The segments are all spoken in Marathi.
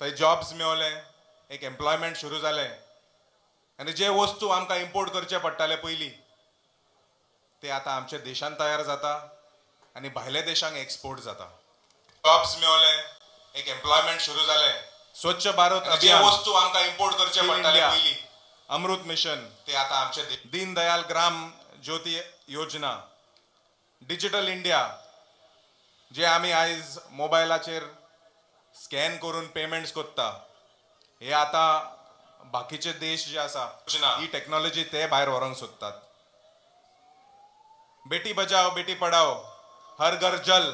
थंय जॉब्स मेवले, एक एम्प्लॉयमेंट सुरू जालें आनी जे वस्तू आमकां इम्पोर्ट करचे पडटाले पयलीं ते आतां आमच्या देशांत तयार जाता आनी भायल्या देशांक एक्सपोर्ट जाता. जॉब्स मेवले, एक एम्प्लॉयमेंट सुरू जालें. स्वच्छ भारत अभियान, जे वस्तू आमकां इम्पोर्ट करचे पडटाले पयलीं, अमृत मिशन ते आतां आमचे दीनदयाल ग्राम ज्योती योजना, डिजिटल इंडिया जे आमी आयज मोबायलाचेर स्कॅन करून पेमेंट्स करता, हे आतां बाकीचे देश जे आसा ही टेक्नॉलॉजी ते भायर व्हरोंक सोदतात. बेटी बचाओ बेटी पढाओ, हर घर जल,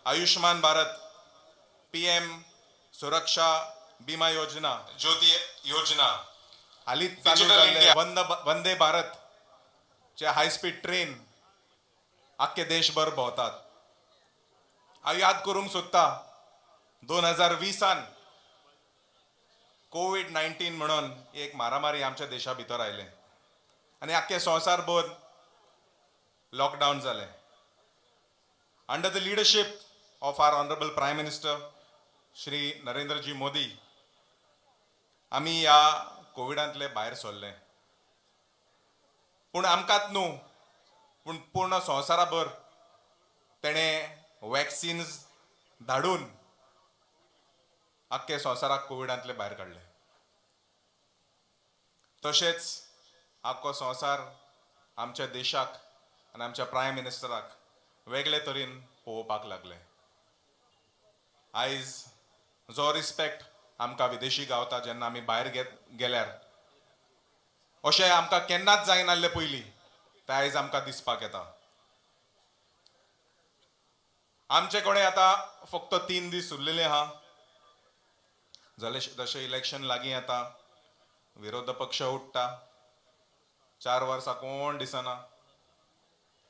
आयुष्मान भारत, पीएम सुरक्षा बीमा योजना, ज्योती योजना, हालींच चालू जाल्ले वंदे भारत जे हाय स्पीड ट्रेन आख्खे देशभर भोंवतात. हांव याद करूंक सोदता 2020 कोविड-19 म्हणून एक महामारी आमच्या देशा भितर आयले आनी आख्खे संवसारभर लॉकडावन जालें. Under the leadership of our honourable prime minister Shri Narendraji Modi आमी ह्या कोविडांतले भायर सरले. पूण आमकांच न्हू पूण पूर्ण संवसाराभर तेणें वॅक्सिन्स धाडून आख्खे संवसाराक कोविडांतले भायर काडले. तशेंच आख्खो संवसार आमच्या देशाक आनी आमच्या प्रायम मिनिस्टराक वेगळे तरेन पळोवपाक लागले. आयज जो रिस्पेक्ट आमकां विदेशी गावता जेन्ना आमी भायर गेल्यार, अशें आमकां केन्नाच जायनासलें पयलीं, तें आयज आमकां दिसपाक येता. आमचे कडेन आतां फक्त 3 दीस उरलेले आहा. जशें इलेक्शन लागीं येता, विरोधी पक्ष उठटा, 4 वर्सां कोण दिसना,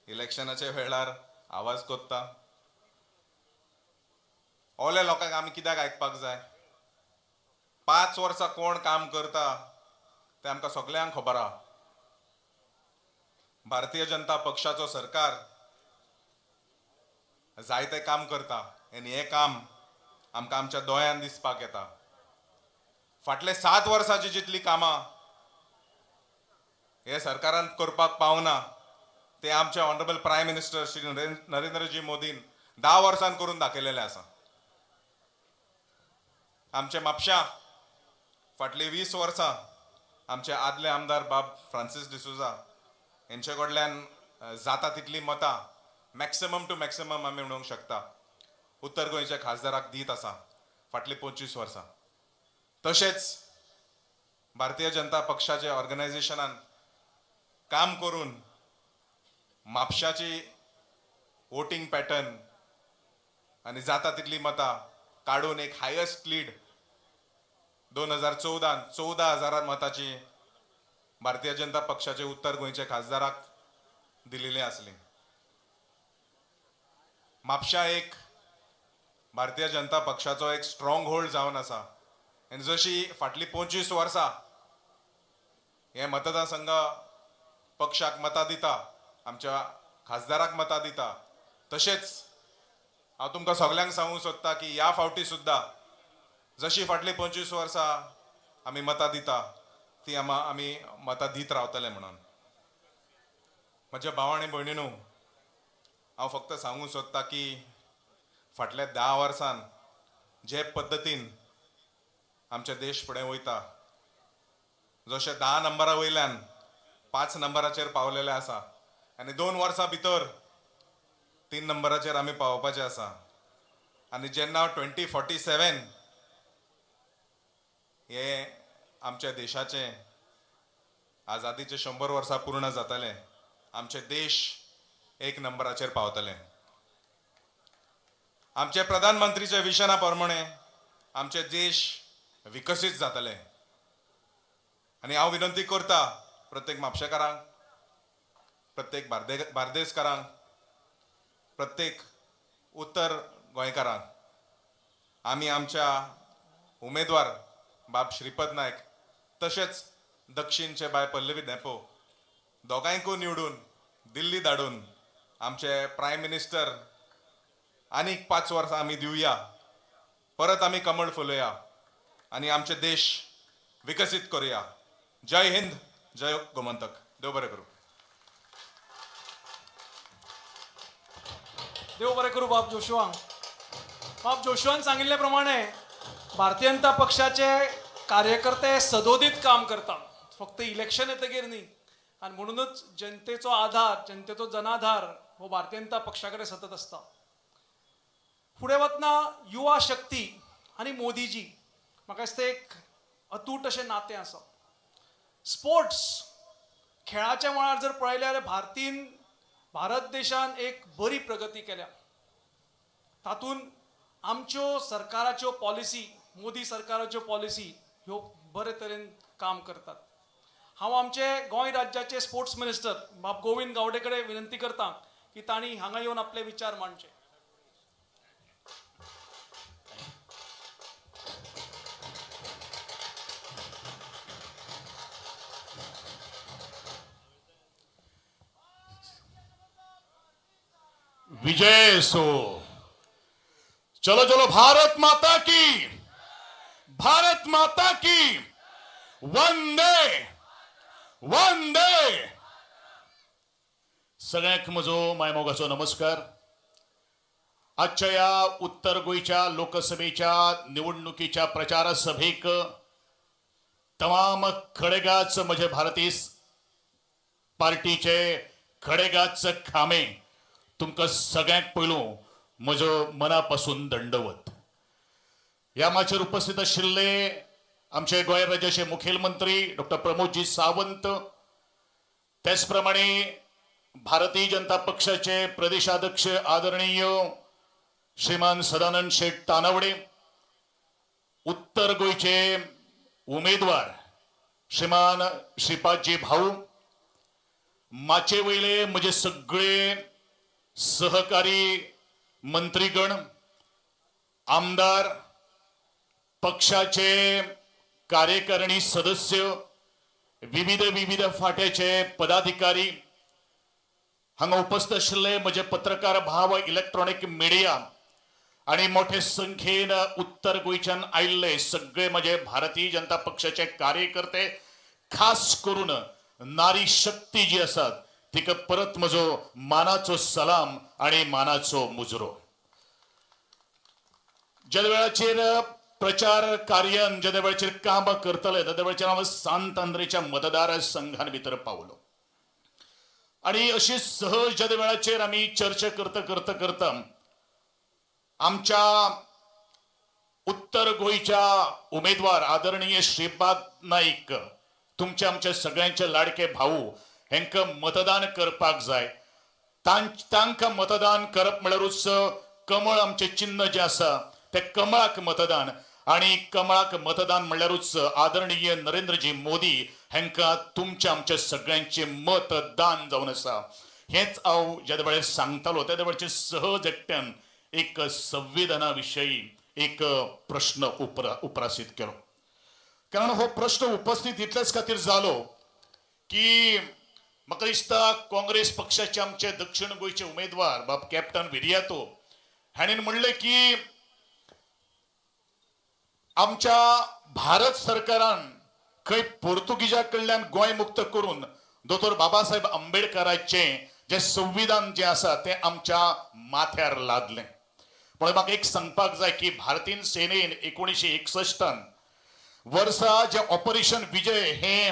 इलेक्शनाच्या वेळार आवाज कोत्ता. ओले लोकांक आमी कित्याक आयकपाक जाय? 5 वर्सां कोण काम करता तें आमकां सगळ्यांक खबर आहा. भारतीय जनता पक्षाचो सरकार जायतें काम करता आनी हें काम आमकां आमच्या दोळ्यान दिसपाक येता. फाटले 7 वर्सांची जितली कामां हे सरकारान करपाक पावना ते आमचे honourable prime minister Shri Narendraji मोदीन 10 वर्सांन करून दाखयलेले आसा. आमचे म्हापशां फाटली 20 वर्सां आमचे आदले आमदार बाब फ्रांसीस डिसोजा हेंचे कडल्यान जाता तितली मतां मॅक्सिमम टू मॅक्सिमम आमी म्हणूंक शकता उत्तर गोंयच्या खासदाराक दीत आसा फाटली 25 वर्सां. तशेंच भारतीय जनता पक्षाच्या ऑर्गनायझेशनान काम करून म्हापशाची वोटींग पॅटर्न आनी जाता तितली मतां काडून एक हायेस्ट लीड 2014 मताची भारतीय जनता पक्षाचे उत्तर गोंयच्या खासदाराक दिलेली आसली. म्हापशा एक भारतीय जनता पक्षाचो एक स्ट्रॉंग होल्ड जावन आसा आनी जशी फाटली 25 वर्सां हे मतदारसंघ पक्षाक मतां दिता, आमच्या खासदाराक मतां दिता, तशेंच हांव तुमकां सगळ्यांक सांगूंक सोदता की ह्या फावटी सुद्दां जशी फाटली 25 वर्सां आमी मतां दिता ती आमी मतां दीत रावतले म्हणून. म्हज्या भाव आनी भयणीनो, हांव फक्त सांगूंक सोदता की फाटल्या 10 वर्सान जे पद्दतीन आमचे देश फुडें वयता, जशे 10 नंबरा वयल्यान 5 नंबराचेर पावलेले आसा आनी 2 वर्सां भितर 3 नंबराचेर आमी पावपाचे आसा. आनी जेन्ना 2047 हे आमच्या देशाचे आजादीचे 100 वर्सां पूर्ण जातले, आमचे देश 1 नंबराचेर पावतले. आमचे प्रधानमंत्रीच्या विशना प्रमाणे आमचे देश विकसीत जातले. आनी हांव विनंती करता प्रत्येक म्हापशेकारांक, प्रत्येक बार्देसकारांक, प्रत्येक उत्तर गोंयकारांक, आमी आमच्या उमेदवार बाब श्रीपद नायक तशेंच दक्षिणचे बाय पल्लवी धेंपो दोगांयकूय निवडून दिल्ली धाडून आमचे प्रायम मिनिस्टर आनीक 5 वर्सां आमी दिवया, परत आमी कमळ फुलोवया आणि आमचे देश विकसित करूया. जय हिंद, जय गोमंतक. देव बरे करू. देव बरे करू. बाप जोशवान सांगितल्याप्रमाणे भारतीय जनता पक्षाचे कार्यकर्ते सदोदित काम करतात, फक्त इलेक्शन येतकीर न्ही. आणि म्हणूनच जनतेचो आधार, जनतेचो जनाधार हो भारतीय जनता पक्षाकडे सतत असता. फुडें वतना युवा शक्ती आणि मोदीजी म्हाका दिसता एक अतूट अशें नातें आसा. स्पोर्ट्स खेळाच्या मळार जर पळयलें जाल्यार भारत देशान एक बरी प्रगती केल्या. तातूंत आमच्यो सरकाराच्यो पॉलिसी, मोदी सरकाराच्यो पॉलिसी ह्यो बरे तरेन काम करतात. हांव आमचे गोंय राज्याचे स्पोर्ट्स मिनिस्टर बाब गोविंद गावडे कडेन विनंती करता की तांणी हांगा येवन आपले विचार मांडचे. विजय सो. चलो चलो, भारत माता की, भारत माता की, वंदे वंदे. सगळ्यांक म्हजो मायमोगाचो नमस्कार. आजच्या या उत्तर गोंयच्या लोकसभेच्या निवडणुकीच्या प्रचार सभेक तमाम खडेगाच म्हजे भारतीय पार्टीचे खडेगाच खामे तुमकां सगळ्यांक पयलू म्हजो मनापासून दंडवत. ह्या माचेर उपस्थित आशिल्ले आमचे गोंय राज्याचे मुखेलमंत्री डॉक्टर प्रमोदजी सावंत, त्याच प्रमाणे भारतीय जनता पक्षाचे प्रदेशाध्यक्ष आदरणीय श्रीमान सदानंद शेठ तानावडे, उत्तर गोंयचे उमेदवार श्रीमान श्रीपादजी भाऊ, माचे वयले म्हजे सगळे सहकारी मंत्रीगण, आमदार, पक्षाचे कार्यकारिणी सदस्य, विविध फाट्याचे पदाधिकारी, हांगा उपस्थित आशिल्ले म्हजे पत्रकार भाव, इलेक्ट्रॉनिक मिडिया आणि मोठे संख्येन उत्तर गोंयच्यान आयिल्ले सगळे म्हजे भारतीय जनता पक्षाचे कार्यकर्ते, खास करून नारी शक्ती जी आसात तिका परत म्हजो मानाचो सलाम आणि मानाचो मुजरो. ज्या वेळाचेर प्रचार कार्यान ज्या वेळाचेर काम करतले त्या वेळाचेर हांव सांत आंद्रेच्या मतदार संघान भितर पावलो. आणि अशी सहज ज्या वेळाचेर आमी चर्चा करता आमच्या उत्तर गोंयच्या उमेदवार आदरणीय श्रीपाद नाईक, तुमचे आमचे सगळ्यांचे लाडके भाऊ, हेंका मतदान करपाक जाय. तांकां मतदान करप म्हळ्यारूच कमळ आमचे चिन्ह जे आसा ते कमळाक मतदान, आणि कमळाक मतदान म्हळ्यारूच आदरणीय नरेंद्रजी मोदी हेंका तुमच्या आमच्या सगळ्यांचे मतदान जावन आसा. हेच हांव ज्या वेळेर सांगतालो त्या वेळाचेर सहज एकट्यान एक संविधाना विशयी एक प्रश्न उपरासीत केलो. कारण हो प्रश्न उपस्थित इतलेच खातीर जालो की म्हाका दिसता काँग्रेस पक्षाचे आमचे दक्षिण गोंयचे उमेदवार बाब कॅप्टन विरियातो हाणें म्हणले की आमच्या भारत सरकारान खंय पोर्तुगीजा कडल्यान गोंय मुक्त करून दोतोर बाबासाहेब आंबेडकराचे जे संविधान जे आसा ते आमच्या माथ्यार लादलें. म्हणून म्हाका एक सांगपाक जाय की भारतीय सेनेन 1961 वर्सा जे ऑपरेशन विजय हे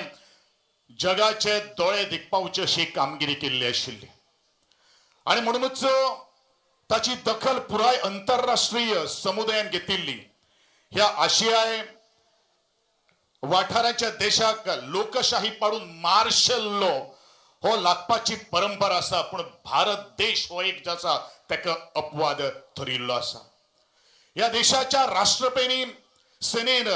जगाचे दोळे दिखपावचे अशी कामगिरी केल्ली आशिल्ली, आणि म्हणूनच ताची दखल पुराय आंतरराष्ट्रीय समुदायान घेतिल्ली. ह्या आशियाय वाठाराच्या देशाक लोकशाही पाडून मार्शल लॉ हो लागपाची परंपरा आसा, पण भारत देश हो एक जो आसा ताका अपवाद ठरिल्लो आसा. ह्या देशाच्या राष्ट्रप्रेमी सेनेन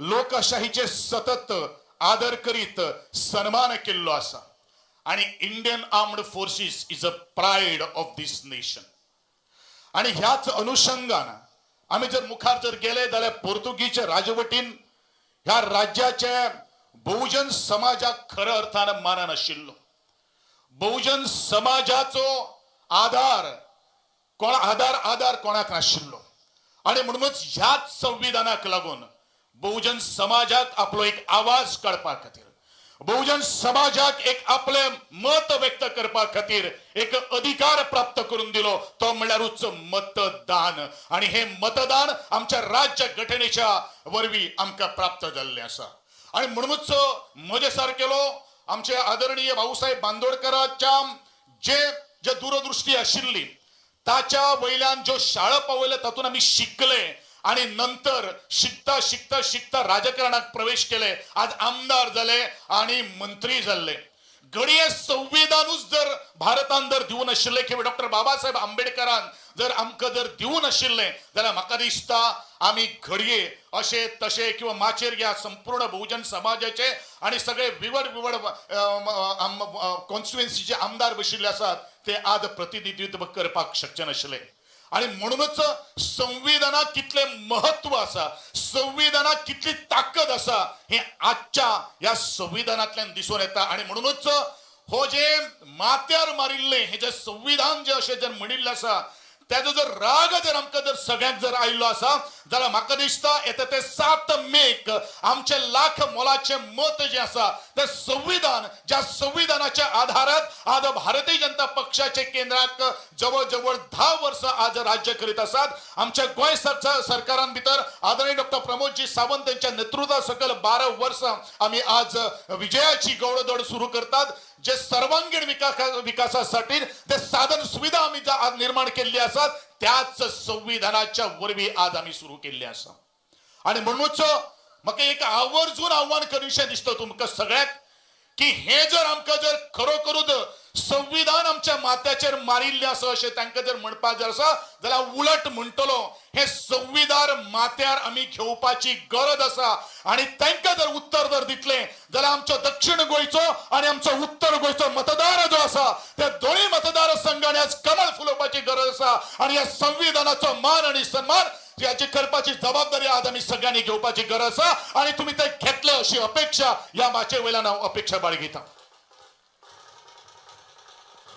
लोकशाहीचे सतत आदर करीत सन्मान केल्लो आसा, आणि Indian armed forces is a pride of this nation. आणि ह्याच अनुषंगान आम्ही जर मुखार जर गेले जाल्यार पोर्तुगीज राजवटीन ह्या राज्याचे बहुजन समाजाक खऱ्या अर्थान मान नाशिल्लो. बहुजन समाजाचो आधार कोणाक नाशिल्लो, आणि म्हणूनच ह्याच संविधानाक लागून बहुजन समाजाक आपलो एक आवाज काडपा खातीर, बहुजन समाजाक एक आपले मत व्यक्त करपा खातीर एक अधिकार प्राप्त करून दिलो, तो म्हणल्यारूच मतदान. आणि हे मतदान आमच्या राज्य घटनेच्या वरवीं आमकां प्राप्त जाल्लें आसा. आणि म्हणूनच म्हजे सारकेलो आमचे आदरणीय भाऊसाहेब बांदोडकरांच्या जे दूरदृष्टी आशिल्ली ताच्या वयल्यान ज्यो शाळा पावयले तातून आमी शिकले आणि नंतर शिकता शिकता शिकता राजकारणात प्रवेश केले. आज आमदार झाले आणि मंत्री झाले. घडये संविधानूच जर भारतान जर दिवून आशिल्ले किंवा डॉक्टर बाबासाहेब आंबेडकरान जर आमकां जर दिवून आशिल्ले जाल्यार म्हाका दिसता आमी घडये अशे तशे किंवा माचेर ह्या संपूर्ण बहुजन समाजाचे आणि सगळे विवड कॉन्स्टिट्युएन्सीचे आमदार बशिल्ले आसात ते आज प्रतिनिधित्व करपाक शक्य नाशिल्ले. आणि म्हणूनच संविधानात कितले महत्व असा, संविधानात कितली ताकद असा हे आजच्या या संविधानातल्यान दिसून येता. आणि म्हणूनच हो जे माथ्यार मारिल्ले हे जे संविधान जे अशें जर म्हणिल्लें आसा त्याचो जर राग जर आमकां जर सगळ्यांक जर आयिल्लो आसा जाल्यार म्हाका दिसता येता ते 7 मेक आमचे लाख मोलाचे मत जे आसा ते संविधान, ज्या संविधानाच्या आधारात आज भारतीय जनता पक्षाचे केंद्राक जवळ जवळ 10 वर्सां आज राज्य करीत आसात. आमच्या गोंय सरकारान भितर आदरणीय डॉक्टर प्रमोदजी सावंत यांच्या नेतृत्वा सकल 12 वर्सां आमी आज विजयाची गौडदौड सुरू करतात. जे सर्वांगीण विकासासाठी ते साधन सुविधा आम्ही आज निर्माण केली असतात त्याच संविधानाच्या वरवीं आज आम्ही सुरू केल्ली आसा. आणि म्हणूनच म्हाका एक आवर्जून आव्हान करूशें दिसता तुमकां सगळ्याक की हे जर आमकां जर खरोखरूच संविधान आमच्या माथ्याचेर मारिल्लें आसा अशें तांकां जर म्हणपाक जर आसा जाल्यार उलट म्हणटलो हे संविधान माथ्यार आमी घेवपाची गरज आसा. आणि तांकां जर उत्तर जर दितले जाल्यार आमचो दक्षिण गोंयचो आणि आमचो उत्तर गोंयचो मतदार जो आसा त्या दोन्ही मतदारसंघांनी आज कमळ फुलोवपाची गरज आसा. आणि ह्या संविधानाचो मान आणि सन्मान याची करपाची जबाबदारी आज आम्ही सगळ्यांनी घेवपाची गरज आसा. आणि तुम्ही ते घेतले अशी अपेक्षा या माचे वयल्यान हांव अपेक्षा बाळगिता.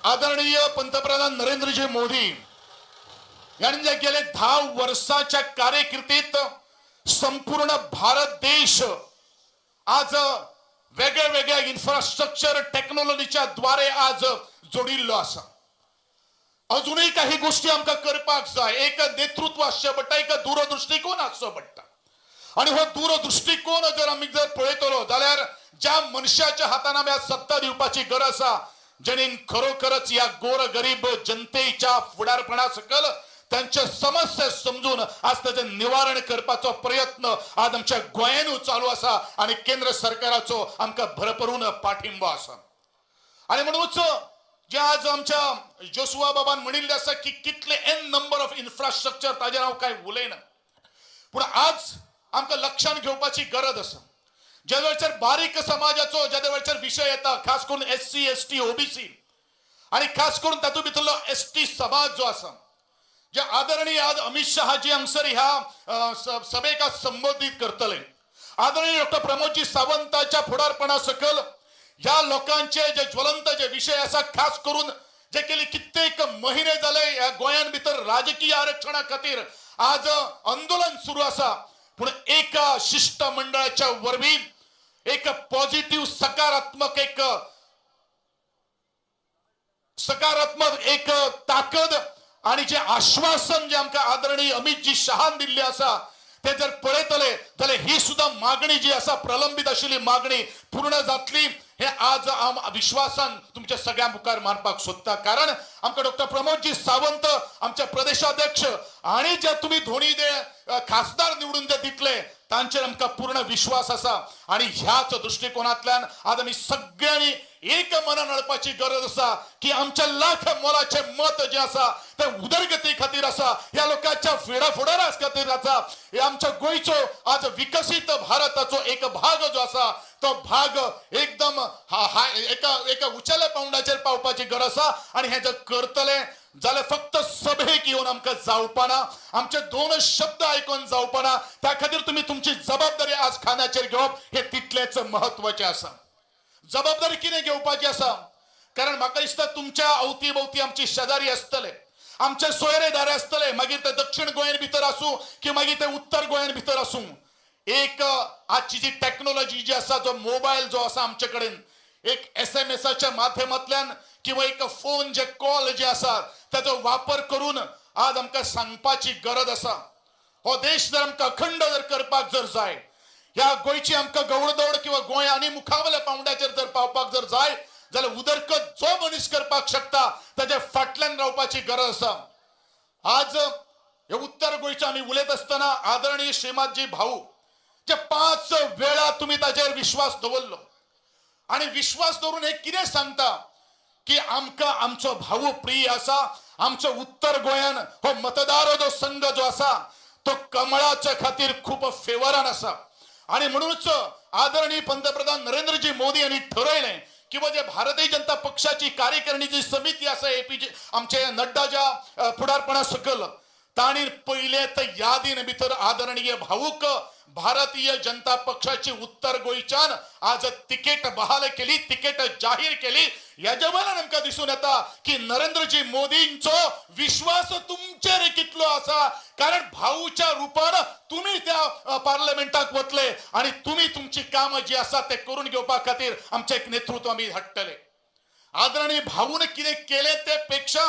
आदरणीय पंतप्रधान नरेंद्रजी मोदी यांनी जे गेले 10 वर्षाच्या कार्यकिर्दीत संपूर्ण भारत देश आज वेगळ्या वेगळ्या इन्फ्रास्ट्रक्चर टेक्नॉलॉजीच्या द्वारे आज जोडिल्लो आसा. अजूनही काही गोष्टी आमकां करपाक जाय. एक नेतृत्व आसचें पडटा, एक दूरदृष्टिकोन आसचो पडटा. आणि हो दूरदृष्टिकोन जर आमी जर पळयतलो जाल्यार ज्या मनशाच्या हातान आमी आज सत्ता दिवपाची गरज आसा जेणेन खरोखरच या गोर गरीब जनतेच्या फुडारपणा सकल त्यांच्या समस्या समजून आज त्याचे निवारण करपाचो प्रयत्न आज आमच्या गोंयानूच चालू आसा. आणि केंद्र सरकाराचो आमकां भरभरून पाठिंबो आसा. आणि म्हणूनच जे आज आमच्या जोसुआ बाबान म्हणिल्लें आसा की कितले एन नंबर ऑफ इन्फ्रास्ट्रक्चर ताजेर हांव काय उलयना, पूण आज आमकां लक्षांत घेवपाची गरज आसा. ज्या वेळाचेर बारीक समाजाचो ज्या वेळाचेर विशय येता खास करून SC ST OBC आणि खास करून तातूंत भितरलो ST समाज जो आसा जे आदरणीय आज अमित शहाजी हांगसर ह्या सभेक आज संबोधित करतले. आदरणीय डॉक्टर प्रमोदजी सावंताच्या फुडारपणा सकल ह्या लोकांचे जे ज्वलंत जे विषय आसा खास करून जे गेली कित्येक महिने झाले या गोंयान भितर राजकीय आरक्षणा खातीर आज आंदोलन सुरू आसा. पूण एका शिष्टमंडळाच्या वरवीं एक पॉझिटिव्ह सकारात्मक एक ताकद आणि जे आश्वासन जे आमकां आदरणीय अमितजी शहान दिल्ले आसा ते जर पळयतले जाल्यार ही सुद्धा मागणी जी आसा प्रलंबित आशिल्ली मागणी पूर्ण जातली हे आज विश्वासान तुमच्या सगळ्या मुखार मारपाक सोदता. कारण आमकां डॉक्टर प्रमोदजी सावंत आमचे प्रदेशाध्यक्ष आणि जे तुम्ही दोन्ही खासदार निवडून जे दितले तांचेर आमकां पूर्ण विश्वास आसा. आणि ह्याच दृष्टिकोनांतल्यान आज आमी सगळ्यांनी एक मनान नळपाची गरज आसा की आमच्या लाख मोलाचे मत जे आसा ते उदरगती खातीर आसा, ह्या लोकांच्या फुडारा खातीर आसा. हे आमच्या गोंयचो आज विकसीत भारताचो एक भाग जो आसा तो भाग एकदम एका उंचेल्या पावंडाचेर पावपाची गरज आसा. आणि हे जर करतले जाल्यार फक्त सभेक येवन आमकां जावपाना, आमचे 2 शब्द आयकून जावपाना. त्या खातीर तुम्ही तुमची जबाबदारी आज खांद्याचेर घेवप हे तितलेच महत्वाचे आसा. जबाबदारी कितें घेवपाची आसा कारण म्हाका दिसता तुमच्या अवती आमची शेजारी आसतले, आमचे सोयरेदार आसतले, मागीर ते दक्षिण गोंयान भितर आसूं की मागीर ते उत्तर गोंयान भितर आसूं. एक आजची जी टेक्नॉलॉजी जी असा, जो मोबाईल जो असा आमचे कडेन, एक SMS माध्यमांतल्यान किंवा एक फोन जे कॉल जे आसा त्याचो वापर करून आज आमकां सांगपाची गरज आसा. हो देश जर आमकां अखंड जर करपाक जर जाय, ह्या गोंयची आमकां गवळदवड किंवा गोंय आनी मुखावयल्या पावंड्याचेर जर पावपाक जर जाय जाल्यार उदरगत जो मनीस करपाक शकता ताचे फाटल्यान रावपाची गरज आसा. आज हे उत्तर गोंयचे आमी उलयत आसतना आदरणीय श्रीमातजी भाऊ जे 5 वेळा तुम्ही ताचेर विश्वास दवरलो आणि विश्वास दवरून हे कितें सांगता की आमकां आमचो भाऊ प्रिय आसा. आमच्या उत्तर गोंयान हो मतदार जो संघ जो आसा तो कमळाच्या खातीर खूप फेवरान आसा. आणि म्हणूनच आदरणीय पंतप्रधान नरेंद्रजी मोदी यांनी ठरवले किंवा जे भारतीय जनता पक्षाची कार्यकारिणीची समिती आसा APJ आमचे नड्डाच्या फुडारपणा सकल तांणी पहिले तर यादीन भितर आदरणीय भाऊक भारतीय जनता पक्षाची उत्तर गोंयच्यान आज तिकेट बहाल केली, तिकेट जाहीर केली. याच्या वयल्यान आमकां दिसून येता की नरेंद्रजी मोदींचो विश्वास तुमचेर कितलो आसा, कारण भाऊच्या रुपान तुम्ही त्या पार्लमेंटाक वतले आणि तुम्ही तुमची कामां जी आसा ते करून घेवपा खातीर आमचे एक नेतृत्व आमी हाडटले. आदरणीय भाऊन कितें केले ते पेक्षा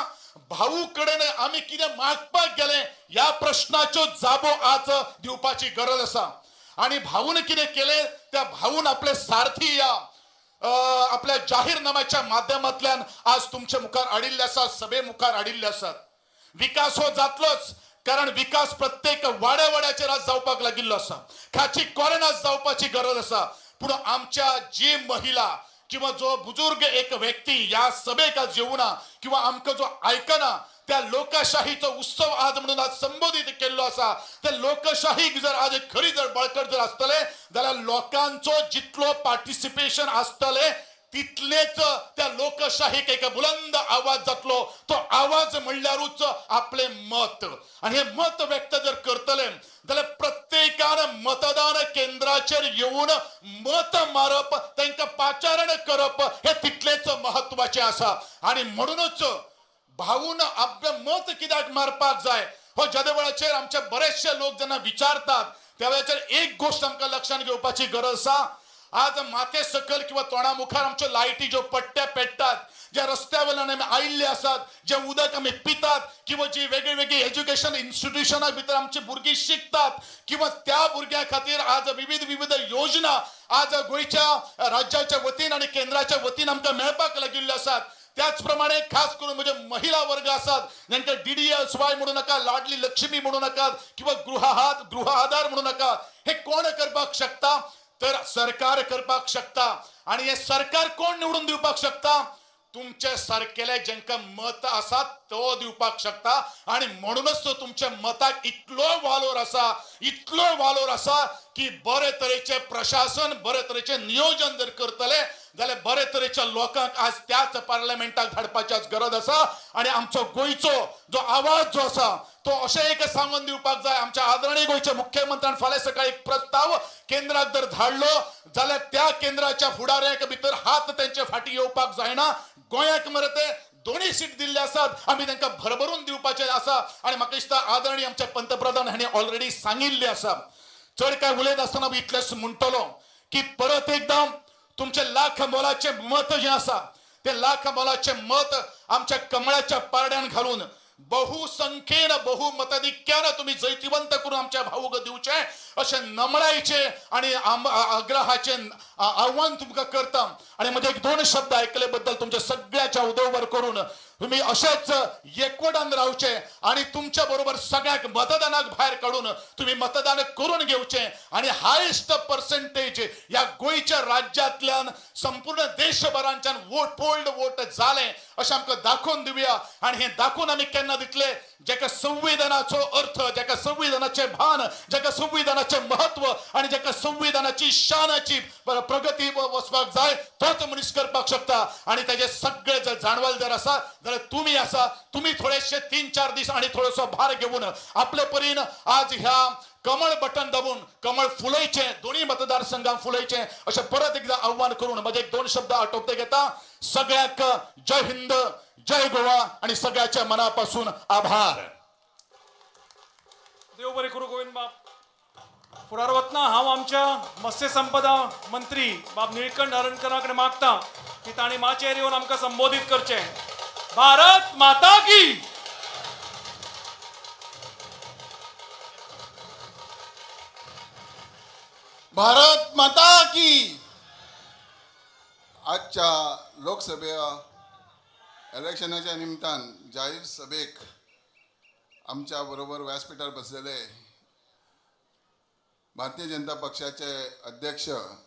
भाऊ कडेन आमी कितें मागपाक गेले या प्रश्नाचो जाबो आज दिवपाची गरज आसा. आणि भाऊन कितें केले त्या भाऊन आपले सारथी या आपल्या जाहीरनाम्याच्या माध्यमांतल्यान आज तुमच्या मुखार हाडिल्ले आसात, सभे मुखार हाडिल्ले आसात. विकास हो जातलोच, कारण विकास प्रत्येक वाड्याचेर आज जावपाक लागिल्लो आसा. खाची कोरेन आज जावपाची गरज आसा. पूण आमच्या जी महिला किंवा जो बुजुर्ग एक व्यक्ती या सभेक आज येऊना किंवा आमकां जो आयकना त्या लोकशाहीचो उत्सव आज म्हणून आज संबोधित केल्लो आसा. त्या लोकशाहीक जर आज खरी जर बळकट जर आसतले जाल्यार लोकांचो जितलो पार्टिसिपेशन आसतले तितलेच त्या लोकशाहीक एक बुलंद आवाज जातलो. तो आवाज म्हणल्यारूच आपले मत, आणि हे मत व्यक्त जर करतले जाल्यार प्रत्येकान मतदान केंद्राचेर येऊन मत मारप, तांकां पाचारण करप हे तितलेच महत्वाचे आसा. आणि म्हणूनच भाऊन आपलें मत कित्याक मारपाक जाय हो ज्या वेळाचेर आमचे बरेचशे लोक जेन्ना विचारतात त्या वेळाचेर एक गोष्ट आमकां लक्षात घेवपाची गरज आसा. आज माथे सकल किंवा तोंडा मुखार आमच्यो लायटी ज्यो पट्ट्या पेटतात, ज्या रस्त्या वयल्यान आमी आयिल्ले आसात, जे उदक आमी पितात किंवा जी वेगळी वेगळी एज्युकेशन इन्स्टिट्यूशना भितर आमची भुरगीं शिकतात किंवा त्या भुरग्यां खातीर आज विविध योजना आज गोंयच्या राज्याच्या वतीन आणि केंद्राच्या वतीन आमकां मेळपाक लागिल्ल्यो आसात. त्याचप्रमाणे खास करून म्हणजे महिला वर्ग आसात ज्यांका DDSY म्हणू नका, लाडली लक्ष्मी म्हणू नका किंवा गृह आधार म्हणू नका. हे कोण करपाक शकता तर सरकार करपाक शकता. आणि हे सरकार कोण निवडून दिवपाक शकता? तुमचे सारकेले ज्यांका मत आसा तो दिवपाक शकता. आणि म्हणूनच तो तुमच्या मताक इतलो वालोर आसा, इतलो वालोर आसा की बरे तरेचे प्रशासन, बरे तरेचे नियोजन जर करतले जाल्यार बरे तरेच्या लोकांक आज त्याच पार्लमेंटाक धाडपाची गरज आसा. आणि आमचो गोंयचो जो आवाज जो आसा तो अशें एक सांगून दिवपाक जाय. आमच्या आदरणीय गोंयच्या मुख्यमंत्र्यान फाल्यां सकाळी एक प्रस्ताव केंद्राक जर धाडलो जाल्यार त्या केंद्राच्या फुडाऱ्याक भितर हात त्यांचे फाटी येवपाक जायना. गोंयाक मरे ते 2 सीट दिल्ले आसात, आमी तांकां भरभरून दिवपाचे आसा. आणि म्हाका दिसता आदरणीय आमचे पंतप्रधान हांणी ऑलरेडी सांगिल्ले आसा. चड काय उलयत आसतना इतलेंच म्हणटलो की परत एकदा तुमचे लाख मोलाचे मत जे आसा ते लाख मोलाचे मत आमच्या कमळाच्या पारड्यान घालून बहुसंख्येन बहुमताधिक्यान तुम्ही जैतिवंत करून आमच्या भाऊक दिवचे अशे नमळायचे आणि आग्रहाचे आव्हान तुमकां करता. आणि म्हणजे 1-2 शब्द ऐकले बद्दल तुमच्या सगळ्याच्या उदोवर करून तुम्ही असेच एकवटान रावचे आणि तुमच्या बरोबर सगळ्याक मतदानाक भायर काढून तुम्ही मतदान करून घेवचे. आणि हायेस्ट पर्सेंटेज या गोंयच्या राज्यांतल्यान संपूर्ण देशभरांच्यान पोल्ड वोट जाले अशें आमकां दाखोवन दिवया. आणि हे दाखोवन आमी केन्ना दितले जेका संविधानाचो अर्थ, जेका संविधानाचे भान, जेका संविधानाचे महत्व आणि जेका संविधानाची शानाची प्रगती वचपाक जाय तोच मनीस करपाक शकता. आणि त्याचे सगळे जर जाणवाल जर आसा जाल्यार तुम्ही आसा. तुम्ही थोडेशे 3-4 दीस आणि थोडोसो भार घेऊन आपले परीन आज ह्या कमळ बटन दाबून कमळ फुलयचे, दोन्ही मतदारसंघात फुलयचे अशें परत एकदा आव्हान करून माझे 1-2 शब्द आटोपते घेता. सगळ्याक जय हिंद, जय गोवा आणि सगळ्याच्या मनापासून आभार. देव बरे करू गोविंद बाप. फुडार वतना हांव आमच्या मत्स्य संपदा मंत्री बाब निळकंठ हरणकरा कडेन मागता की तांणी माचयेर येवन आमकां संबोधीत करचें. भारत माता की. भारत माता की. आजच्या लोकसभे इलेक्शनाच्या निमतान जाहीर सभेक आमच्या बरोबर व्यासपीठार बसलेले भारतीय जनता पक्षाचे अध्यक्ष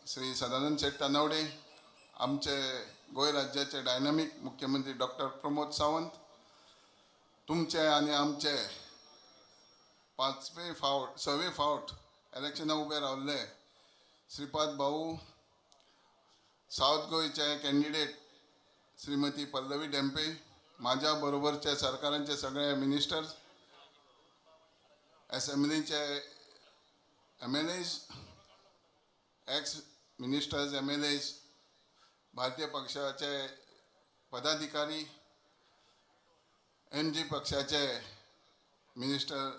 श्री सदानंद शेट तानवडे, आमचे गोंय राज्याचे डायनामिक मुख्यमंत्री डॉक्टर प्रमोद सावंत, तुमचे आणि आमचे 6वे फावट इलेक्शनाक उबे रावल्ले श्रीपाद भाऊ, साऊथ गोयचे कॅन्डिडेट श्रीमती पल्लवी डेंपे, माझ्या बरोबरचे सरकारांचे सगळे मिनिस्टर्स, असेंब्लीचे MLAs, एक्स मिनिस्टर्स MLAs, भारतीय पक्षाचे पदाधिकारी, MG पक्षाचे मिनिस्टर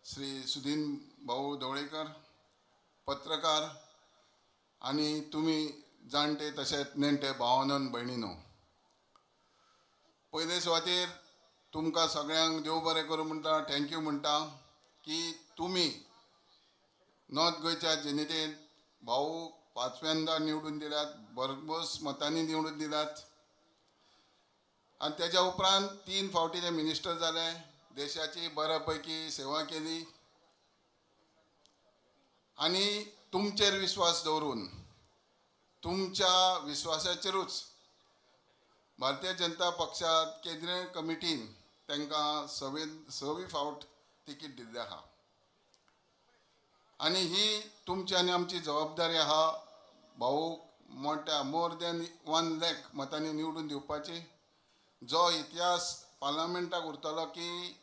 श्री सुदीन भाऊ ढवळेकर, पत्रकार आणि तुम्ही जाणटे तशेंच नेणटे भावांनो भयणीनो, पयले सुवातेर तुमकां सगळ्यांक देव बरें करूं म्हणटा, थँक्यू म्हणटा की तुमी नॉर्थ गोंयच्या जनतेन भाऊ 5व्यांदा निवडून दिल्यात, भरघोस मतांनी निवडून दिल्यात आणि त्याच्या उपरांत 3 फावटी ते मिनिस्टर जाले, देशाची बऱ्यापैकी सेवा केली आणि तुमचेर विश्वास दवरून तुमच्या विश्वासाचेरूच भारतीय जनता पक्षात केंद्रीय कमिटीन तांकां 6वी फावट तिकीट दिल्लें आहा आणि ही तुमची आणि आमची जबाबदारी आहा भाऊ मोठ्या मोर दॅन 1 लाख मतांनी निवडून दिवपाची, जो इतिहास पार्लमेंटाक उरतलो की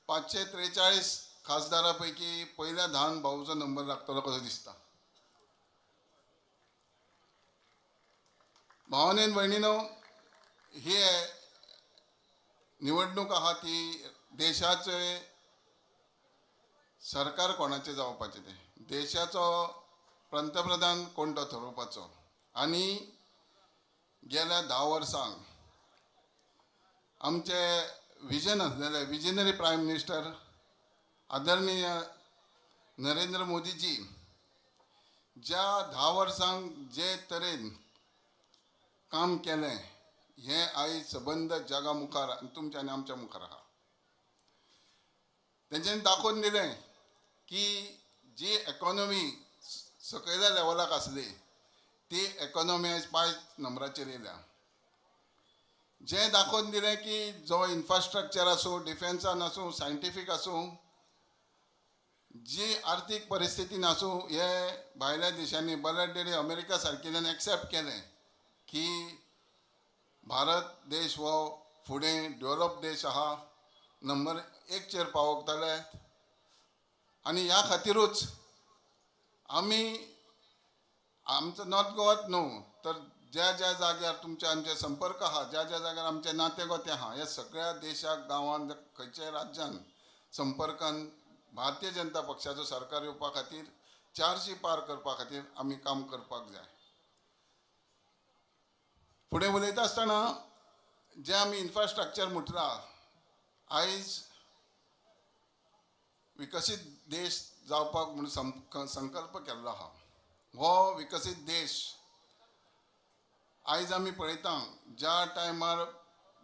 543 खासदारांपैकी पहिल्या 10 भाऊचो नंबर लागतलो कसो दिसता. भावांनी भयणीनो, ही निवडणूक आहा ती देशाचे सरकार कोणाचे जावपाचे, ते देशाचो पंतप्रधान कोण तो ठरोवपाचो आणि गेल्या 10 वर्सांक आमचे विजन आसलेले विजनरी प्रायम मिनिस्टर आदरणीय नरेंद्र मोदीजी ज्या 10 वर्सांक जे तरेन काम केलें हे आयज सबंद जगा मुखार तुमच्या आणि आमच्या मुखार आहा. तेंच्यांनी दाखोवन दिलें की जी इकॉनॉमी सकयल्या लेवलाक आसली ती इकॉनॉमी आयज 5 नंबराचेर येयल्या. जे दाखोवन दिलें की जो इन्फ्रास्ट्रक्चर आसूं, डिफेन्सान आसूं, सायंटिफीक आसूं, जी आर्थीक परिस्थितीन आसूं, हे भायल्या देशांनी बऱ्या अमेरिका सारकिल्ल्यान एक्सेप्ट केलें की भारत देश हो फुडें डेव्हलप देश आहा, नंबर 1 चेर पावतले आणि ह्या खातीरूच आमी आमचो नॉर्थ गोवात न्हू तर ज्या ज्या जाग्यार तुमचे आमचे संपर्क आहा, ज्या ज्या जाग्यार आमचे नाते गोते आहा, ह्या सगळ्या देशाक गांवांत खंयच्याय राज्यान संपर्कान भारतीय जनता पक्षाचो सरकार येवपा खातीर 400 पार करपा खातीर आमी काम करपाक जाय. फुडें उलयता आसतना जे आमी इन्फ्रास्ट्रक्चर म्हटलां, आयज विकसीत देश जावपाक म्हणून संकल्प केल्लो आहा. हो विकसीत देश आयज आमी पळयता ज्या टायमार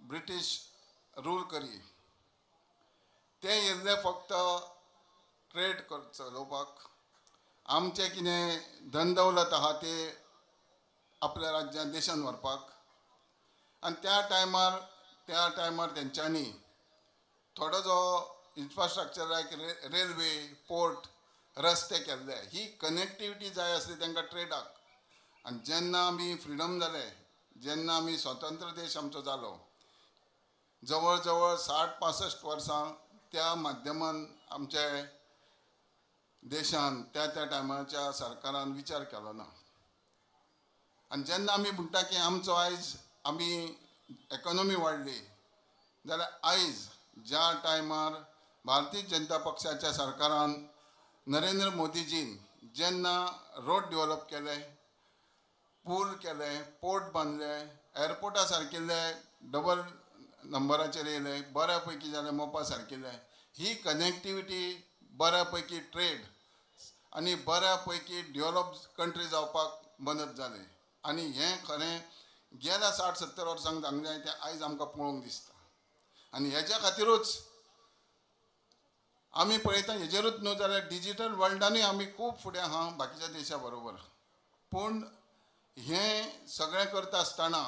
ब्रिटीश रूल करी ते येयल्ले फक्त ट्रेड चलोवपाक, आमचे कितें धन दौलत आहा ते आपल्या राज्यान देशान व्हरपाक आणि त्या टायमार तेंच्यांनी थोडो जो इन्फ्रास्ट्रक्चर लायक रेल्वे, पोर्ट, रस्ते केल्ले, ही कनेक्टिविटी जाय आसली तांकां ट्रेडाक. आणि जेन्ना आमी फ्रिडम जाले, जेन्ना आमी स्वतंत्र देश आमचो जालो, जवळ जवळ 60-65 वर्सां त्या माध्यमान आमचे देशान त्या टायमाच्या सरकारान विचार केलो ना. आणि जेन्ना आमी म्हणटा की आमचो आयज आमी इकॉनॉमी वाडली, जाल्यार आयज ज्या टायमार भारतीय जनता पक्षाच्या सरकारान नरेंद्र मोदीजीन जेन्ना रोड डेव्हलप केले, पूल केले, पोर्ट बांदले, एअरपोर्टा सारकिल्ले डबल नंबराचेर येयले, बऱ्यापैकी जाले मोपा सारकिल्ले, ही कनेक्टिविटी बऱ्यापैकी ट्रेड आनी बऱ्यापैकी डेव्हलप कंट्री जावपाक मदत जाली. आनी हें खरें गेल्या 60-70 वर्सांक जावंक जाय तें आयज आमकां पळोवंक दिसता. आनी हेच्या खातीरूच आमी पळयता, हेजेरूच न्हू जाल्यार डिजिटल वर्ल्डानूय आमी खूब फुडें आहा बाकीच्या देशा बरोबर. पूण हें सगळें करता आसतना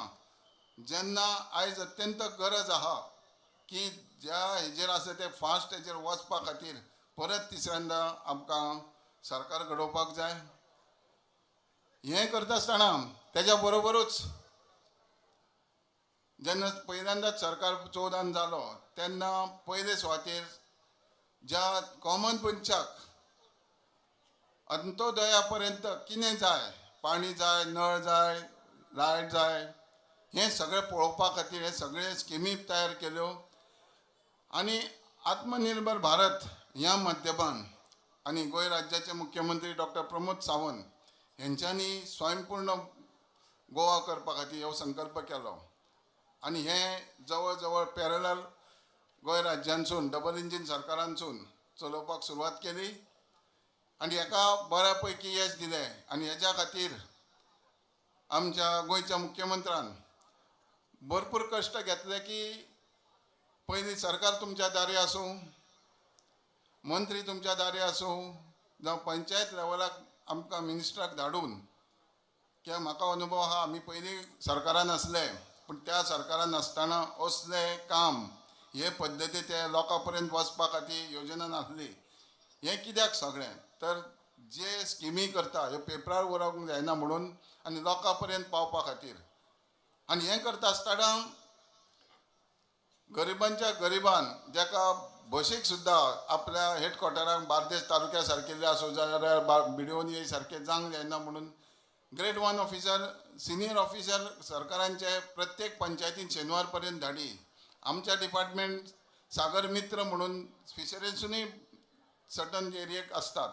जेन्ना आयज अत्यंत गरज आहा की ज्या हेजेर आसा ते फास्ट हेजेर वचपा खातीर परत तिसऱ्यांदा आमकां सरकार घडोवपाक जाय. हें करता आसतना तेज्या बरोबरूच जेन्ना पहिल्यांदाच सरकार 14 जालो तेन्ना पयले सुवातेर ज्या कॉमन मनशाक अंत्योदया पर्यंत कितें जाय, पाणी जाय, नळ जाय, लायट जाय, हें सगळें पळोवपा खातीर हे सगळे स्किमी तयार केल्यो. आनी आत्मनिर्भर भारत ह्या माध्यमान आनी गोंय राज्याचे मुख्यमंत्री डॉक्टर प्रमोद सावंत हेंच्यांनी स्वयंपूर्ण गोवा करपा खातीर हो संकल्प केलो. आनी हें जवळ जवळ पॅरलल गोंय राज्यांसून डबल इंजीन सरकारांसून चलोवपाक सुरवात केली आनी हेका बऱ्यापैकी यश दिलें. आनी हेच्या खातीर आमच्या गोंयच्या मुख्यमंत्र्यान भरपूर कश्ट घेतले की पयलीं सरकार तुमच्या दारी आसूं, मंत्री तुमच्या दारी आसूं, जावं पंचायत लेवलाक आमकां मिनिस्टराक धाडून कित्याक म्हाका अनुभव आहा, आमी पयलीं सरकारान आसले पूण त्या सरकारान आसतना असलें काम हे पद्दती ते लोकां पर्यंत वचपा खातीर योजना नासली. हें कित्याक सगळें तर जे स्किमी करता ह्यो पेपरार उरोवंक जायना म्हणून आनी लोकां पर्यंत पावपा खातीर. आनी हें करता आसतना गरिबांच्या गरिबान जाका बशीक सुद्दां आपल्या हेडक्वॉर्टराक बार्देस तालुक्या सारकिल्ले आसूं जाल्यार बिडिओनी सारके जावंक जायना म्हणून ग्रेड 1 ऑफिसर, सिनियर ऑफिसर सरकारांचे प्रत्येक पंचायतीन शेनवार पर्यंत धाडी. आमच्या डिपार्टमेंट सागर मित्र म्हणून फिशरीजूनय सर्टन एरियेक असतात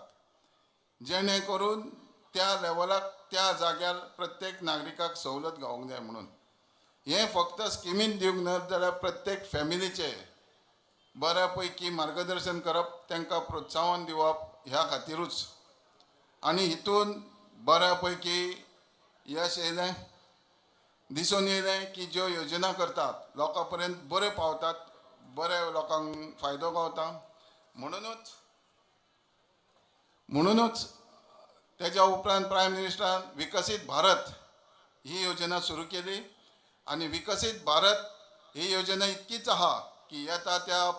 जेणे करून त्या लेवलाक त्या जाग्यार प्रत्येक नागरिकाक सवलत गावूंक जाय म्हणून. हें फक्त स्किमीन दिवंक ना जाल्यार प्रत्येक फॅमिलीचे बऱ्यापैकी मार्गदर्शन करप, तांकां प्रोत्साहन दिवप ह्या खातीरूच. आनी हितून बऱ्यापैकी यश येयलें, दिसून येयलें की ज्यो योजना करतात लोकां पर्यंत बऱ्यो पावतात, बरे लोकांक फायदो गावता. म्हणूनच तेज्या उपरांत प्रायम मिनिस्टरान विकसीत भारत ही योजना सुरू केली. आनी विकसीत भारत ही योजना इतकीच आहा की येता त्या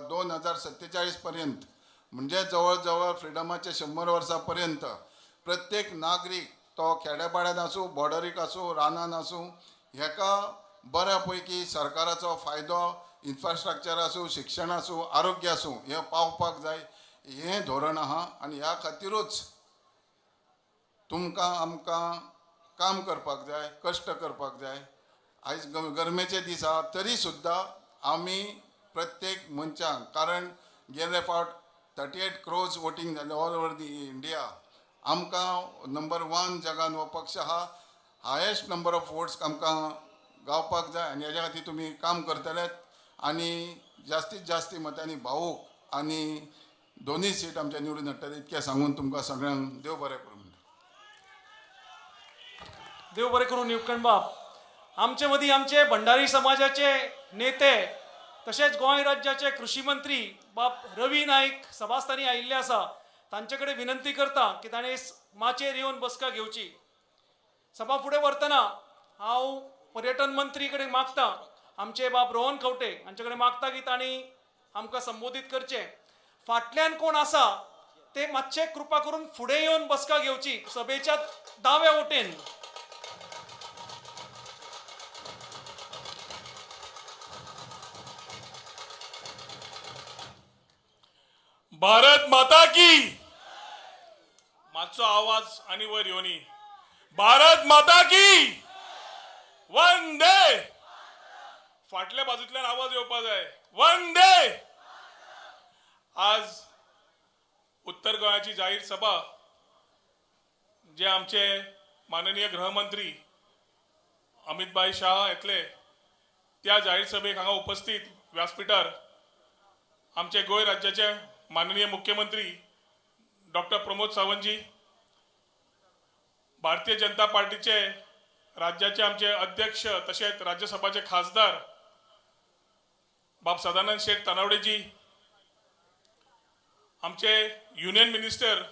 2047 पर्यंत म्हणजे जवळ जवळ फ्रिडमाचे 100 वर्सां पर्यंत प्रत्येक नागरीक तो खेड्यापाड्यात आसूं, बॉर्डरीक आसूं, रानान आसूं, हेका बऱ्यापैकी सरकाराचो फायदो इन्फ्रास्ट्रक्चर आसूं, शिक्षण आसूं, आरोग्य आसूं हे पावपाक जाय. हें धोरण आहा आनी ह्या खातीरूच तुमकां आमकां काम करपाक जाय, कश्ट करपाक जाय. आयज गरमेचे दीस आहा तरी सुद्दां आमी प्रत्येक मनशाक, कारण गेले फावट 38 crores वोटींग जालें ऑल ओवर दी इंडिया, आमकां नंबर 1 जगान हो पक्ष आहा, हायेस्ट नंबर ऑफ वोट्स आमकां गावपाक जाय. आनी हेज्या खातीर तुमी काम करतलेत आनी जास्तीत जास्त मतांनी भावूक आनी दोनूय सीट आमच्या निवडून हाडटले इतकें सांगून तुमकां सगळ्यांक देव बरें करूं. देव बरें करून निवकण बाब. आमचे मदीं आमचे भंडारी समाजाचे नेते तशेंच गोंय राज्याचे कृषी मंत्री बाब रवी नाईक सभास्थानी आयिल्ले आसा. तांचे कडेन विनंती करता की ताणें माचयेर येवन बसका घेवची. सभा फुडें व्हरतना हांव पर्यटन मंत्री कडेन मागता, आमचे बाब रोहन खंवटे हांचे कडेन मागता की तांणी आमकां संबोधीत करचें. फाटल्यान कोण आसा ते मातशे कृपा करून फुडें येवन बसका घेवची सभेच्या दाव्या वटेन. भारत माता की माचो आवाज आणि वर येवनी. भारत माता की वंदे. फाटल्या बाजूतल्यान आवाज येवपा जाय. वंदे. आज उत्तर गोंयाची जाहीर सभा जे आमचे माननीय गृहमंत्री अमित शाह येतले त्या जाहीर सभेक हांगा उपस्थित व्यासपीठार आमचे गोंय राज्याचे माननीय मुख्यमंत्री डॉक्टर प्रमोद सावंतजी, भारतीय जनता पार्टीचे राज्याचे आमचे अध्यक्ष तसेच राज्यसभाचे खासदार बाब सदानंद शेठ तनावडेजी, आमचे युनियन मिनिस्टर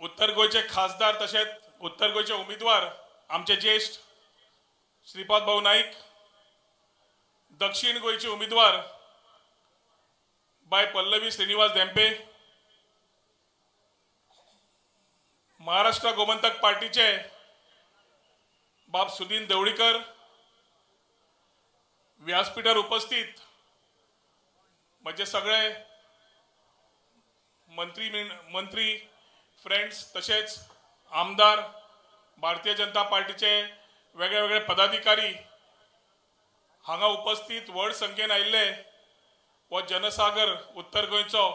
उत्तर गोयचे खासदार तसेच उत्तर गोयचे उमेदवार आमचे ज्येष्ठ श्रीपाद भाऊ नाईक, दक्षिण गोयचे उमेदवार बाय पल्लवी श्रीनिवास धेंपे, महाराष्ट्र गोमंतक पार्टीचे बाब सुदीन देवळीकर, व्यासपीठावर उपस्थित म्हणजे सगळे मंत्री फ्रेंड्स तसेच आमदार, भारतीय जनता पार्टीचे वेगळे वेगळे पदाधिकारी हांगा उपस्थित व्हड संख्येन आयिल्ले व जनसागर उत्तर गोंयचो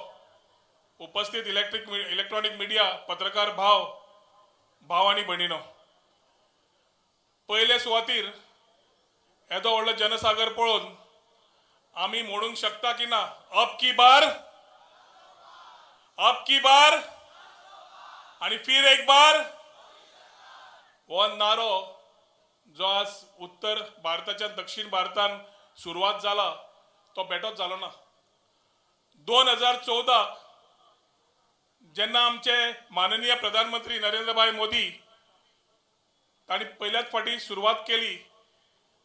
उपस्थित इलेक्ट्रॉनिक मिडिया पत्रकार भाव आणि भणीनो, पयले सुवातीर येदो व्हडलो जनसागर पळोवन आमी म्हणूंक शकता की ना अब की बार आणि फिर एक बार हो नारो जो आज उत्तर भारताच्या दक्षिण भारतान सुरुवात जाला तो बेटोच जालो ना. 2014 जेन्ना आमचे माननीय प्रधानमंत्री नरेंद्रभाई मोदी तांणी पहिल्याच फाटी सुरुवात केली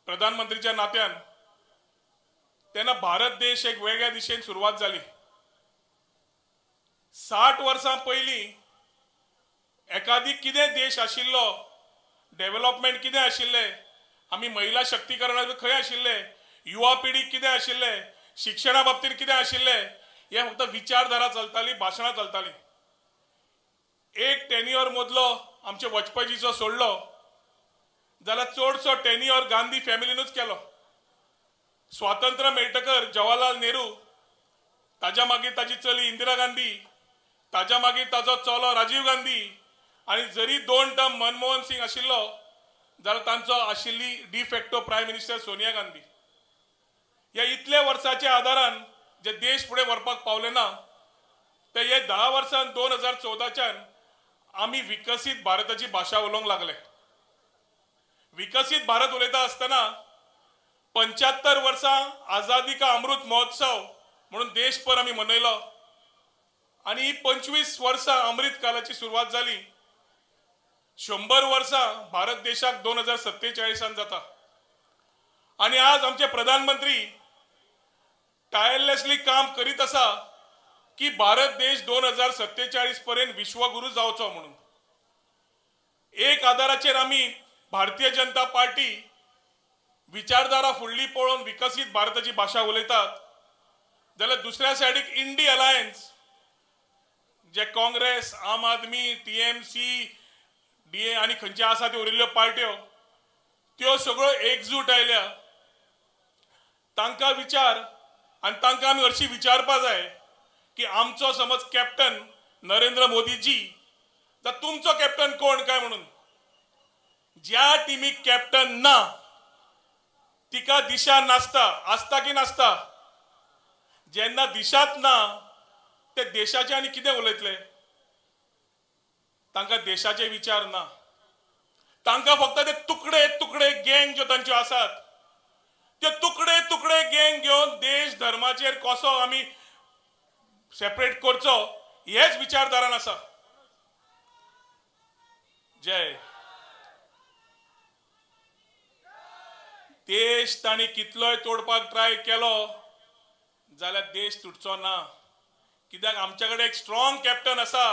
प्रधानमंत्रीच्या नात्यान, तेन्ना भारत देश एक वेगळ्या दिशेन सुरुवात जाली. 60 वर्सां पयलीं एकादीक कितें देश आशिल्लो, डेव्हलपमेंट कितें आशिल्ले, आमी महिला शक्तीकरणाक खंय आशिल्ले, युवा पिढीक कितें आशिल्ले, शिक्षणा बाबतींत कितें आशिल्ले, हे फक्त विचारधारा चलताली, भाशणां चलताली. एक टेन्युअर मदलो आमचे वाजपेयीचो सोडलो जाल्यार चडसो टेन्युअर गांधी फॅमिलीनूच केलो. स्वातंत्र्य मेळटकर जवाहरलाल नेहरू, ताज्या मागीर ताची चली इंदिरा गांधी, ताज्या मागीर ताजो चलो राजीव गांधी आणि जरी 2 टर्म मनमोहन सिंग आशिल्लो जाल्यार तांचो आशिल्ली डिफॅक्टो प्रायम मिनिस्टर सोनिया गांधी. ह्या इतल्या वर्साच्या आदारान जे देश फुडें व्हरपाक पावले ना ते हे 10 वर्सांत 2014च्यान आमी विकसीत भारताची भाशा उलोवंक लागले. विकसीत भारत उलयता आसतना 75 वर्सां आझादी का अमृत महोत्सव म्हणून देशभर आमी मनयलो आणि ही 25 वर्सां अमृत कालाची सुरवात जाली. 100 वर्सां भारत देशाक 2047 जाता आणि आज आमचे प्रधानमंत्री टायरलेसली काम करीत आसा की भारत देश 2047 पर्यंत विश्वगुरू जावचो म्हणून. एक आदाराचेर आमी भारतीय जनता पार्टी विचारधारा फुडली पळोवन विकसीत भारताची भाशा उलयतात जाल्यार दुसऱ्या सायडीक इंडी अलायन्स जे काँग्रेस, आम आदमी, टीएमसी, डीए आणि खंयचे आसा त्यो उरिल्ल्यो पार्ट्यो त्यो सगळ्यो एकजूट आयल्या. तांकां विचार आनी तांकां आमी हरशीं विचारपा जाय की आमचो समज कॅप्टन नरेंद्र मोदीजी जाल्यार तुमचो कॅप्टन कोण काय म्हणून. ज्या टिमीक कॅप्टन ना तिका दिशा नासता, आसता की नासता. जेन्ना दिशाच ना ते देशाचे आनी कितें उलयतले. तांकां देशाचे विचार ना, तांकां फक्त ते तुकडे गँग ज्यो तांच्यो आसात ते तुकडे गँग घेवन देश धर्माचेर कसो आमी सेपरेट करचो हेच विचारधारान आसा. जय देश तांणी कितलोय तोडपाक ट्राय केलो जाल्यार देश तुटचो ना. कित्याक आमच्या कडेन एक स्ट्रॉंग कॅप्टन आसा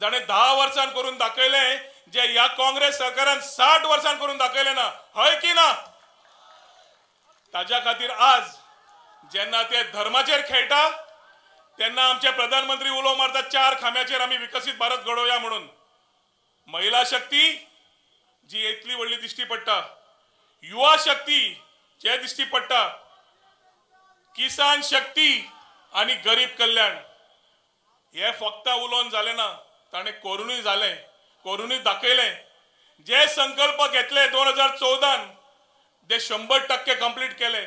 जाणे 10 वर्सां करून दाखयले जे ह्या काँग्रेस सरकारान 60 वर्सां करून दाखयले ना. हय की ना. ताज्या खातीर आज जेन्ना ते धर्माचेर खेळटा तेन्ना आमचे प्रधानमंत्री उलो मारतात 4 खांब्याचेर आमी विकसीत भारत घडोवया म्हणून. महिला शक्ती जी इतली व्हडली दिश्टी पडटा, युवा शक्ती जे दिश्टी पडटा, किसान शक्ती आणि गरीब कल्याण हे फक्त उलोवन जालें ना, ताणें करूनय जालें, करूनय दाखयलें. जे संकल्प घेतले 2014 ते 100% कंप्लीट केले.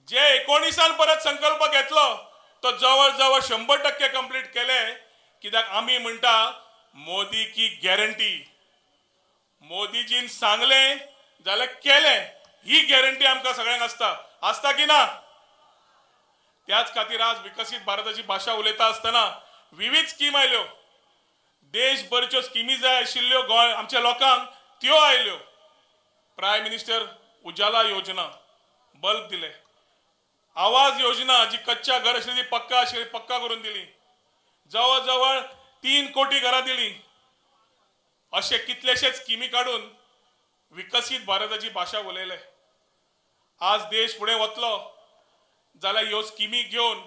जे 19 परत संकल्प घेतलो तो जवळ जवळ 100% कंप्लीट केले. कित्याक आमी म्हणटा मोदी की गॅरंटी. मोदीजीन सांगलें जाल्यार केलें, ही गॅरंटी आमकां सगळ्यांक आसता की ना. त्याच खातीर आज विकसीत भारताची भाशा उलयता आसतना विविध स्कीम आयल्यो. देशभरच्यो स्किमी जाय आशिल्ल्यो गोंय आमच्या लोकांक त्यो आयल्यो. प्रायम मिनिस्टर उजाला योजना बल्ब दिले. आवाज योजना जी कच्च्या घर आशिल्ली ती पक्का आशिल्ली पक्का करून दिली. जवळ जवळ 3 कोटी घरां दिली. असे कितलेशेच स्किमी काढून विकसीत भारताची भाषा उलयले. आज देश फुडें वतलो जाल्यार ह्यो स्किमी घेवन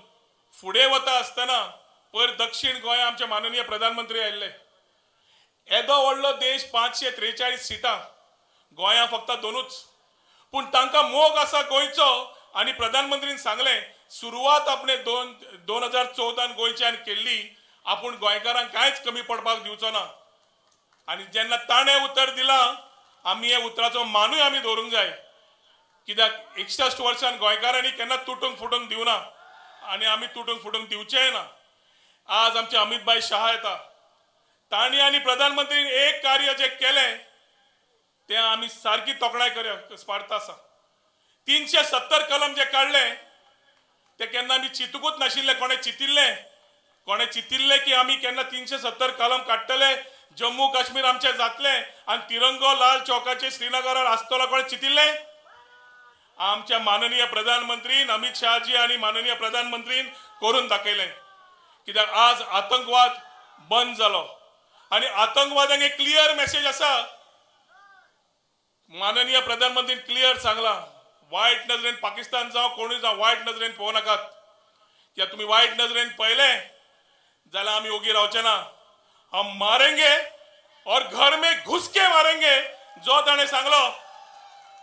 फुडें वता आसतना पयर दक्षिण गोंय आमचे माननीय प्रधानमंत्री आयिल्ले. येदो व्हडलो देश 543 सिटां, गोंया फक्त 2च. पूण तांकां मोग आसा गोंयचो आनी प्रधानमंत्रीन सांगलें सुरवात आपणे 2014 गोंयच्यान केल्ली. आपूण गोंयकारांक कांयच कमी पडपाक दिवचो ना. आनी जेन्ना ताणें उतर दिलां आमी हे उतराचो मानूय आमी दवरूंक जाय. कित्याक 61 वर्सां गोंयकारांनी केन्ना तुटूंक फुटूंक दिवना आनी आमी तुटूंक फुटूंक दिवचेय ना. आज आमचे अमित भाई शाह येता. तांणी आनी प्रधानमंत्रीन एक कार्य जे केलें तें आमी सारकी तोखणाय करया स्वार्थ आसा. 370 कलम जे काडले ते केन्ना आमी चिंतूकूच नाशिल्ले. कोणे चितिल्ले की आमी केन्ना 370 कलम काडटले, जम्मू काश्मीर आमचे जातले आनी तिरंगो लाल चौकाचे श्रीनगरार आसतलो. कोणे चितिल्ले? आमच्या माननीय प्रधानमंत्रीन अमित शहाजी आणि माननीय प्रधानमंत्रीन करून दाखयलें. कित्याक आज आतंकवाद बंद जालो आनी आतंकवादाक एक क्लियर मेसेज आसा. माननीय प्रधानमंत्रीन क्लियर सांगला वायट नजरेन पाकिस्तान जावं कोणूय जावं वायट नजरेन पळोवं नाकात. कित्याक तुमी वायट नजरेन पळयलें जाल्यार आमी ओगी रावचे ना. हम मारेंगे और घर में घुस के मारेंगे जो ताणें सांगलो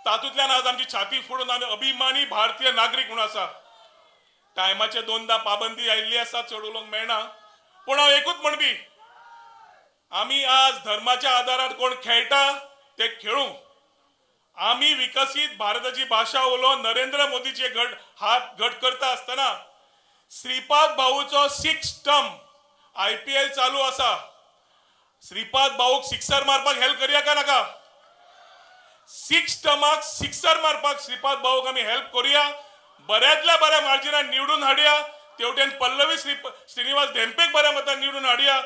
तातूंतल्यान आज आमची छाती फोडून आमी अभिमानी भारतीय नागरीक म्हणून आसा. टायमाचे 2दा पाबंदी आयिल्ली आसा, चड उलोवंक मेळना. पूण हांव एकूच म्हणपी आमी आज धर्माच्या आदारार कोण खेळटा ते खेळूं. आमी विकसीत भारताची भाषा उलोवन नरेंद्र मोदीचे हात घट करता आसतना श्रीपाद भाऊचो 6 टर्म IPL चालू आसा. श्रीपाद भाऊक सिक्सर मारपाक हेल्प करया का नाका? 6 टर्माक सिक्सर मारपाक श्रीपाद भाऊक आमी हेल्प करूया. बऱ्यातल्या बऱ्या मार्जिनान निवडून हाडया. तेवटेन पल्लवी श्रीनिवास धेंपेक बऱ्या मतान निवडून हाडया.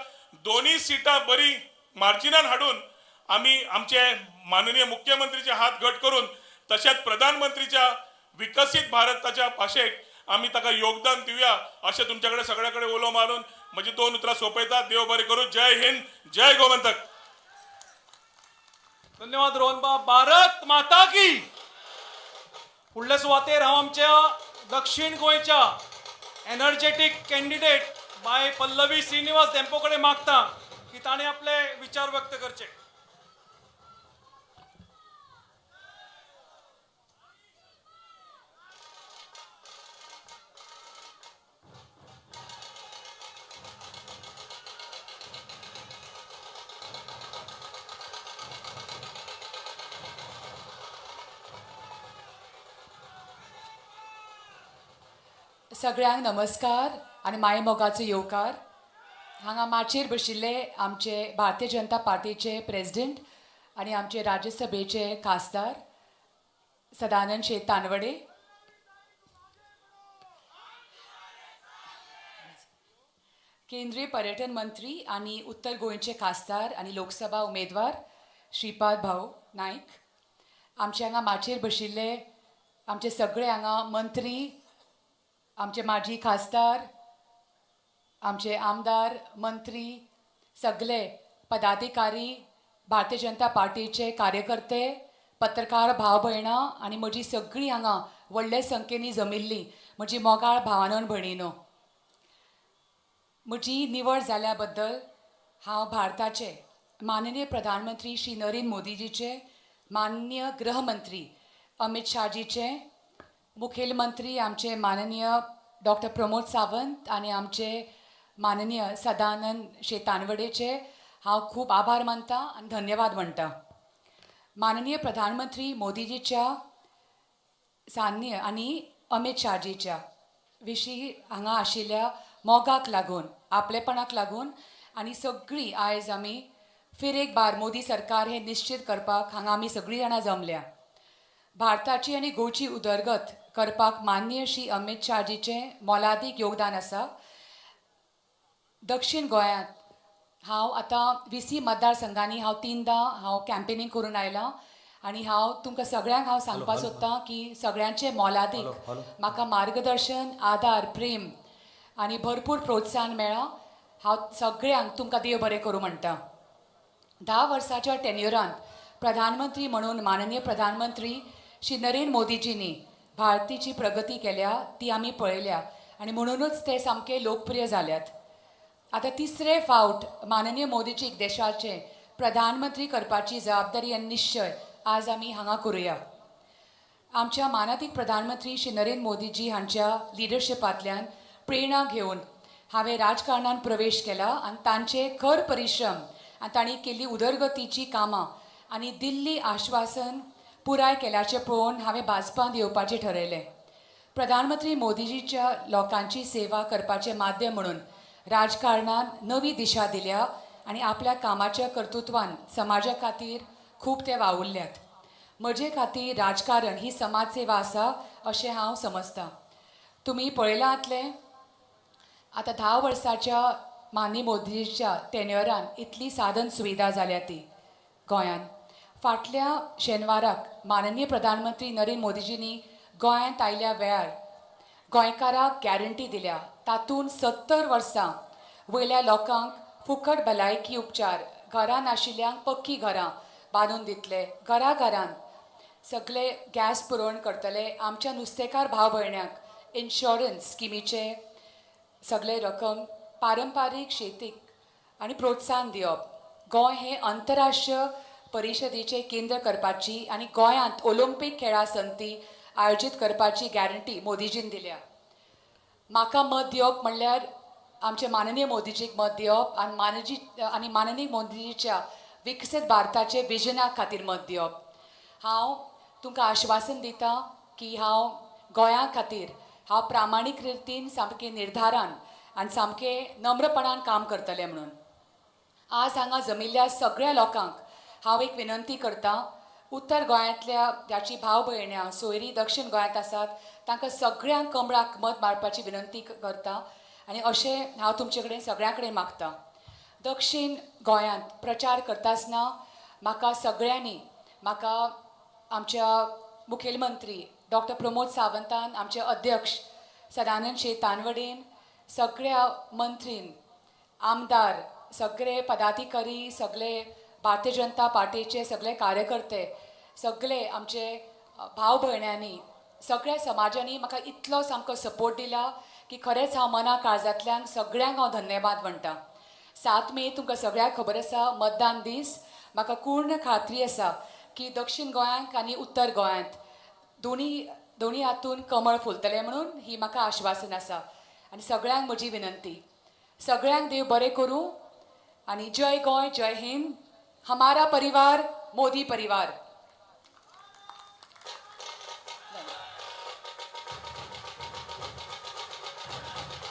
दोन्ही सिटां बरी मार्जिनान हाडून आमी आमचे माननीय मुख्यमंत्रीचे हात घट करून तशेंच प्रधानमंत्रीच्या विकसीत भारताच्या भाशेक आमी ताका योगदान दिवया अशें तुमचे कडेन सगळे कडेन उलो मारून म्हजी 2 उतरां सोंपयता. देव बरें करूं. जय हिंद, जय गोमंतक. धन्यवाद रोहनबाब. भारत माता की. फुडल्या सुवातेर हांव आमच्या दक्षिण गोंयच्या एनर्जेटीक कॅन्डिडेट बाय पल्लवी श्रीनिवास धेंपो कडेन मागता की ताणें आपले विचार व्यक्त करचे. सगळ्यांक नमस्कार आनी माये मोगाचो येवकार. हांगा माचयेर बशिल्ले आमचे भारतीय जनता पार्टीचे प्रेसिडेंट आनी आमचे राज्यसभेचे खासदार सदानंद शेट तानवडे, केंद्रीय पर्यटन मंत्री आनी उत्तर गोंयचे खासदार आनी लोकसभा उमेदवार श्रीपाद भाऊ नाईक, आमचे हांगा माचयेर बशिल्ले आमचे सगळे हांगा मंत्री, आमचे माजी खासदार, आमचे आमदार, मंत्री, सगळे पदाधिकारी, भारतीय जनता पार्टीचे कार्यकर्ते, पत्रकार भाव भयणां आनी म्हजी सगळीं हांगा व्हडले संख्येनी जमिल्लीं म्हजी मोगाळ भावानो आनी भयणीनो, म्हजी निवड जाल्या बद्दल हांव भारताचे माननीय प्रधानमंत्री श्री नरेंद्र मोदीजीचे, माननीय गृहमंत्री अमित शाहजीचे, मुखेलमंत्री आमचे माननीय डॉक्टर प्रमोद सावंत आनी आमचे माननीय सदानंद तानवडेचे हांव खूब आभार मानता आनी धन्यवाद म्हणटा. माननीय प्रधानमंत्री मोदीजीच्या सान्य आनी अमित शाहजीच्या विशीं हांगा आशिल्ल्या मोगाक लागून आपलेपणाक लागून आनी सगळीं आयज आमी फिर एक बार मोदी सरकार हे निश्चित करपाक हांगा आमी सगळीं जाणां जमल्या. भारताची आनी गोंयची उदरगत करपाक माननीय श्री अमित शाहजीचें मोलादीक योगदान आसा. दक्षिण गोंयांत हांव आतां VC मतदारसंघांनी हांव 3दां हांव कॅम्पेनींग करून आयलां आनी हांव तुमकां सगळ्यांक हांव सांगपाक सोदतां की सगळ्यांचे मोलादीक म्हाका मार्गदर्शन आदार प्रेम आनी भरपूर प्रोत्साहन मेळ्ळां. हांव सगळ्यांक तुमकां देव बरें करूं म्हणटा. 10 वर्साच्या टेन्युरांत प्रधानमंत्री म्हणून माननीय प्रधानमंत्री श्री नरेंद्र मोदीजींनी भारतीची प्रगती केल्या ती आमी पळयल्या आनी म्हणूनच ते सामके लोकप्रिय जाल्यात. आतां तिसरे फावट माननीय मोदीजीक देशाचे प्रधानमंत्री करपाची जबाबदारी आनी निश्चय आज आमी हांगा करुया. आमच्या मानातीक प्रधानमंत्री श्री नरेंद्र मोदीजी हांच्या लिडरशिपांतल्यान प्रेरणा घेवन हांवें राजकारणांत प्रवेश केला आनी तांचे खर परिश्रम आनी तांणी केल्ली उदरगतीची कामां आनी दिल्ली आश्वासन पुराय केल्याचें पळोवन हांवें भाजपांत येवपाचें ठरयलें. प्रधानमंत्री मोदीजीच्या लोकांची सेवा करपाचें माध्यम म्हणून राजकारणांत नवी दिशा दिल्या आनी आपल्या कामाच्या कर्तृत्वान समाजा खातीर खूब ते वावुरल्यात. म्हजे खातीर राजकारण ही समाज सेवा आसा अशें हांव समजतां. तुमी पळयलां आसलें आतां 10 वर्साच्या माननीय मोदीच्या टेन्युरान इतली साधन सुविधा जाल्या ती गोंयांत. फाटल्या शेनवाराक माननीय प्रधानमंत्री नरेंद्र मोदीजींनी गोंयांत आयल्या वेळार गोंयकारांक गॅरंटी दिल्या. तातूंत 70 वर्सां वयल्या लोकांक फुकट भलायकी उपचार, घरां नाशिल्ल्यांक पक्की घरां बांदून दितले, घरांत सगळे गॅस पुरवण करतले. आमच्या नुस्तेकार भाव भयण्यांक इन्शुरन्स स्किमीचे सगळे रकम, पारंपारीक शेतीक आनी प्रोत्साहन दिवप. गोंय हे आंतरराष्ट्रीय परिशदेचे केंद्र करपाची आनी गोंयांत ऑलिंपीक खेळां सर्ती आयोजीत करपाची गॅरंटी मोदीजीन दिल्या. म्हाका मत दिवप म्हणल्यार आमचे माननीय मोदीजीक मत दिवप आनी माननीय मोदीजीच्या विकसीत भारताचे विजना खातीर मत दिवप. हांव तुमकां आश्वासन दितां की हांव गोंया खातीर हांव प्रामाणीक रितीन सामकें निर्धारान आनी सामकें नम्रपणान काम करतलें म्हणून. आज हांगा जमिल्ल्या सगळ्या लोकांक हांव एक विनंती करतां. उत्तर गोंयांतल्या ज्याची भाव भयण्या सोयरी दक्षिण गोंयांत आसात तांकां सगळ्यांक कमळाक मत मारपाची विनंती करतां आनी अशें हांव तुमचे कडेन सगळ्यां कडेन मागतां. दक्षिण गोंयांत प्रचार करता आसतना म्हाका सगळ्यांनी आमच्या मुखेलमंत्री डॉक्टर प्रमोद सावंतान, आमचे अध्यक्ष सदानंद तानवडेन, सगळ्या मंत्रीन, आमदार, सगळे पदाधिकारी, सगळे भारतीय जनता पार्टीचे सगळे कार्यकर्ते, सगळे आमचे भाव भयण्यांनी, सगळ्या समाजांनी म्हाका इतलो सामको सपोर्ट दिला की खरेंच हांव मना काळजांतल्यान सगळ्यांक हांव धन्यवाद म्हणटां. 7 मे तुमकां सगळ्यांक खबर आसा मतदान दीस. म्हाका पूर्ण खात्री आसा की दक्षिण गोंयांत आनी उत्तर गोंयांत दोनी हातून कमळ फुलतलें म्हणून ही म्हाका आश्वासन आसा. आनी सगळ्यांक म्हजी विनंती, सगळ्यांक देव बरें करूं आनी जय गोंय, जय हिंद. हमारा परिवार मोदी परिवार.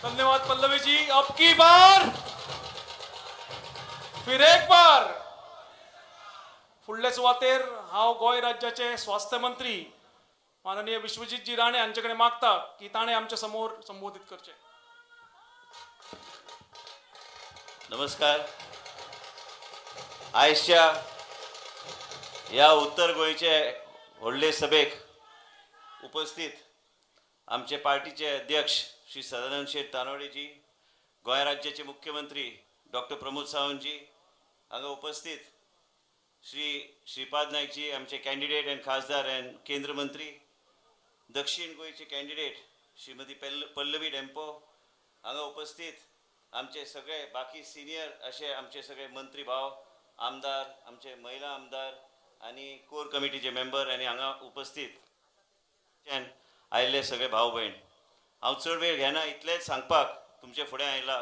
धन्यवाद पल्लवी जी. अब की बार फिर एक बार फुडले सुवातेर हांव गोंय राज्याचे स्वास्थ्य मंत्री माननीय विश्वजीतजी राणे हांचे कडेन मागता की ताणें आमच्या समोर संबोधित करचें. नमस्कार. आयजच्या ह्या उत्तर गोंयचे व्हडले सभेक उपस्थित आमचे पार्टीचे अध्यक्ष श्री सदानंद तानवडेजी, गोंय राज्याचे मुख्यमंत्री डॉक्टर प्रमोद सावंतजी, हांगा उपस्थित श्रीपाद नाईकजी, आमचे कॅन्डिडेट एंड खासदार एंड केंद्र मंत्री, दक्षिण गोंयचे कॅन्डिडेट श्रीमती पल्लवी डेंपो, हांगा उपस्थित आमचे सगळे बाकी सिनियर असे आमचे सगळे मंत्री भाव, आमदार, आमचे महिला आमदार आणि कोर कमिटीचे मेंबर आनी हांगा उपस्थित आयिल्ले सगळे भाव भयण. हांव चड वेळ घेना, इतलेंच सांगपाक तुमचे फुडें आयला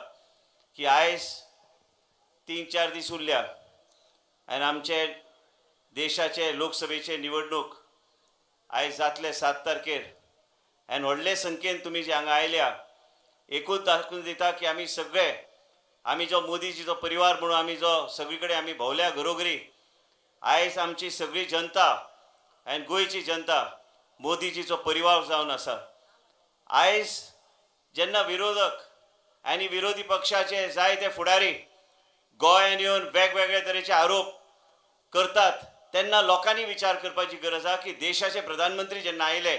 की आयज 3-4 दीस उरल्या आनी आमचे देशाचे लोकसभेचे निवडणूक आयज जातले 7 तारखेर आनी व्हडले संख्येन तुमी जे हांगा आयल्या एकूच दाखोवन दिता की आमी सगळे आमी जो मोदीजीचो परिवार म्हणून आमी जो सगळी कडेन आमी भोंवल्या घरोघरी आयज आमची सगळी जनता आनी गोंयची जनता मोदीजीचो परिवार जावन आसा. आयज जेन्ना विरोधक आनी विरोधी पक्षाचे जायते फुडारी गोंयांत येवन वेगवेगळे तरेचे आरोप करतात तेन्ना लोकांनी विचार करपाची गरज आसा की देशाचे प्रधानमंत्री जेन्ना आयले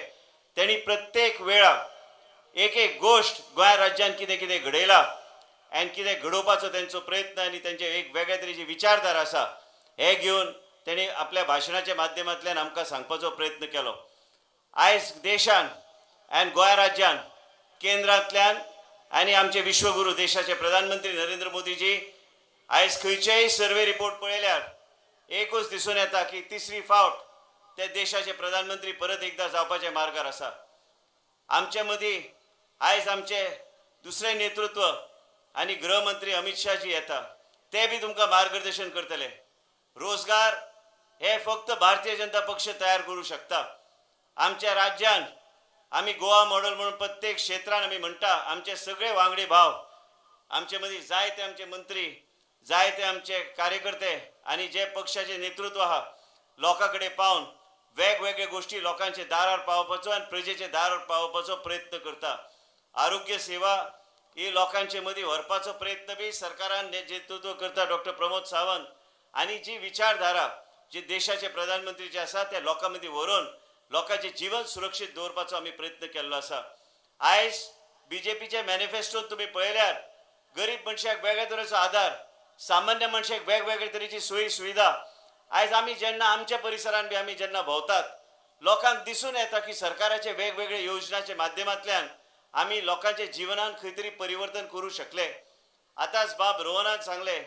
त्यांनी प्रत्येक वेळा एक एक गोष्ट गोंय राज्यात कितें कितें घडयला आनी कितें घडोवपाचो तेंचो प्रयत्न आनी तेंचे एक वेगळे तरेची विचारधारा आसा हे घेवन तेणी आपल्या भाशणाच्या माध्यमांतल्यान आमकां सांगपाचो प्रयत्न केलो. आयज देशान आनी गोंय राज्यान केंद्रांतल्यान आनी आमचे विश्वगुरू देशाचे प्रधानमंत्री नरेंद्र मोदीजी आयज खंयचेय सर्वे रिपोर्ट पळयल्यार एकूच दिसून येता की तिसरी फावट ते देशाचे प्रधानमंत्री परत एकदा जावपाच्या मार्गार आसा. आमचे मदीं आयज आमचे दुसरे नेतृत्व आनी गृहमंत्री अमित शाहजी येता ते बी तुमकां मार्गदर्शन करतले. रोजगार हे फक्त भारतीय जनता पक्ष तयार करू शकता. आमच्या राज्यान आमी गोवा मॉडेल म्हणून प्रत्येक क्षेत्रान आमी म्हणटा आमचे सगळे वांगडी भाव आमचे मदीं जायते आमचे मंत्री जायते आमचे कार्यकर्ते आनी जे पक्षाचे नेतृत्व आहा लोकां कडेन पावन वेगवेगळे गोष्टी लोकांचे दारार पावोवपाचो आनी प्रजेचे दारार पावोवपाचो प्रयत्न करता. आरोग्य सेवा ही लोकांचे मदीं व्हरपाचो प्रयत्न बी सरकारान नेतृत्व करता डॉक्टर प्रमोद सावंत आनी जी विचारधारा जी देशाचे प्रधानमंत्री जे आसा ते लोकां मदीं व्हरून लोकांचे जीवन सुरक्षीत दवरपाचो आमी प्रयत्न केल्लो आसा. आयज बीजेपीचे मॅनिफेस्टोन तुमी पळयल्यार गरीब मनशाक वेगळ्या तरेचो आधार सामान्य मनशाक वेगवेगळे तरेची सोयी सुविधा आयज आमी जेन्ना आमच्या परिसरान बी आमी जेन्ना भोंवतात लोकांक दिसून येता की सरकाराचे वेगवेगळे योजनाचे माध्यमांतल्यान आमी लोकांचे जिवनान खंय तरी परिवर्तन करू शकले. आतांच बाब रोहनान सांगले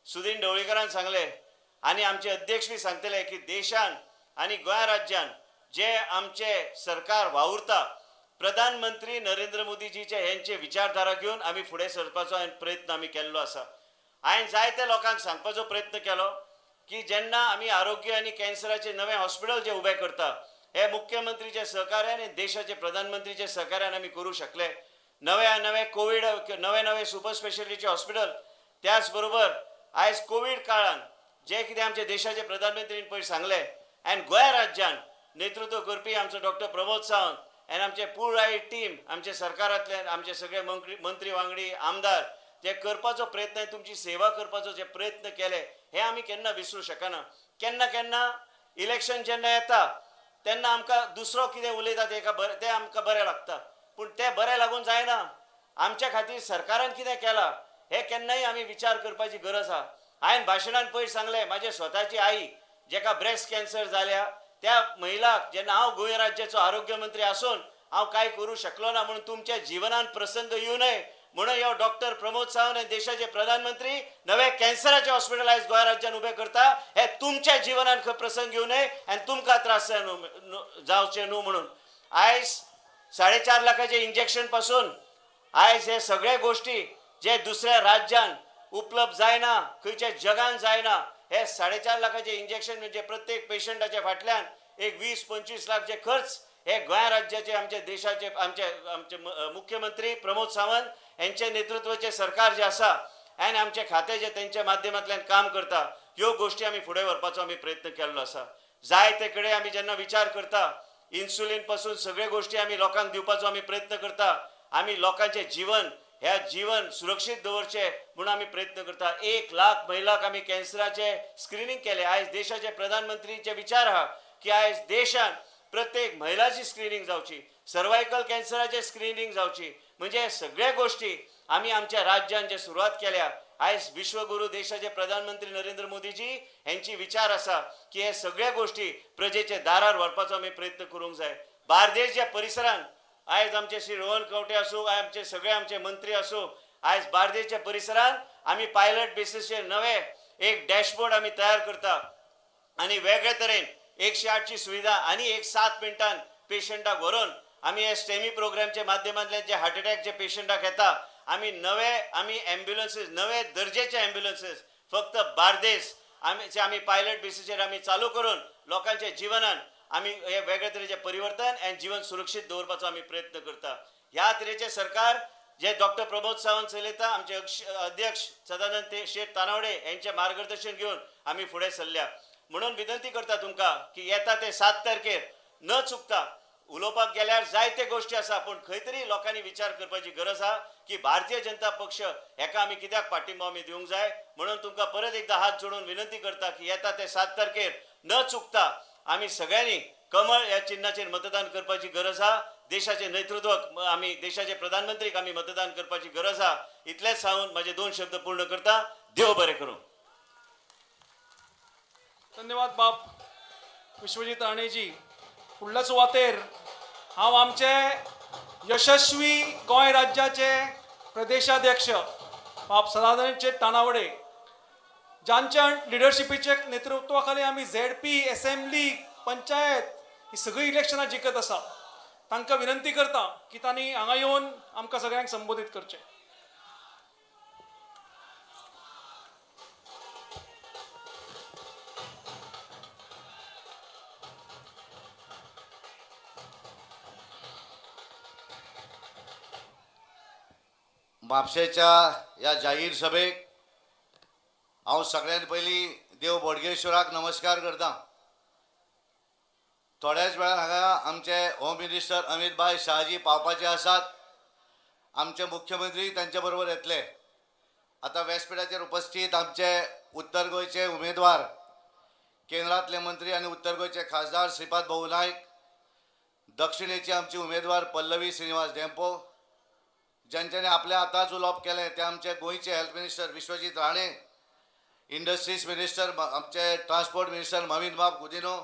सुदीन ढवळीकरान सांगले आनी आमचे अध्यक्ष बी सांगतले की देशान आनी गोंय राज्यान जे आमचे सरकार वावुरता प्रधानमंत्री नरेंद्र मोदीजीचे हेंचे विचारधारा घेवन आमी फुडें सरपाचो प्रयत्न आमी केल्लो आसा. हांवें जायत्या लोकांक सांगपाचो प्रयत्न केलो की जेन्ना आमी आरोग्य आनी कॅन्सराचे नवे हॉस्पिटल जे उबे करता हे मुख्यमंत्रीचे सहकार्यान आनी देशाचे प्रधानमंत्रीचे सहकार्यान आमी करूं शकले. नवे कोविड नवे सुपर स्पेशलिटी हॉस्पिटल त्याच बरोबर आयज कोविड काळान जे कितें आमचे देशाचे प्रधानमंत्रीन पयर सांगले आनी गोंय राज्यान नेतृत्व करपी आमचो डॉक्टर प्रमोद सावंत आनी आमचे पुराय टीम आमचे सरकारांतल्यान आमचे सगळे मंत्री वांगडी आमदार जे करपाचो प्रयत्न तुमची सेवा करपाचो जे प्रयत्न केले हे आमी केन्ना विसरूं शकना. केन्ना केन्ना इलेक्शन जेन्ना येता तेन्ना आमकां दुसरो कितें उलयता ते आमकां बरें लागता पूण ते बरें लागून जायना. आमच्या खातीर सरकारान कितें केलां हे केन्नाय आमी विचार करपाची गरज आहा. हांवें भाशणान पयर सांगलें म्हाजे स्वताची आई जेका ब्रेस्ट कॅन्सर जाल्या त्या महिलाक जेन्ना हांव गोंय राज्याचो आरोग्य मंत्री आसून हांव कांय करूं शकलो ना म्हणून तुमच्या जिवनान प्रसंग येवं नये म्हणून ह्यो डॉक्टर प्रमोद सावंत देशाचे प्रधानमंत्री नवे कॅन्सराचे हॉस्पिटल आयज गोंय राज्यान उबे करता हे तुमच्या जिवनान प्रसंग येवं नये आनी तुमकां त्रास जावचे न्हू म्हणून. आयज 4.5 लाखाचे इंजेक्शन पासून आयज हे सगळे गोष्टी जे दुसऱ्या राज्यान उपलब्ध जायना खंयच्या जगान जायना हे 4.5 लाखाचे इंजेक्शन म्हणजे प्रत्येक पेशंटाच्या फाटल्यान एक 20-25 लाख जे खर्च हे गोंय राज्याचे आमच्या देशाचे आमचे मुख्यमंत्री प्रमोद सावंत यांचे नेतृत्वाचे सरकार जे आसा आनी आमचे खाते जे त्यांच्या माध्यमांतल्यान काम करता ह्यो गोष्टी आमी फुडें व्हरपाचो आमी प्रयत्न केल्लो आसा. जायते कडेन आमी जेन्ना विचार करता इन्सुलीन पासून सगळे गोष्टी आमी लोकांक दिवपाचो आमी प्रयत्न करता. आमी लोकांचे जीवन सुरक्षीत दवरचे म्हणून आमी प्रयत्न करता. 1 लाख महिलाक आमी कॅन्सराचे स्क्रिनींग केले. आयज देशाचे प्रधानमंत्रीचे विचार आहा की आयज देशान प्रत्येक महिलाची स्क्रिनींग जावची सर्वायकल कॅन्सराचे स्क्रिनींग जावची म्हणजे सगळे गोष्टी आमी आमच्या राज्यान जे सुरवात केल्या. आयज विश्वगुरू देशाचे प्रधानमंत्री नरेंद्र मोदीजी यांची विचार आसा की हे सगळे गोष्टी प्रजेचे दारार व्हरपाचो आमी प्रयत्न करूंक जाय. बार्देसच्या परिसरान आयज आमचे श्री रोहन खंवटे आसूं आमचे सगळे आमचे मंत्री आसूं आयज बार्देसच्या परिसरान आमी पायलट बेसिसचेर नवे एक डॅशबोर्ड आमी तयार करता आनी वेगळे तरेन 108 ची सुविधा आनी एक 7 मिनटान पेशंटाक व्हरून आमी हे स्टेमी प्रोग्रामच्या माध्यमांतल्यान जे हार्ट अटॅकचे पेशंटाक येता आम्ही ॲम्ब्युलन्सेस नवे दर्जेचे ॲम्ब्युलन्सेस फक्त बार्देस आम्ही पायलट बेसिसचेर आम्ही चालू करून लोकांच्या जिवनान आम्ही हे वेगळ्या तरेचे परिवर्तन आणि जीवन सुरक्षीत दवरपाचो आम्ही प्रयत्न करता. ह्या तरेचे सरकार जे डॉक्टर प्रमोद सावंत चलयता आमचे अध्यक्ष सदानंद शेठ तानावडे यांचे मार्गदर्शन घेऊन आम्ही फुडें सरल्या. म्हणून विनंती करता तुमकां की येता ते 7 तारखेर न चुकता उलोवपाक गेल्यार जायते गोष्टी आसा पूण खंय तरी लोकांनी विचार करपाची गरज आहा की भारतीय जनता पक्ष हेका आमी कित्याक पाठिंबो आमी दिवंक जाय. म्हणून तुमकां परत एकदा हात जोडून विनंती करता की येता ते 7 तारखेर न चुकता आमी सगळ्यांनी कमळ या चिन्हाचेर मतदान करपाची गरज आहा. देशाचे नेतृत्व आमी देशाचे प्रधानमंत्रीक आमी मतदान करपाची गरज आहा. इतलेंच सांगून माझे 2 शब्द पूर्ण करता. देव बरें करूं. धन्यवाद बाब विश्वजीत राणेजी. फुडल्या सुवातेर हांव आमचे यशस्वी गोंय राज्याचे प्रदेशाध्यक्ष बाब सदानंद शेठ तानावडे ज्यांच्या लिडरशिपीचे नेतृत्वा खाली आमी ZP असेंब्ली पंचायत ही सगळी इलेक्शनां जिखत आसा. तांकां विनंती करता की तांणी हांगा येवन आमकां सगळ्यांक संबोधीत करचें. म्हापशेच्या ह्या जाहीर सभेक हांव सगळ्यात पयलीं देव बोडगेश्वराक नमस्कार करतां. थोड्याच वेळार हांगा आमचे होम मिनिस्टर अमित भाई शहाजी पावपाचे आसात. आमचे मुख्यमंत्री तांचे बरोबर येतले. आतां व्यासपीठाचेर उपस्थित आमचे उत्तर गोंयचे उमेदवार केंद्रांतले मंत्री आनी उत्तर गोंयचे खासदार श्रीपाद भाऊ नायक, दक्षिणेची आमची उमेदवार पल्लवी श्रीनिवास डेंपो, ज्यांच्यानी आपल्या आतांच उलोवप केलें ते आमचे गोंयचे health minister Vishwajit Rane, industries minister आमचे ट्रान्सपोर्ट मिनिस्टर मवीन बाब गुदिनो,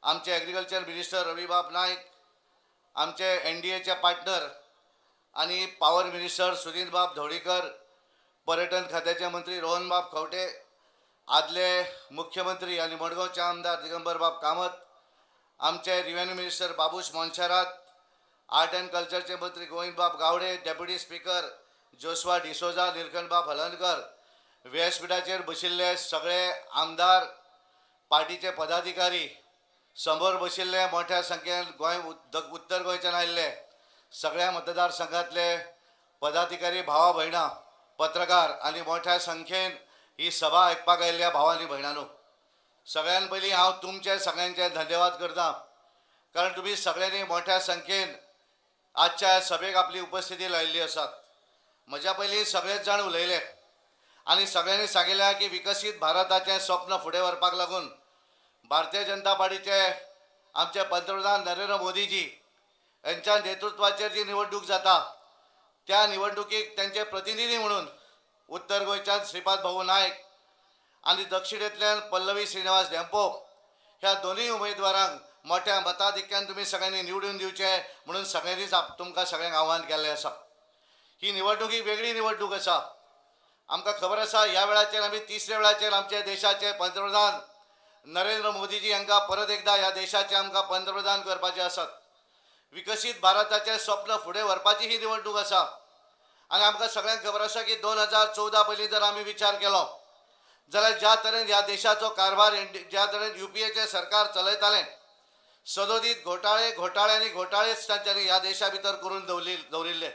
आमचे एग्रीकल्चर मिनिस्टर रविबाब नायक, आमचे NDAचे पार्टनर आणि पॉवर मिनिस्टर सुनील बाब धवळीकर, पर्यटन खात्याचे मंत्री रोहन बाब खवटे, आदले मुख्यमंत्री आणि मडगावचे आमदार दिगंबर बाब कामत, आमचे revenue minister Babush Monserrate, art and कल्चरचे मंत्री गोविंद बाब गावडे, डेप्युटी स्पीकर जोशवा डिसोजा, निलकंठ बाब हलनकर, व्यासपीठाचेर बशिल्ले सगळे आमदार, पार्टीचे पदाधिकारी, समोर बशिल्ले मोठ्या संख्येन गोंय उत्तर गोंयच्यान आयिल्ले सगळ्या मतदारसंघातले पदाधिकारी भावा भयणां, पत्रकार आनी मोठ्या संख्येन ही सभा आयकपाक आयिल्ल्या भावांनी भयणांनो, सगळ्यान पयलीं हांव तुमचे सगळ्यांचे धन्यवाद करता. कारण तुम्ही सगळ्यांनी मोठ्या संख्येन आजच्या सभेक आपली उपस्थिती लायिल्ली आसात. म्हज्या पयलीं सगळेच जाण उलयले आनी सगळ्यांनी सांगिल्लें की विकसीत भारताचें स्वप्न फुडें व्हरपाक लागून भारतीय जनता पार्टीचे आमचे पंतप्रधान नरेंद्र मोदीजी यांच्या नेतृत्वाचेर जी निवडणूक जाता त्या निवडणुकीक त्यांचे प्रतिनिधी म्हणून उत्तर गोंयच्यान श्रीपाद भाऊ नायक आणि दक्षिणेंतल्यान पल्लवी श्रीनिवास डेंपो ह्या दोन्ही उमेदवारांक मोठ्या मताधिक्यान तुम्ही सगळ्यांनी निवडून दिवचे म्हणून सगळ्यांनीच तुमकां सगळ्यांक आव्हान केल्लें आसा. ही निवडणूक ही वेगळी निवडणूक आसा. आमकां खबर आसा ह्या वेळाचेर आमी तिसऱ्या वेळाचेर आमचे देशाचे पंतप्रधान नरेंद्र मोदीजी हांकां परत एकदा ह्या देशाचे आमकां पंतप्रधान करपाचे आसात. विकसीत भारताचें स्वप्न फुडें व्हरपाची ही निवडणूक आसा. आनी आमकां सगळ्यांक खबर आसा की 2014 पयलीं जर आमी विचार केलो जाल्यार ज्या तरेन ह्या देशाचो कारभार ज्या तरेन UPAचें सरकार चलयतालें सदोदीत घोटाळेच तांच्यांनी ह्या देशा भितर करून दवरिल्ले.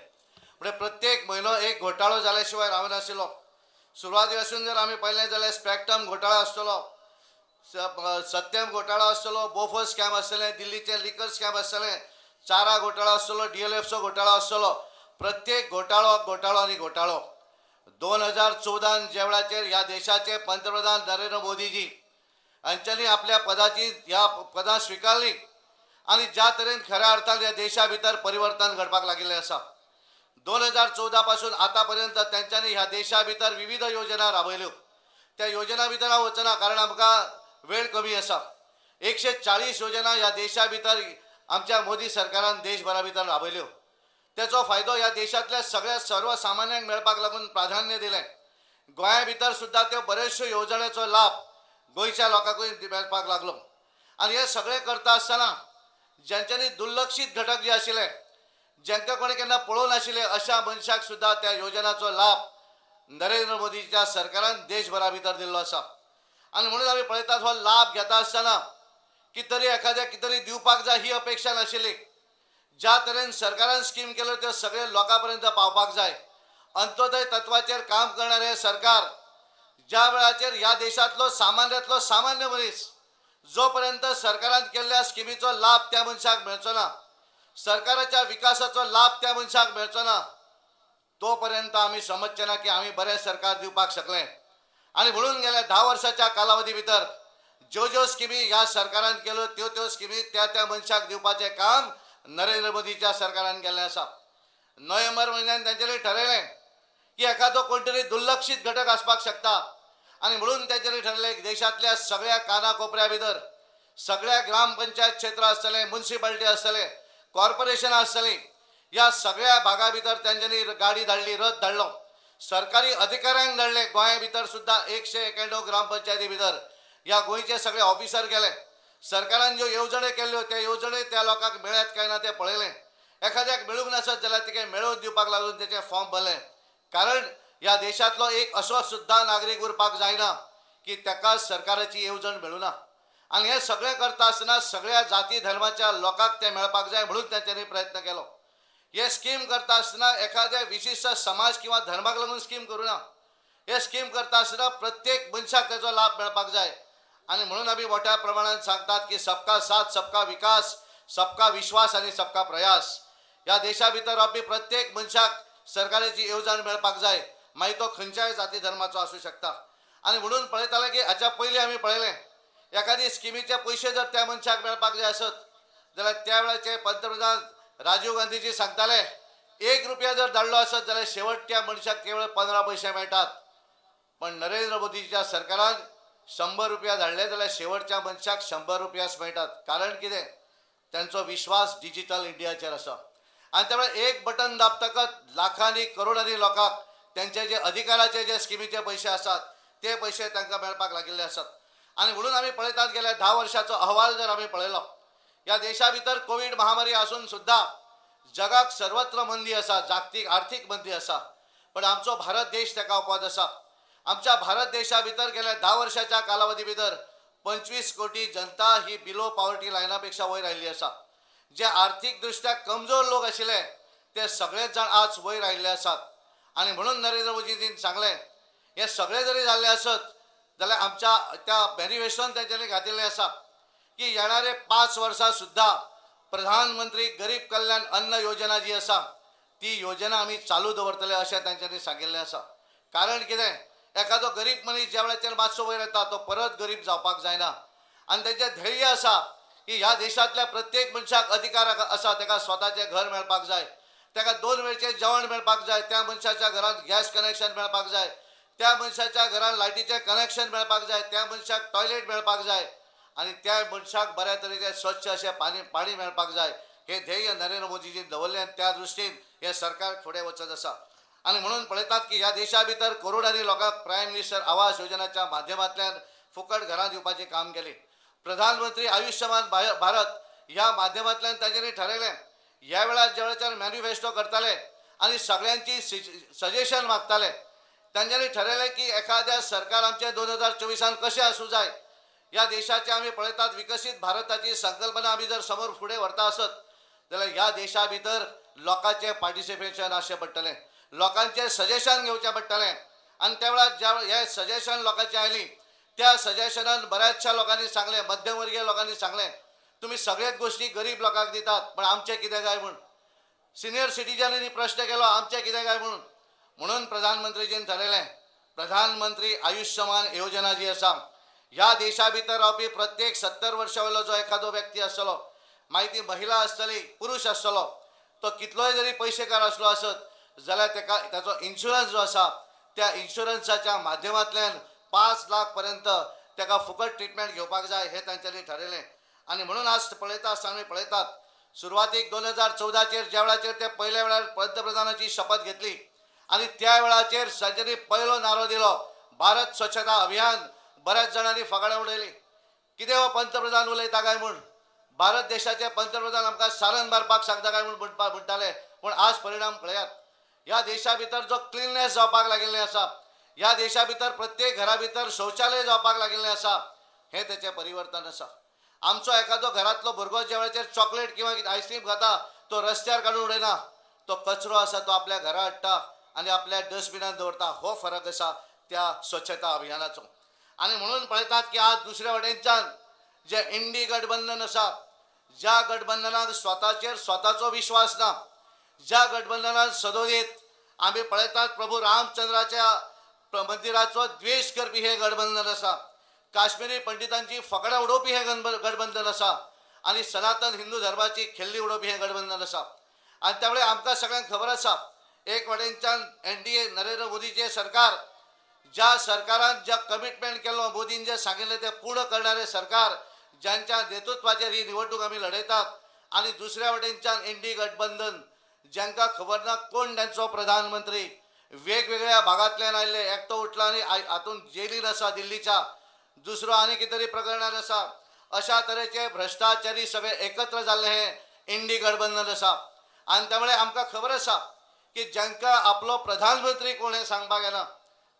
म्हणजे प्रत्येक म्हयनो एक घोटाळो जाल्या शिवाय रावनाशिल्लो. सुरवाती पासून जर आमी पळयलें जाल्यार स्पॅक्ट्रम घोटाळो आसतलो, सत्यम घोटाळो आसतलो, बोफो स्कॅम आसतलें, दिल्लीचे लिकर स्कॅम आसतलें, चारा घोटाळो आसतलो, DLFचो घोटाळो आसतलो. प्रत्येक घोटाळो 2014 ज्या वेळाचेर ह्या देशाचे पंतप्रधान नरेंद्र मोदीजी हांच्यांनी आपल्या ह्या पदां स्विकारली आणि ज्या तरेन खऱ्या अर्थान ह्या देशा भितर परिवर्तन घडपाक लागिल्लें आसा. 2014 पासून आतापर्यंत त्यांच्यानी ह्या देशा भितर विविध योजना राबयल्यो. त्या योजना भितर हांव वचना कारण आमकां वेळ कमी आसा. 140 योजना ह्या देशा भितर आमच्या मोदी सरकारान देशभरा भितर राबयल्यो. त्याचो फायदो ह्या देशातल्या सगळ्या सर्वसामान्यांक मेळपाक लागून प्राधान्य दिलें. गोंया भितर सुद्दां त्यो बऱ्योचशो येवजणेचो लाभ गोंयच्या लोकांकूय मेळपाक लागलो. आनी हे सगळें करता आसतना ज्यांच्यांनी दुर्लक्षीत घटक जे आशिल्ले जांकां कोणी केन्ना पळोवन नाशिल्ले अशा मनशाक सुद्धा त्या योजनाचो लाभ नरेंद्र मोदीच्या सरकारान देशभरा भितर दिल्लो आसा आनी म्हणून आमी पळयतात हो लाभ घेता आसतना कितरी एखाद्या कितरी दिवपाक जाय ही अपेक्षा नाशिल्ली ज्या तरेन सरकारान स्कीम केल्यो त्यो सगळे लोकां पर्यंत पावपाक जाय अंत्योदय तत्वाचेर काम करणारे सरकार ज्या वेळाचेर ह्या देशांतलो सामान्यांतलो सामान्य मनीस जो पर्यंत सरकारान केल्ल्या स्किमीचो लाभ त्या मनशाक मेळचो ना सरकाराच्या विकासाचो लाभ त्या मनशाक मेळचो ना तो पर्यंत आमी समजचे ना की आमी बरें सरकार दिवपाक शकले आणि म्हणून गेल्या 10 वर्षाच्या कालावधी भितर ज्यो स्किमी ह्या सरकारान केल्यो त्यो स्किमी त्या मनशाक दिवपाचें काम नरेंद्र मोदीच्या सरकारान केल्लें आसा नोव्हेंबर म्हयन्यान तांच्यांनी ठरयलें की एखादो कोण तरी दुर्लक्षीत घटक आसपाक शकता आणि म्हणून तांच्यांनी ठरयलें की देशांतल्या सगळ्या कानाकोपऱ्या भितर सगळ्या ग्रामपंचायत क्षेत्र आसतले म्युनिसिपालिटी आसतले कॉर्पोरेशन आसतली ह्या सगळ्या भागा भितर तांच्यांनी गाडी धाडली रथ धाडलो सरकारी अधिकाऱ्यांक धाडले गोंया भितर सुद्धा 191 ग्रामपंचायती भितर ह्या गोंयचे सगळे ऑफिसर गेले सरकारान ज्यो येवजण्यो केल्ल्यो त्या येवजण्यो त्या लोकांक मेळ्ळ्यात काय ना तें पळयलें एखाद्याक मेळूंक नासत जाल्यार तिका मेळोवन दिवपाक लागून तेचे फॉर्म भरले कारण ह्या देशांतलो एक असो सुद्धा नागरीक उरपाक जायना की ताका सरकाराची येवजण मेळुना आनी हें सगळें करता आसतना सगळ्या जाती धर्माच्या लोकांक तें मेळपाक जाय म्हणून तांच्यांनी प्रयत्न केलो हे स्कीम करता आसतना एखाद्या विशिश्ट समाज किंवा धर्माक लागून स्कीम करूना हे स्कीम करता आसतना प्रत्येक मनशाक तेचो लाभ मेळपाक जाय आणि म्हणून आमी मोठ्या प्रमाणात सांगतात की सबका साथ सबका विकास सबका विश्वास आणि सबका प्रयास ह्या देशा भितर रावपी प्रत्येक मनशाक सरकाराची येवजण मेळपाक जाय मागीर तो खंयच्याय जाती धर्माचो आसूं शकता आणि म्हणून पळयताले की हाच्या पयलीं आमी पळयलें एखादी स्किमीचे पयशे जर त्या मनशाक मेळपाक जाय आसत जाल्यार त्या वेळाचे पंतप्रधान राजीव गांधीजी सांगताले 1 रुपया जर धाडलो आसत जाल्यार शेवटच्या मनशाक केवळ 15 पैसे मेळटात पण नरेंद्र मोदीच्या सरकारान 100 रुपया धाडले जाल्यार शेवटच्या मनशाक 100 रुपयाच मेळटात कारण कितें त्यांचो विश्वास डिजिटल इंडियाचेर आसा आणि त्यामुळे एक बटन दाबतकच लाखांनी करोडांनी लोकांक त्यांचे जे अधिकाराचे जे स्किमीचे पैसे असतात ते पैसे तांकां मेळपाक लागिल्ले आसात आणि म्हणून आमी पळयतात गेल्या 10 वर्षाचो अहवाल जर आमी पळयलो ह्या देशा भितर कोविड महामारी आसून सुद्धा जगाक सर्वत्र मंदी आसा जागतीक आर्थीक मंदी आसा पण आमचो भारत देश तेका अपवाद आसा आमच्या भारत देशा भितर गेल्या 10 वर्षाच्या कालावधी भितर 25 कोटी जनता ही बिलो पॉवर्टी लायनापेक्षा वयर आयिल्ली आसा जे आर्थीक दृष्ट्या कमजोर लोक आशिल्ले ते सगळेच जाण आज वयर आयिल्ले आसात आणि म्हणून नरेंद्र मोदीजीन सांगले हे सगळे जरी जाल्ले आसत जाल्यार आमच्या त्या मॅनिफेस्टोन तेंच्यांनी घातिल्लें आसा की येणारे 5 वर्सां सुद्धा प्रधानमंत्री गरीब कल्याण अन्न योजना जी आसा ती योजना आमी चालू दवरतले अशें तांच्यांनी सांगिल्लें आसा कारण कितें एखादो गरीब मनीस ज्या वेळाचेर मातसो वयर येता तो परत गरीब जावपाक जायना आनी तेंचें ध्येय आसा की ह्या देशांतल्या प्रत्येक मनशाक अधिकार आसा ताका स्वताचें घर मेळपाक जाय ताका 2 वेळचें जेवण मेळपाक जाय त्या मनशाच्या घरांत गॅस कनेक्शन मेळपाक जाय त्या मनशाच्या घरांत लायटीचें कनेक्शन मेळपाक जाय त्या मनशाक टॉयलेट मेळपाक जाय आणि त्या मनशाक बऱ्या तरेचें स्वच्छ अशें पाणी मेळपाक जाय हे ध्येय नरेंद्र मोदीजीन दवरलें आनी त्या दृश्टीन हे सरकार फुडें वचत आसा आणि म्हणून पळयतात की ह्या देशा भितर करोडांनी लोकांक प्रायम मिनिस्टर आवास योजनेच्या माध्यमांतल्यान फुकट घरां दिवपाचें काम केलें प्रधानमंत्री आयुष्यमान भारत ह्या माध्यमांतल्यान तांच्यांनी ठरयलें ह्या वेळार जे वेळाचेर मॅनिफेस्टो करताले आनी सगळ्यांची सजेशन मागताले तांच्यांनी ठरयलें की एखाद्या सरकार आमचें 2024 कशें आसूं जाय ह्या देशाचे आमी पळयतात विकसीत भारताची संकल्पना आमी जर समोर फुडें व्हरता आसत जाल्यार ह्या देशा भितर लोकांचें पार्टिसिपेशन आसचें पडटलें लोकांचें सजेशन घेवचें पडटलें आनी त्या वेळार ज्या हे सजेशन लोकांची आयली त्या सजेशनान बऱ्याचशा लोकांनी सांगलें मध्यमवर्गीय लोकांनी सांगलें तुमी सगळेच गोश्टी गरीब लोकांक दितात पण आमचें कितें काय म्हूण सिनियर सिटीजनांनी प्रश्न केलो आमचें कितें काय म्हणून प्रधानमंत्रीजीन ठरयलें प्रधानमंत्री आयुष्यमान योजना जी आसा ह्या देशा भितर रावपी प्रत्येक 70 वर्सां वयलो जो एखादो व्यक्ती आसतलो मागीर ती महिला आसतली पुरुश आसतलो तो कितलोय जरी पयशेकार आसलो आसत जाल्यार तेका ताचो इन्शुरन्स जो आसा त्या इन्शुरन्साच्या माध्यमांतल्यान 5 लाख पर्यंत तेका फुकट ट्रिटमेंट घेवपाक जाय हे तांच्यांनी ठरयलें आणि म्हणून आज पळयता आसतना आमी पळयतात सुरवातीक 2014 ज्या वेळाचेर ते पयल्या वेळार पंतप्रधानाची शपथ घेतली आणि त्या वेळाचेर तांच्यांनी पयलो नारो दिलो भारत स्वच्छता अभियान बऱ्याच जाणांनी फकाणां उडयली कितें हो पंतप्रधान उलयता काय म्हूण भारत देशाचे पंतप्रधान आमकां सारण मारपाक सांगता काय म्हूण म्हणटाले पूण आज परिणाम पळयात. ह्या देशा भितर जो क्लिननेस जावपाक लागिल्लें आसा, ह्या देशा भितर प्रत्येक घरा भितर शौचालय जावपाक लागिल्लें आसा, हें तेचें परिवर्तन आसा. आमचो एखादो घरांतलो भुरगो ज्या वेळाचेर चॉकलेट किंवा आयस्क्रीम खाता तो रस्त्यार काडून उडयना, तो कचरो आसा तो आपल्या घरा हाडटा आनी आपल्या डस्टबिनान दवरता. हो फरक आसा त्या स्वच्छता अभियानाचो. आनी म्हणून पळयतात की आज दुसऱ्या वटेनच्यान जे इंडी गठबंधन आसा, ज्या गठबंधनाक स्वताचो विश्वास ना, ज्या गठबंधनात सदोदीत आम्ही पळयतात प्रभू रामचंद्राच्या मंदिराचो द्वेष करपी हे गठबंधन आसा, काश्मीरी पंडितांची फकडां उडोवपी हे गठबंधन आसा आणि सनातन हिंदू धर्माची खिल्ली उडोवपी हे गठबंधन आसा. आणि त्यामुळे आमकां सगळ्यांक खबर आसा एक वटेनच्यान NDA नरेंद्र मोदीचे सरकार, ज्या सरकारान ज्या कमिटमेंट केलो, मोदीन जे सांगिल्ले ते पूर्ण करणारे सरकार, ज्यांच्या नेतृत्वाचेर ही निवडणूक आमी लढयतात. आणि दुसऱ्या वटेनच्यान इंडी गठबंधन ज्यांका खबर ना कोण त्यांचो प्रधानमंत्री, वेगवेगळ्या भागांतल्यान आयिल्ले, एकटो उठला आनी हातून जेलीन आसा दिल्लीच्या, दुसरो आनी कितें तरी प्रकरणान आसा. अशा तरेचे भ्रष्टाचारी सगळे एकत्र जाल्ले हे इंडी गठबंधन आसा. आणि त्यामुळे आमकां खबर आसा की ज्यांका आपलो प्रधानमंत्री कोण हें सांगपाक येना,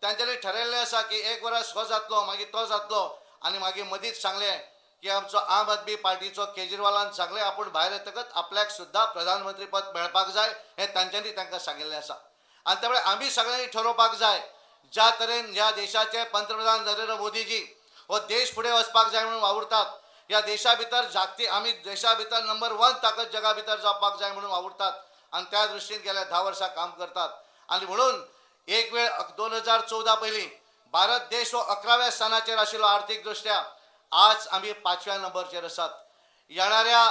तांच्यांनी ठरयल्लें आसा की एक वरास हो जातलो, मागीर तो जातलो, आनी मागीर मदींच सांगलें की आमचो आम आदमी पार्टीचो केजरीवालान सांगलें आपूण भायर येतकच आपल्याक सुद्धा प्रधानमंत्री पद मेळपाक जाय, हें तांच्यांनी तांकां सांगिल्लें आसा. आनी त्यामुळे आमी सगळ्यांनी ठरोवपाक जाय ज्या तरेन ह्या देशाचे पंतप्रधान नरेंद्र मोदीजी हो देश फुडें वचपाक जाय म्हणून वावुरतात, ह्या देशा भितर आमी देशा भितर नंबर 1 ताकद जगा भितर जावपाक जाय म्हणून वावुरतात आनी त्या दृश्टीन गेल्या 10 वर्सां काम करतात. आनी म्हणून एक वेळ 2014 पयलीं भारत देश हो 11व्या स्थानाचेर आशिल्लो आर्थीक दृश्ट्या, आज आमी 5व्या नंबरचेर आसात. येणाऱ्या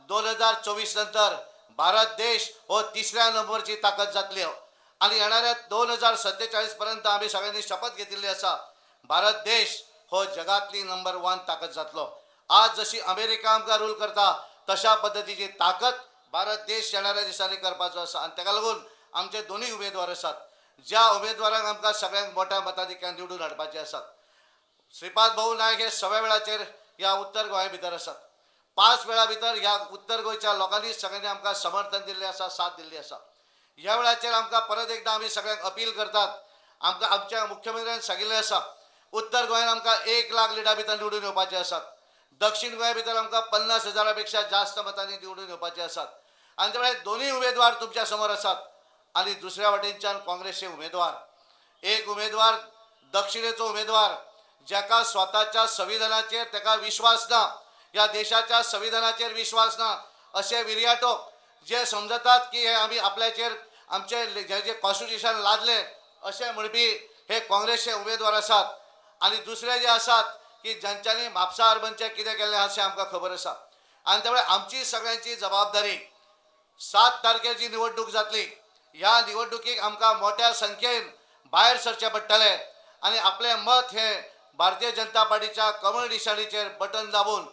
2024 नंतर भारत देश हो 3ऱ्या नंबरची ताकद जातली आणि येणाऱ्या 2047 पर्यंत आम्ही सगळ्यांनी शपथ घेतिल्ली आसा भारत देश हो जगातली नंबर 1 ताकद जातलो. आज जशी अमेरिका आमकां रूल करता तशा पद्धतीची ताकद भारत देश येणाऱ्या दिसांनी करपाचो आसा. आणि ताका लागून आमचे दोन्ही उमेदवार आसात, ज्या उमेदवारांक आमकां सगळ्यांक मोठ्या मताधिक्यान निवडून हाडपाचे आसात. श्रीपाद भाऊ नायक हे 6व्या वेळाचेर ह्या उत्तर गोंया भितर आसात. 5 वेळा भितर ह्या उत्तर गोंयच्या लोकांनी सगळ्यांनी आमकां समर्थन दिल्लें आसा, साथ दिल्ली आसा. ह्या वेळाचेर आमकां परत एकदा आमी सगळ्यांक अपील करतात, आमकां आमच्या मुख्यमंत्र्यान सांगिल्लें आसा उत्तर गोंयान आमकां 1 लाख लिडा भितर निवडून येवपाचे आसात, दक्षिण गोंया भितर आमकां 50,000 पेक्षा जास्त मतांनी निवडून येवपाचे आसात. आनी त्यामुळे दोन्ही उमेदवार तुमच्या समोर आसात. आणि दुसऱ्या वटेनच्यान काँग्रेसचे उमेदवार, एक उमेदवार दक्षिणेचो उमेदवार ज्याका स्वताच्या संविधानाचेर ताका विश्वास ना, या देशाच्या संविधानाचेर विश्वास ना, असे विर्याटोक जे समजतात की हे आमी आपल्याचेर आमचे जे कॉन्स्टिट्यूशन लादले असे म्हणपी हे काँग्रेसचे उमेदवार आसात. आणि दुसरे जे आसात की ज्यांच्यांनी म्हापसा अर्बनचे कितें केल्लें अशें आमकां खबर आसा. आणि त्यामुळे आमची सगळ्यांची जबाबदारी 7 तारखेची निवडणूक जातली. ह्या निवडणुकीक आमकां मोठ्या संख्येन भायर सरचें पडटलें आणि आपले मत हे भारतीय जनता पार्टीच्या कमळ निशाणीचेर बटन दाबून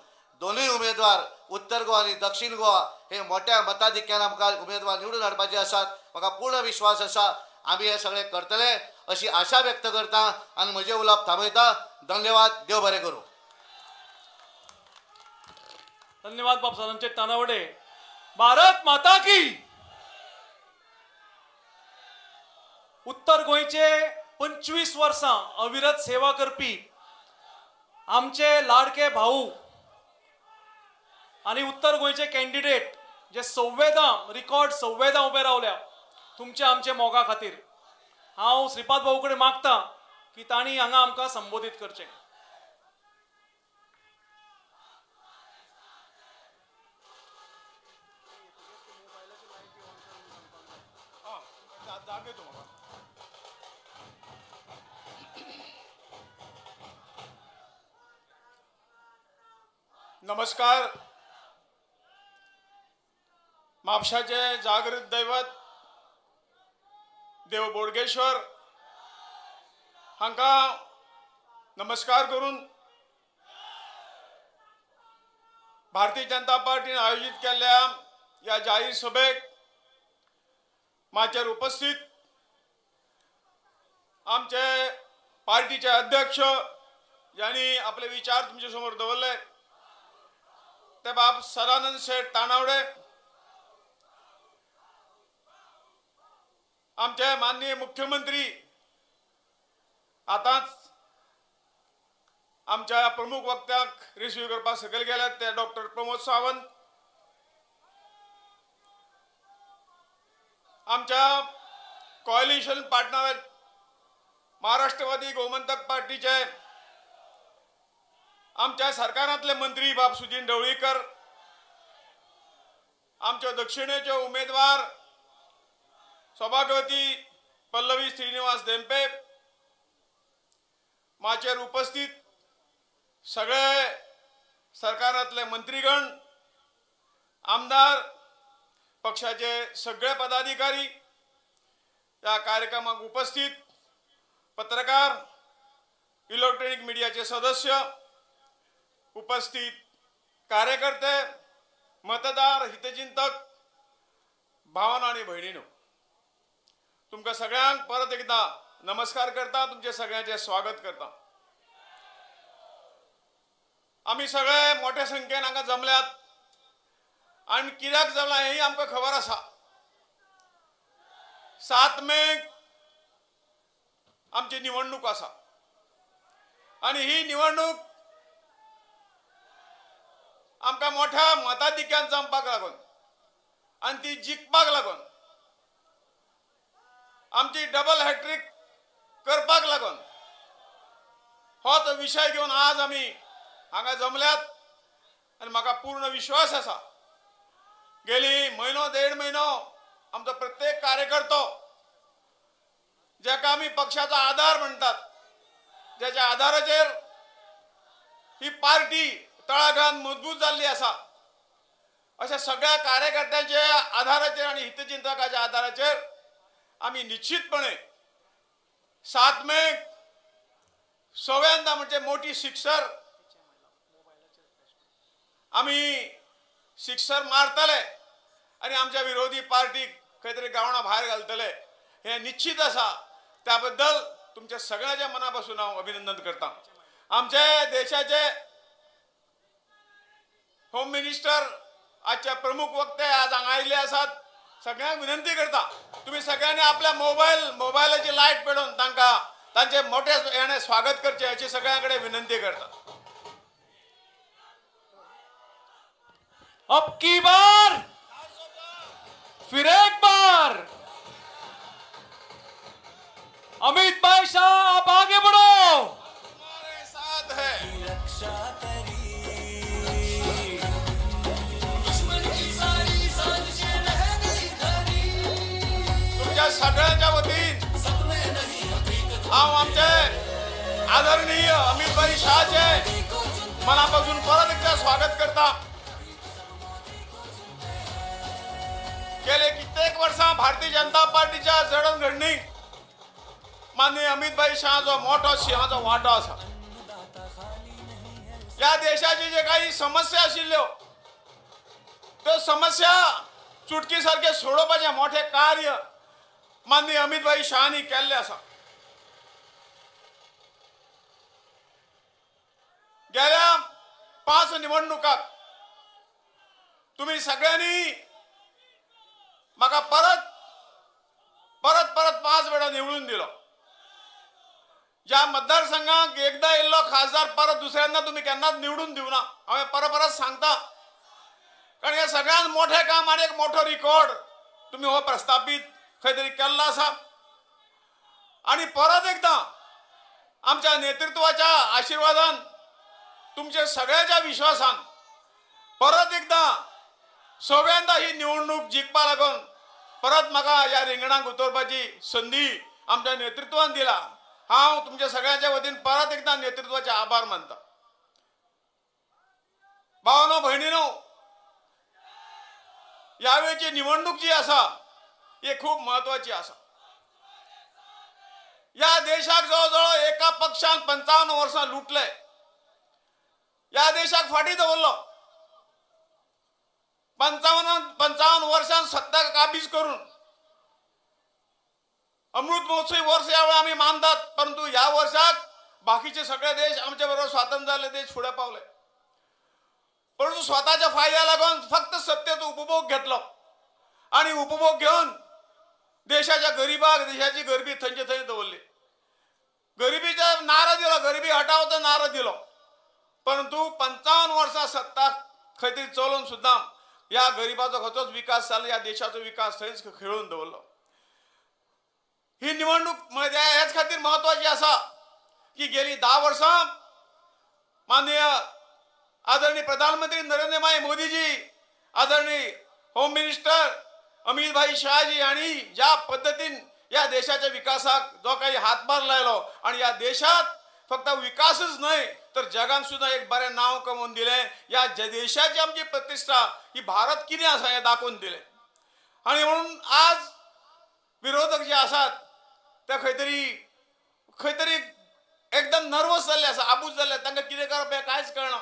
दोन्ही उमेदवार उत्तर गोवा आणि दक्षिण गोवा हे मोठ्या मताधिक्यान आमकां उमेदवार निवडून हाडपाचे आसात. म्हाका पूर्ण विश्वास आसा आमी हे सगळे करतले अशी आशा व्यक्त करता आणि म्हजे उलोवप थांबयता. धन्यवाद. देव बरें करूं. धन्यवाद बापसाहेबांचे तानावडे. भारत माता की. उत्तर गोंयचे 25 वर्सां अविरत सेवा करपी आमचे लाडके भाऊ आणि उत्तर गोंयचे कॅन्डिडेट जे 9 रिकॉर्ड 9 उबे रावल्या तुमचे आमचे मोगा खातीर, हांव श्रीपाद भाऊ कडेन मागता की तांणी हांगा आमकां संबोधीत करचें. नमस्कार. म्हापशाचे जागृत दैवत देव बोडगेश्वर हांका नमस्कार करून भारतीय जनता पार्टीन आयोजित केल्ल्या या जाहीर सभेक माचेर उपस्थित आमचे पार्टीचे अध्यक्ष यांनी आपले विचार तुमचे समोर दवरले ते बाब सदानंद शेठ तानावडे, आमचे माननीय मुख्यमंत्री आताच आमच्या प्रमुख वक्त्याक रिसीव करपाक सकयल गेल्यात ते डॉक्टर प्रमोद सावंत. आमच्या कॉलिशन पार्टनर महाराष्ट्रवादी गोमंतक पार्टीचे आमच्या सरकारांतले मंत्री बाब सुदीन ढवळीकर, आमचे दक्षिणेचे उमेदवार सभागवती पल्लवी श्रीनिवास धेंपे, माचेर उपस्थित सगळे सरकारांतले मंत्रीगण, आमदार, पक्षाचे सगळे पदाधिकारी, या कार्यक्रमाक उपस्थित पत्रकार, इलेक्ट्रॉनिक मीडियाचे सदस्य, उपस्थित कार्यकर्ते, मतदार, हितचिंतक, भावांनो आणि भयणींनो, तुमकां सगळ्यांक परत एकदा नमस्कार करता, तुमचे सगळ्यांचे स्वागत करता. आम्ही सगळे मोठ्या संख्येन हांगा जमल्यात आणि कित्याक जमला हेय आमकां खबर आसा. 7 मेक आमची निवडणूक आसा आणि ही निवडणूक आमकां मोठ्या मताधिक्यान जमपाक लागून आणि ती जिखपाक लागून, आमची डबल हॅट्रिक करपाक लागून होच विशय घेवन आज आमी हांगा जमल्यात. आणि म्हाका पूर्ण विश्वास आसा गेली म्हयनो 1.5 म्हयनो आमचो प्रत्येक कार्यकर्तो, जाका आमी पक्षाचो आधार म्हणटात, ज्याच्या आधाराचेर ही पार्टी तळागाळान मजबूत जाल्ली आसा, अशा सगळ्या कार्यकर्त्यांच्या आधाराचेर आणि हितचिंतकाच्या आधाराचेर आमी निश्चितपणे 7 मेक सगळ्यांदा म्हणजे मोठी सिक्सर आम्ही सिक्सर मारतले आणि आमच्या विरोधी पार्टीक खंय तरी गावणा भायर घालतले हे निश्चित आसा. त्याबद्दल तुमच्या सगळ्यांच्या मनापासून हांव अभिनंदन करता. आमचे देशाचे होम मिनिस्टर आजचे प्रमुख वक्ते आज हांगा आयिल्ले आसात. सगळ्यांक विनंती करता तुम्ही सगळ्यांनी आपल्या मोबायलाची लायट पेटोवन तांचे मोठे याने स्वागत करचे अशी सगळ्यांकडे विनंती करता. अब की बार फिर एक बार अमित भाई शाह, आप आगे बढ़ो. हमारे साथ है. तुमच्या सगळ्यांच्या वतीन हांव आमचे आदरणीय अमित भाई शहाचे मनापासून परत एकदा स्वागत करता. गेले कित्येक वर्सां भारतीय जनता पार्टीच्या जडणघडणीक माननीय अमित भाई शहाचो मोठो सिंहाचो वांटो आसा. या देशाची जे काही समस्या आशिल्ल्यो त्यो समस्या चुटकी सारखे सोडोवपाचे मोठे कार्य माननीय अमित भाई शहानी केल्ले आसा. गेल्या 5 निवडणुकांत तुम्ही सगळ्यांनी म्हाका परत 5 वेळा निवडून दिलो. ज्या मतदारसंघात एकदा येल्लो खासदार परत दुसऱ्यांदा तुम्ही केन्नाच निवडून दिवना. हांवें परत सांगता, कारण हे सगळ्यात मोठे काम आणि एक मोठो रिकॉर्ड तुम्ही हो प्रस्थापित खंय तरी केल्लो आसा. आणि परत एकदा आमच्या नेतृत्वाच्या आशीर्वादान, तुमच्या सगळ्याच्या विश्वासान परत एकदा सगळ्यांदा ही निवडणूक जिखपा लागून परत म्हाका या रिंगणाक उतरपाची संधी आमच्या नेतृत्वान दिला. हांव तुमच्या सगळ्यांच्या वतीन परत एकदा नेतृत्वाचे आभार मानता. भावांनो भयणींनो, यावेळची निवडणूक जी आसा ही खूप महत्वाची आसा. या देशाक जवळजवळ एका पक्षान 55 वर्सां लुटले. या देशाक फाटी दवरलो. 55 वर्षां सत्ता काबीज करून अमृत महोत्सवी वर्ष यावेळी आम्ही मानतात, परंतु या वर्षात बाकीचे सगळे देश आमच्या बरोबर स्वातंत्र्य झाले देश पुढे पावले. परंतु स्वतःच्या फायद्या लागून फक्त सत्तेचा उपभोग घेतलो आणि उपभोग घेऊन देशाच्या गरिबाक देशाची गरिबी थंयचे थंय दवरली. गरिबीचा नारा दिलो, गरिबी हटावचो नारा दिलो. परंतु 55 वर्सां सत्ता खंय तरी चलोवन सुद्दां या गरिबाचो खंयचोच विकास जालो, या देशाचो विकास थंयच खेळून दवरलो. ही निवडणूक हेच खातीर महत्वाची आसा की गेली 10 वर्सां माननीय आदरणीय प्रधानमंत्री नरेंद्र भाई मोदीजी, आदरणीय होम मिनिस्टर अमित भाई शहाजी आणि ज्या पद्धतीन या देशाच्या विकासाक जो काही हातभार लायलो आणि या देशात फक्त विकासच नाही तर जगान सुद्धा एक बरें नाव कमवून दिले. या देशाची आमची प्रतिष्ठा ही भारत कितें आसा हें दाखोवन दिले. आणि म्हणून आज विरोधक जे आसात ते खंय तरी एकदम नर्वस जाल्ले आसा, आबूज जाल्ले, तांकां कितें करप हें कांयच कळना.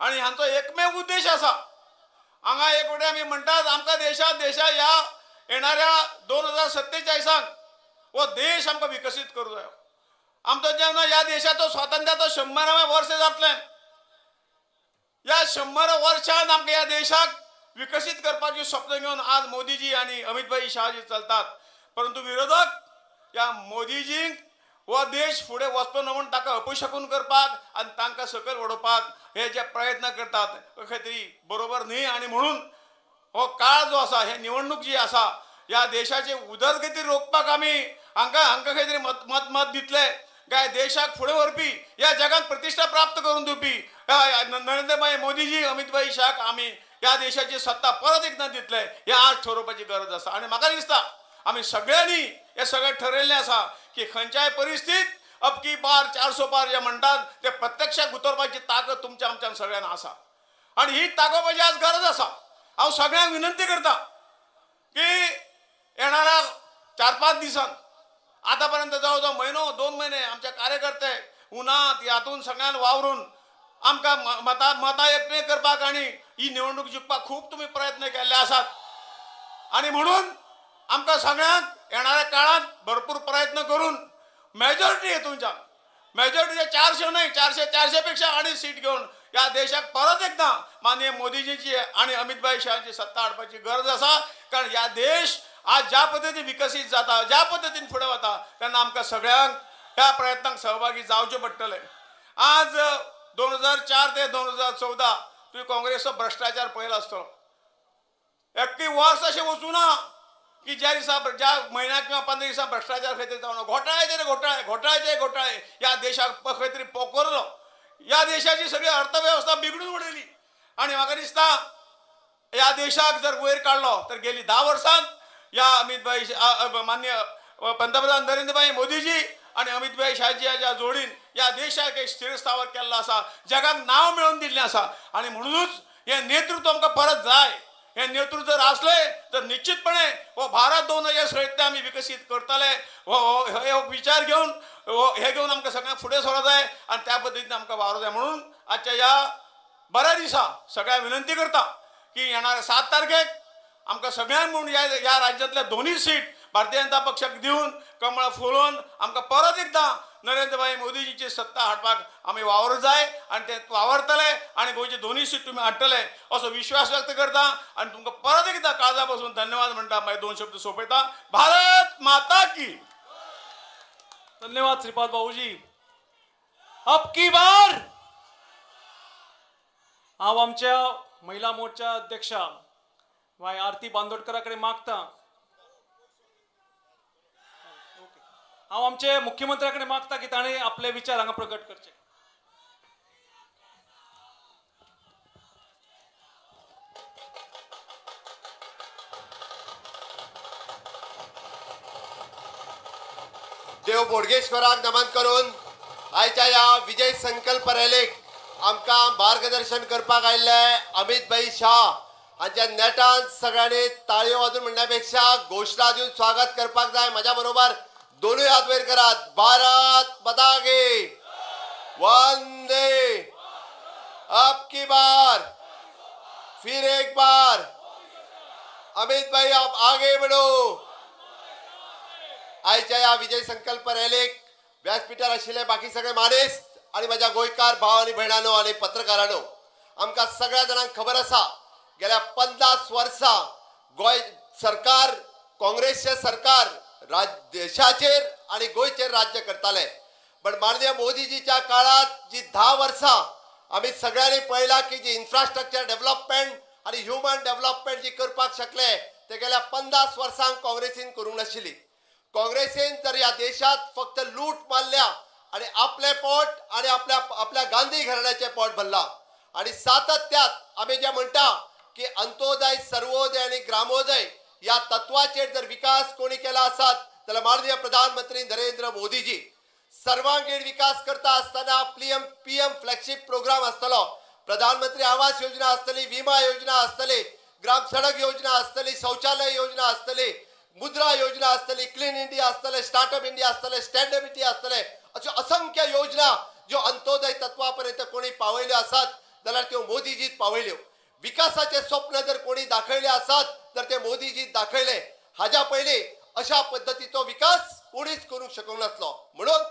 आणि हांचो एकमेव उद्देश आसा, हांगा एक वटेन आमी म्हणटात आमकां देशा या येणाऱ्या 2047 हो देश आमकां विकसीत करूं जायो. आमचो जेन्ना या देशाचो स्वातंत्र्याचो 100वें वर्स जातलें, या 100 वर्षान आमकां ह्या देशाक विकसीत करपाची स्वप्न घेवन आज मोदीजी आणि अमित भाई शहाजी चलतात. परंतु विरोधक या मोदीजींक हो देश फुडें वचचो न्हू म्हूण ताका अपशकून करपाक आनी तांकां सकयल ओडोवपाक हे जे प्रयत्न करतात खंय तरी बरोबर न्ही. आणि म्हणून हो काळ जो आसा, हे निवडणूक जी आसा, या देशाचे उदरगती रोखपाक आमी हांकां खंय तरी मत दितले काय देशाक फुडें व्हरपी, या जगात प्रतिष्ठा प्राप्त करून दिवपी नरेंद्र भाई मोदीजी, अमित भाई शाह आमी या देशाची सत्ता परत एकदा दितले हे आज ठरोवपाची गरज आसा. आणि म्हाका दिसता आमी सगळ्यांनी हे सगळें ठरयल्लें आसा की खंयच्याय परिस्थितीत अब की बार 400 पार जे म्हणटात ते प्रत्यक्षात उतरपाची ताकद तुमच्या आमच्या सगळ्यांना आसा. आणि ही दाखोवपाची आज गरज आसा. हांव सगळ्यांक विनंती करता की येणाऱ्या 4-5 दिसान आतापर्यंत जवळजवळ महिनो 2 महिने आमचे कार्यकर्ते उन्हात यातून सगळ्यांना वावरून आमकां मतां एकठांय करपाक आणि ही निवडणूक जिखपाक खूब तुम्ही प्रयत्न केल्ले आसात. आणि म्हणून आमकां सगळ्यांक येणाऱ्या काळात भरपूर प्रयत्न करून मेजॉरिटी हेतूंच्या मेजॉरिटीचे 400 नाही 400 पेक्षा 2.5 सीट घेऊन या देशाक परत एकदा माननीय मोदीजीची आणि अमित भाई शहाची सत्ता हाडपाची गरज आसा. कारण या देश आज ज्या पद्धतीने विकसित जाता, ज्या पद्धतीने फुडें वता, तेन्ना आमकां सगळ्यांक ह्या प्रयत्नांक सहभागी जावचे पडटले. आज 2004 ते 2014 तुम्ही काँग्रेसचो भ्रष्टाचार पळयलो आसतलो. एक्की वर्स अशें वचूना की ज्या महिन्याक किंवा 15 दिसा भ्रष्टाचार खंय तरी जावना. घोटाळे या देशाक खंय तरी पोखरलो. या देशाची सगळी अर्थव्यवस्था बिगडून उडयली. आणि म्हाका दिसता या देशाक जर वयर काडलो तर गेली 10 वर्सांत या अमित भाई माननीय पंतप्रधान नरेंद्र भाई मोदीजी आणि अमित भाई शहाजी ज्या जोडीन या देशाक एक स्थिरस्थावर केल्लो आसा, जगाक नाव मेळोवन दिल्लें आसा. आणि म्हणूनच हे नेतृत्व आमकां परत जाय. हे नेतृत्व जर असले तर निश्चितपणे हो भारत 2047 आम्ही विकसित करतले. हे विचार घेऊन हे घेऊन आमकां सगळ्यांक फुडें सरो जाय आणि त्या पद्दतीन आमकां वावरो जाय. म्हणून आजच्या या बऱ्या दिसा सगळ्यांक विनंती करता की येणाऱ्या 7 तारखेक आमकां सगळ्यांक म्हणून या राज्यांतल्या 2 सीट भारतीय जनता पक्षाक दिवन कमळ फुलोवन आमकां परत एकदा नरेंद्र भाई मोदीजीची सत्ता हाडपाक आमी वावर जाय. आणि ते वावरतले आणि गोंयचे 2 सीट तुम्ही हाडटले असो विश्वास व्यक्त करता. आणि तुमकां परत एकदा काळजा पासून धन्यवाद म्हणटा. मागीर 2 शब्द सोंपयता. भारत माता की. धन्यवाद श्रीपाद भाऊजी. अब की बार हांव आमच्या महिला मोर्चा अध्यक्षा वाय आरती बांदोडकराकडे मागता. हांव आमचे मुख्यमंत्र्याकडे मागता की ताणें आपले विचार हांगा प्रकट करचे. देव बोडगेश्वराक नमन करून आयच्या या विजय संकल्प रॅलीक आमकां मार्गदर्शन करपाक आयिल्ले अमित भाई शाह हांच्या नेटान सगळ्यांनी ताळयो वाजून म्हणण्यापेक्षा घोषणा दिवन स्वागत करपाक जाय. म्हज्या बरोबर दोनूय हात वयर करात. भारत माता की. वंदे. अब की बार फिर एक बार अमित भाई आप आगे बढ़ो. आयच्या या विजय संकल्प रॅलीक व्यासपीठार आशिल्ले बाकी सगळे मानेस्त आणि माझ्या गोंयकार भाव आणि भयणांनो आणि पत्रकारांनो, आमकां सगळ्या जाणांक खबर आसा गेल्या 50 वर्सां गोंय सरकार, काँग्रेसचे सरकार देशाचेर आणि गोंयचेर राज्य करताले. पण माननीय मोदीजीच्या काळात जी 10 वर्सां आम्ही सगळ्यांनी पळयला की जी इन्फ्रास्ट्रक्चर डेव्हलपमेंट आणि ह्युमन डेव्हलपमेंट जी करपाक शकले ते गेल्या 50 वर्सांक काँग्रेसीन करूंक नाशिल्ली. काँग्रेसीन तर या देशात फक्त लूट मारल्या आणि आपले पोट आणि आपल्या गांधी घराण्याचे पोट भरला. आणि सातत्यात आम्ही जे म्हणटा की अंत्योदय सर्वोदय आणि ग्रामोदय या तत्वाचेर जर विकास कोणी केला असत जाल्यार माननीय प्रधानमंत्री नरेंद्र मोदीजी. सर्वांगीण विकास करता असताना पीएम फ्लॅगशिप प्रोग्राम आसतलो, प्रधानमंत्री आवास योजना आसतली, विमा योजना आसतली, ग्राम सडक योजना आसतली, शौचालय योजना आसतली, मुद्रा योजना आसतली, क्लीन इंडिया आसतले, स्टार्टअप इंडिया आसतले, स्टँड अप इंडिया आसतले, अशो असंख्य योजना ज्यो अंत्योदय तत्वापर्यंत कोणी पावयल्यो आसात जाल्यार त्यो मोदीजीत पावयल्यो. विकासाचे स्वप्न जर कोणी दाखयले आसात तर ते मोदीजीत दाखयले. हाज्या पयलीं अशा पद्धतीचो विकास कोणीच करूंक शकूंक नासलो. म्हणून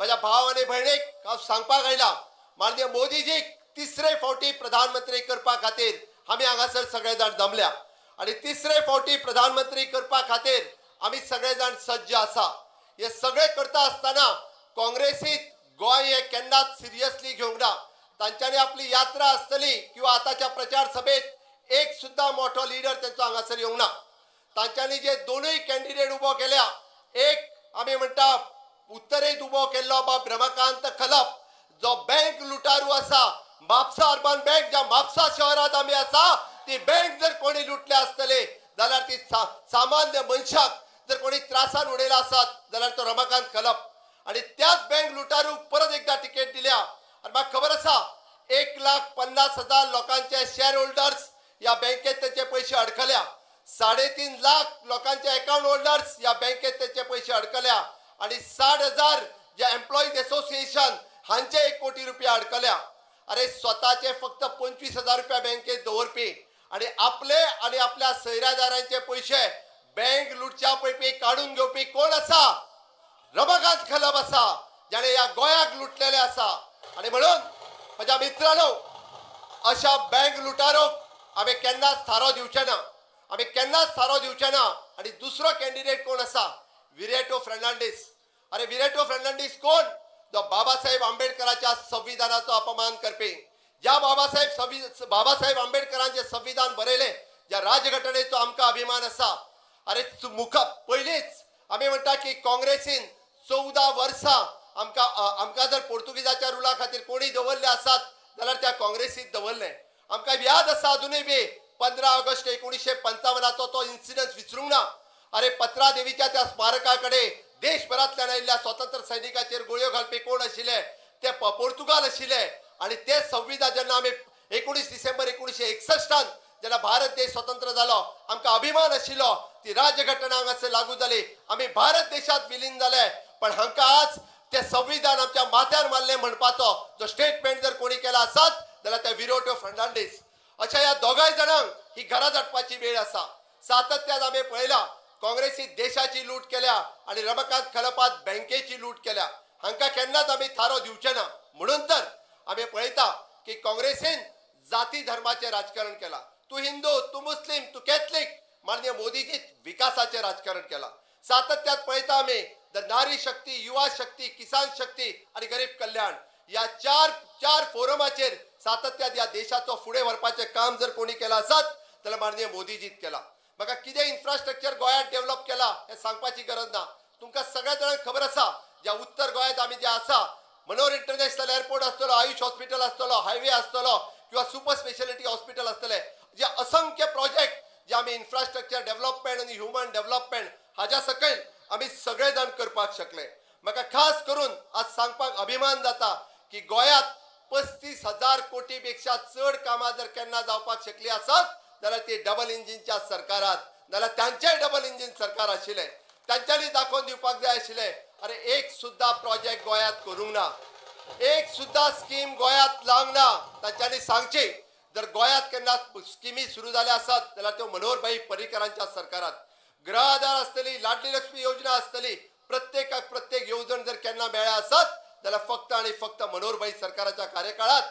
माझ्या भाव आणि भयणीक हांव सांगपाक आयला माननीय मोदीजीक तिसरे फावटी प्रधानमंत्री करपा खातीर आमी हांगासर सगळे जाण जमल्या आणि तिसरे फावटी प्रधानमंत्री करपा खातीर आमी सगळे जाण सज्ज आसा. हे सगळे करता आसतना काँग्रेसीत गोंय हे केन्नाच सिरियसली घेवंक ना. तांच्यांनी आपली यात्रा आसतली किंवा आताच्या प्रचार सभेत एक सुद्धा मोठो लिडर तेंचो हांगासर येवंक ना. तांच्यांनी जे दोनूय कॅन्डिडेट उबो केल्या, एक आमी म्हणटा उत्तरेत उबो केल्लो बाब रमाकांत खलप जो बँक लुटारू आसा. म्हापसा अर्बन बँक ज्या म्हापसा शहरात आमी आसा ती बँक जर कोणी लुटले आसतले जाल्यार ती सामान्य मनशाक जर कोणी त्रासान उडयला आसत जाल्यार तो रमाकांत खलप. आणि त्याच बँक लुटारूक परत एकदा तिकेट दिल्या. आणि म्हाका खबर आसा 1,50,000 लोकांचे शेअर होल्डर्स या बँकेत त्याचे पैसे अडकल्या. 3.5 लाख लोकांचे अकाउंट होल्डर्स या बँकेत त्याचे पैसे अडकल्या. आणि 60,000 जे एम्प्लॉईज असोसिएशन हांचे 1 कोटी रुपया अडकल्या. अरे स्वतःचे फक्त 25,000 रुपया बँकेत दवरपी आणि आपले आणि आपल्या सैरादारांचे पैसे बँक लुटच्या पैकी काढून घेवपी कोण आसा? रमाकांत खलप आसा, ज्याने या गोंयाक लुटलेले आसा. आणि म्हणून माझ्या मित्रांनो, अशा बँक लुटारोक आम्ही केन्नाच थारो दिवचे ना. आम्ही केन्नाच थारो दिवचे ना. आणि दुसरो कॅन्डिडेट कोण आसा? विरेटो फर्नांडीस. अरे विरेटो फर्नांडीस कोण? जो बाबासाहेब आंबेडकरांच्या संविधानाचो अपमान करपी. ज्या बाबासाहेब आंबेडकरांचे संविधान बरयले, ज्या राजघटनेचो आमकां अभिमान आसा. अरे मुखार पयलींच आमी म्हणटा की काँग्रेसीन 14 वर्सां आमकां जर पोर्तुगीजाच्या रुला खातीर कोणी दवरले आसात जाल्यार त्या काँग्रेसीत दवरले. आमकां याद आसा अजुनूय बी 15 ऑगस्ट 1955 तो इन्सिडन्स विसरूंक ना. अरे पत्रा देवीच्या त्या स्मारकाकडे देशभरांतल्यान आयिल्ल्या स्वतंत्र सैनिकाचेर गोळयो घालपी कोण आशिल्ले? ते पोर्तुगाल आशिल्ले. आणि ते संविधान जेन्ना आमी 19 डिसेंबर 1961 जेन्ना भारत देश स्वतंत्र जालो आमकां अभिमान आशिल्लो. ती राजघटना हांगासर लागू जाली. आमी भारत देशात विलीन जाले. पण हांकां आज ते संविधान आमच्या माथ्यार मारले म्हणपाचो जो स्टेटमेंट जर कोणी केला आसत जाल्यार ते विरोटो फर्नांडीस. अशा ह्या दोगांय जाणांक ही घरां धाडपाची वेळ आसा. सातत्यान आमी पळयला काँग्रेसीत देशाची लूट केल्या आणि रमाकांत खलपात बँकेची लूट केल्या. हांकां केन्नाच आमी थारो दिवचे ना. म्हणून तर आमी पळयता की काँग्रेसीन जाती धर्माचे राजकारण केला. तू हिंदू, तू मुस्लिम, तू कॅथलिक. माननीय मोदीजीत विकासाचे राजकारण केला. सातत्यात पळयता आमी नारी शक्ती, युवा शक्ती, किसान शक्ती आणि गरीब कल्याण या चार फोरमाचेर सातत्यात या देशाचो फुडें व्हरपाचें काम जर कोणी केला आसत जाल्यार माननीय मोदीजीत केला. म्हाका कितें इन्फ्रास्ट्रक्चर गोंयांत डेव्हलप केला हे सांगपाची गरज ना. तुमकां सगळ्या जाणांक खबर आसा ज्या उत्तर गोंयांत आमी जे आसा मनोहर इंटरनॅशनल एअरपोर्ट आसतलो, आयुष हॉस्पिटल आसतलो, हायवे आसतलो किंवा सुपर स्पेशालिटी हॉस्पिटल आसतले, जे असंख्य प्रोजेक्ट जे आमी इन्फ्रास्ट्रक्चर डेव्हलपमेंट आणि ह्युमन डेव्हलपमेंट हाज्या सकयल आमी सगळे जाण करपाक शकले. म्हाका खास करून आज सांगपाक अभिमान जाता की गोंयांत 35,000 कोटी पेक्षा चड कामां जर केन्ना जावपाक शकली आसत जाल्यार ती डबल इंजिनच्या सरकारात, जाल्यार तांचेय डबल इंजिन सरकार आशिल्ले. तांच्यांनी दाखोवन दिवपाक जाय आशिल्ले. अरे एक सुद्धा प्रोजेक्ट गोंयांत करूंक ना, एक सुद्धा स्कीम गोंयांत लावंक ना. तांच्यांनी सांगची जर गोंयांत केन्ना स्किमी सुरू जाल्या आसत जाल्यार त्यो मनोहरभाई पर्रीकरांच्या सरकारात. गृह आधार आसतली, लाडली लक्ष्मी योजना आसतली, प्रत्येकाक प्रत्येक येवजण जर केन्ना मेळ्ळ्या आसत जाल्यार फक्त आणि फक्त मनोहरभाई सरकाराच्या कार्यकाळात,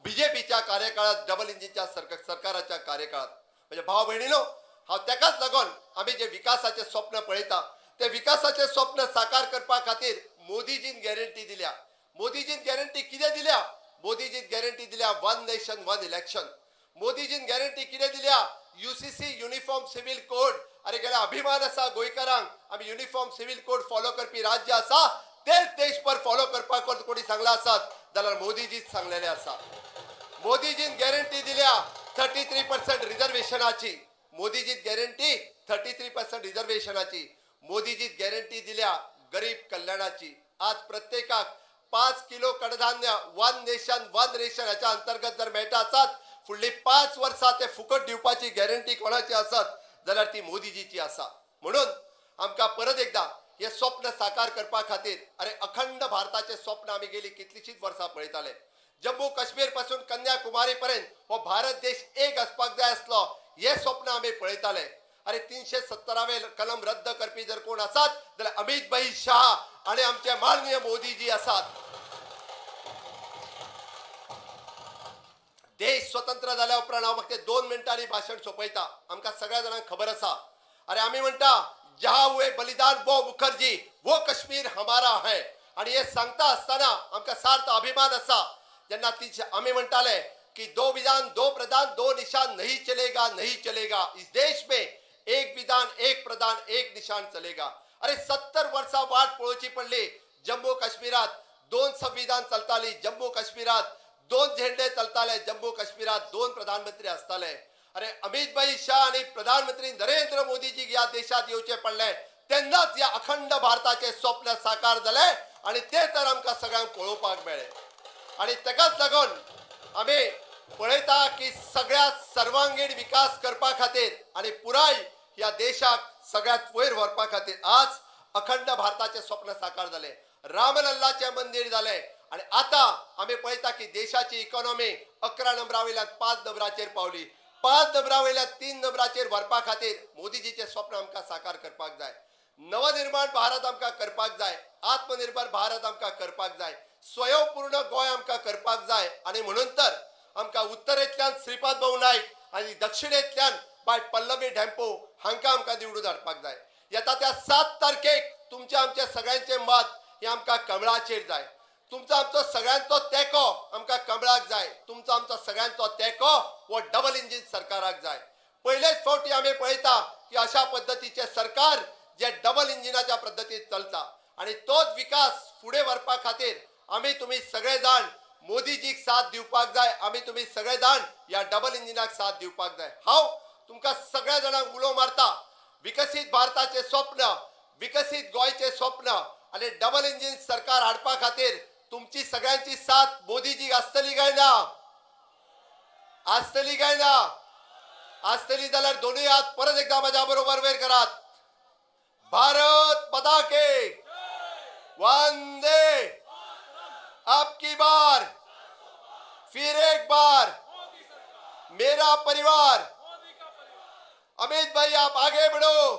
बीजेपीच्या कार्यकाळात, डबल इंजिनच्या सरकाराच्या कार्यकाळात. म्हणजे भाव भयणीनो, हांव तेकाच लागून आमी जे विकासाचे स्वप्न पळयता, ते विकासाचे स्वप्न साकार करपा खातीर मोदीजीन गॅरंटी दिल्या. मोदीजीन गॅरंटी कितें दिल्या? मोदीजीन गॅरंटी दिल्या वन नेशन वन इलेक्शन. मोदीजीन गॅरंटी कितें दिल्या? UCC uniform civil code. अरे गेल्या अभिमान असा गोंयकारांक आमी युनिफॉर्म सिव्हिल कोड फॉलो करपी राज्य आसा तेच देशभर फॉलो करपाक कोणी सांगला आसात जाल्यार मोदीजीच सांगलेले आसा. मोदीजीन गॅरंटी दिल्या 33% रिझर्वेशनाची. मोदीजीत गॅरंटी 33% रिझर्वेशनाची. मोदीजीत गॅरंटी दिल्या गरीब कल्याणाची. आज प्रत्येकाक 5 किलो कडधान्य वन नेशन वन रेशन याच्या अंतर्गत जर मेळटा आसात फुडली 5 वर्सां ते फुकट दिवपाची गॅरंटी कोणाची आसत जाल्यार ती मोदीजीची आसा. म्हणून आमकां परत एकदा हे स्वप्न साकार करपा खातीर अरे अखंड भारताचे स्वप्न आमी गेली कितलीशीच वर्सां पळयताले. जम्मू काश्मीर पासून कन्याकुमारी पर्यंत हो भारत देश एक असपाक जाय आसलो हे स्वप्न आमी पळयताले. अरे 370वे कलम रद्द करपी जर कोण आसात जाल्यार अमित भाई शाह आणि आमचे माननीय मोदीजी आसात. देश स्वतंत्र जाल्या उपरांत हांव फक्त 2 मिनटांनी भाशण सोंपयता. आमकां सगळ्या जाणांक खबर आसा. अरे आमी म्हणटा जहाँ हुए बलिदान वो मुखर्जी वो कश्मीर हमारा है. आणि हे सांगता असताना आमकां सार्थ अभिमान आसा जेन्ना आमी म्हणटाले की 2 विधान 2 प्रधान 2 निशान नहीं चलेगा नहीं चलेगा. इस देश में एक विधान एक प्रधान एक निशान चलेगा. अरे 70 वर्सां वाट पळोवची पडली. जम्मू काश्मीरात 2 संविधान चलताली. जम्मू काश्मीरात 2 झेंडे चलताले. जम्मू काश्मीरात 2 प्रधानमंत्री असताले. अरे अमित भाई शाह आणि प्रधानमंत्री नरेंद्र मोदीजी या देशात येवचे पडले तेन्नाच या अखंड भारताचे स्वप्न साकार झाले आणि ते तर आमकां सगळ्यांक पळोवपाक मेळ्ळे. आणि तेकाच लागून आमी पळयता की सगळ्यात सर्वांगीण विकास करपा खातीर आणि पुराय या देशाक सगळ्यात वयर व्हरपा खातीर आज अखंड भारताचे स्वप्न साकार झाले. रामलल्लाचे मंदिर झाले आणि आता आमी पळयता की देशाची इकॉनॉमी 11 नंबरावयल्यान 5 नंबराचेर पावली. 5 नंबरावयल्यान 3 नंबराचेर व्हरपा खातीर मोदीजीचे स्वप्न आमकां साकार करपाक जाय. नवनिर्माण भारत आमकां करपाक जाय. आत्मनिर्भर भारत आमकां करपाक जाय. स्वयंपूर्ण गोंय आमकां करपाक जाय. आणि म्हणून तर आमकां उत्तरेंतल्यान श्रीपाद भाऊ नायक आणि दक्षिणेंतल्यान बाय पल्लवी ढेंपो हांकां आमकां निवडून हाडपाक जाय. येता त्या 7 तारखेक तुमचे आमचे सगळ्यांचे मत हे आमकां कमळाचेर जाय. तुमचो आमचो सगळ्यांचो तेंको आमकां कमळाक जाय. तुमचो आमचो सगळ्यांचो तेंको हो डबल इंजिन सरकाराक जाय. पयलेच फावटी आमी पळयता की अशा पद्दतीचे सरकार जे डबल इंजिनाच्या पद्दतीन चलता आणि तोच विकास फुडें व्हरपा खातीर आमी तुमी सगळे जाण मोदीजीक साथ दिवपाक जाय. आमी तुमी सगळे जाण या डबल इंजिनाक साथ दिवपाक जाय. हांव तुमकां सगळ्या जाणांक उलो मारता विकसीत भारताचे स्वप्न विकसीत गोंयचे स्वप्न आणि डबल इंजिन सरकार हाडपा खातीर तुमची सगळ्यांची साथ मोदीजीक आसतली काय ना? आसतली काय ना? आसतली जाल्यार दोनूय हात परत एकदा माझ्या बरोबर वयर करात. भारत माता के वंदे अब की बार फिर एक बार मेरा परिवार. अमित भाई आप आगे बढ़ो.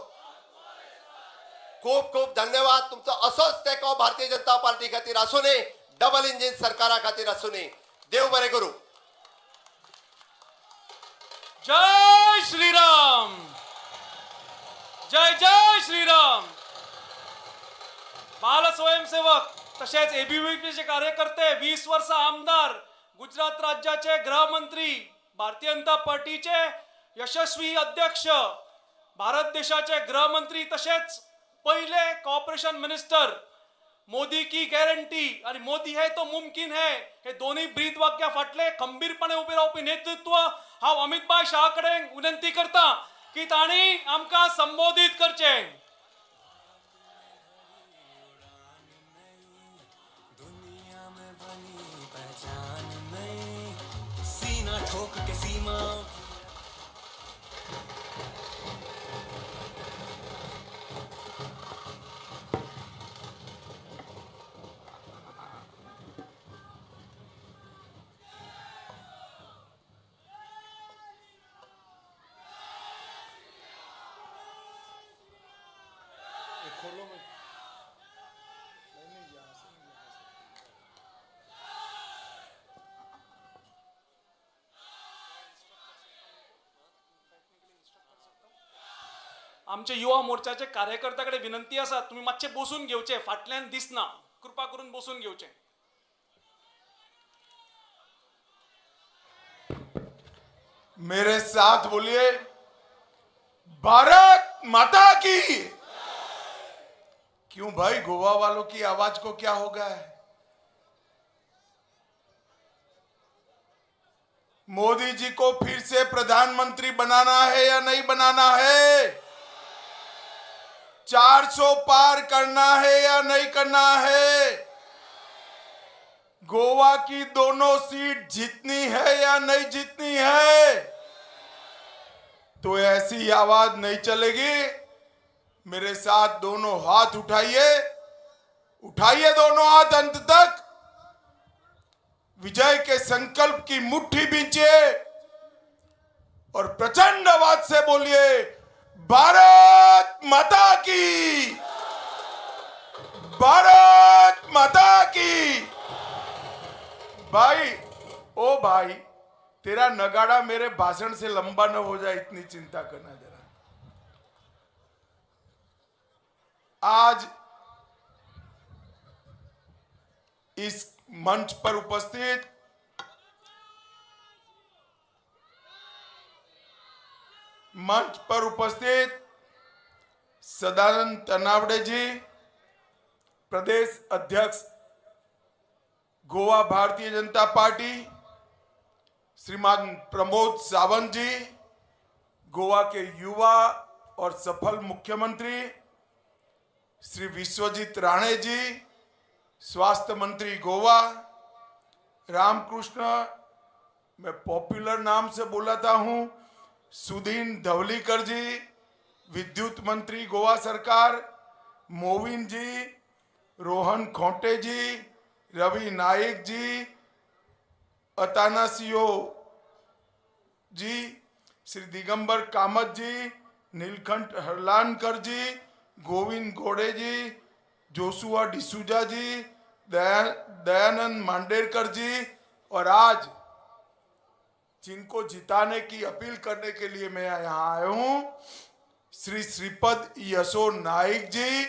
खूप खूप धन्यवाद. तुमचा असोच तेको भारतीय जनता पार्टी खातीर आसूं नी डबल इंजिन सरकारा खातीर आसूं नी. देव बरें करूं. जय श्रीराम. जय जय श्रीराम. बाल स्वयंसेवक तसेच एबीव्हीपीचे कार्यकर्ते 20 वर्ष आमदार गुजरात राज्याचे गृहमंत्री भारतीय जनता पार्टीचे यशस्वी अध्यक्ष भारत देशाचे गृहमंत्री तसेच पहिले कॉर्पोरेशन मिनिस्टर मोदी की गॅरंटी आणि मोदी है तो मुमकिन है हे दोन्ही ब्रीद वाक्या फाटले खंबीरपणे उभे रावपी नेतृत्व हांव अमित भाई शाह कडेन विनंती करता की तांणी आमकां संबोधित करचे. सीना ठोक के सीमा आमचे युवा मोर्चाचे कार्यकर्त्याकडे विनंती आसा, तुम्ही मातशे बसून घेवचे, फाटल्यान दिसना, कृपा करून बसून घेवचे. मेरे साथ बोलिए, भारत माता की. क्यों भाई, गोवा वालों की आवाज को क्या हो गया है? मोदी जी को फिर से प्रधानमंत्री बनाना है या नहीं बनाना है? 400 पार करना है या नहीं करना है? गोवा की दोनों सीट जीतनी है या नहीं जीतनी है? तो ऐसी आवाज नहीं चलेगी. मेरे साथ दोनों हाथ उठाइए, उठाइए दोनों हाथ अंत तक. विजय के संकल्प की मुट्ठी बींचिए और प्रचंड आवाज से बोलिए, भारत माता की, भारत माता की. भाई, ओ भाई, तेरा नगाड़ा मेरे भाषण से लंबा न हो जाए, इतनी चिंता करना जरा. आज इस मंच पर उपस्थित सदानंद तनावड़े जी, प्रदेश अध्यक्ष गोवा भारतीय जनता पार्टी, श्रीमान प्रमोद सावंत जी, गोवा के युवा और सफल मुख्यमंत्री श्री विश्वजीत राणे जी, स्वास्थ्य मंत्री गोवा, रामकृष्ण, मैं पॉपुलर नाम से बुलाता हूं, सुदीन धवलीकर जी, विद्युत मंत्री गोवा सरकार, मोविन जी, रोहन खोटे जी, रवि नायक जी, अतानासियो जी, श्री दिगंबर कामत जी, नीलकंठ हरलानकर जी, गोविंद गोड़े जी, जोशुआ डिसूजा जी, दयानंद मांडेरकर जी, और आज जिनको जिताने की अपील करने के लिए मैं यहाँ आया हूँ, श्री श्रीपद यशो नाइक जी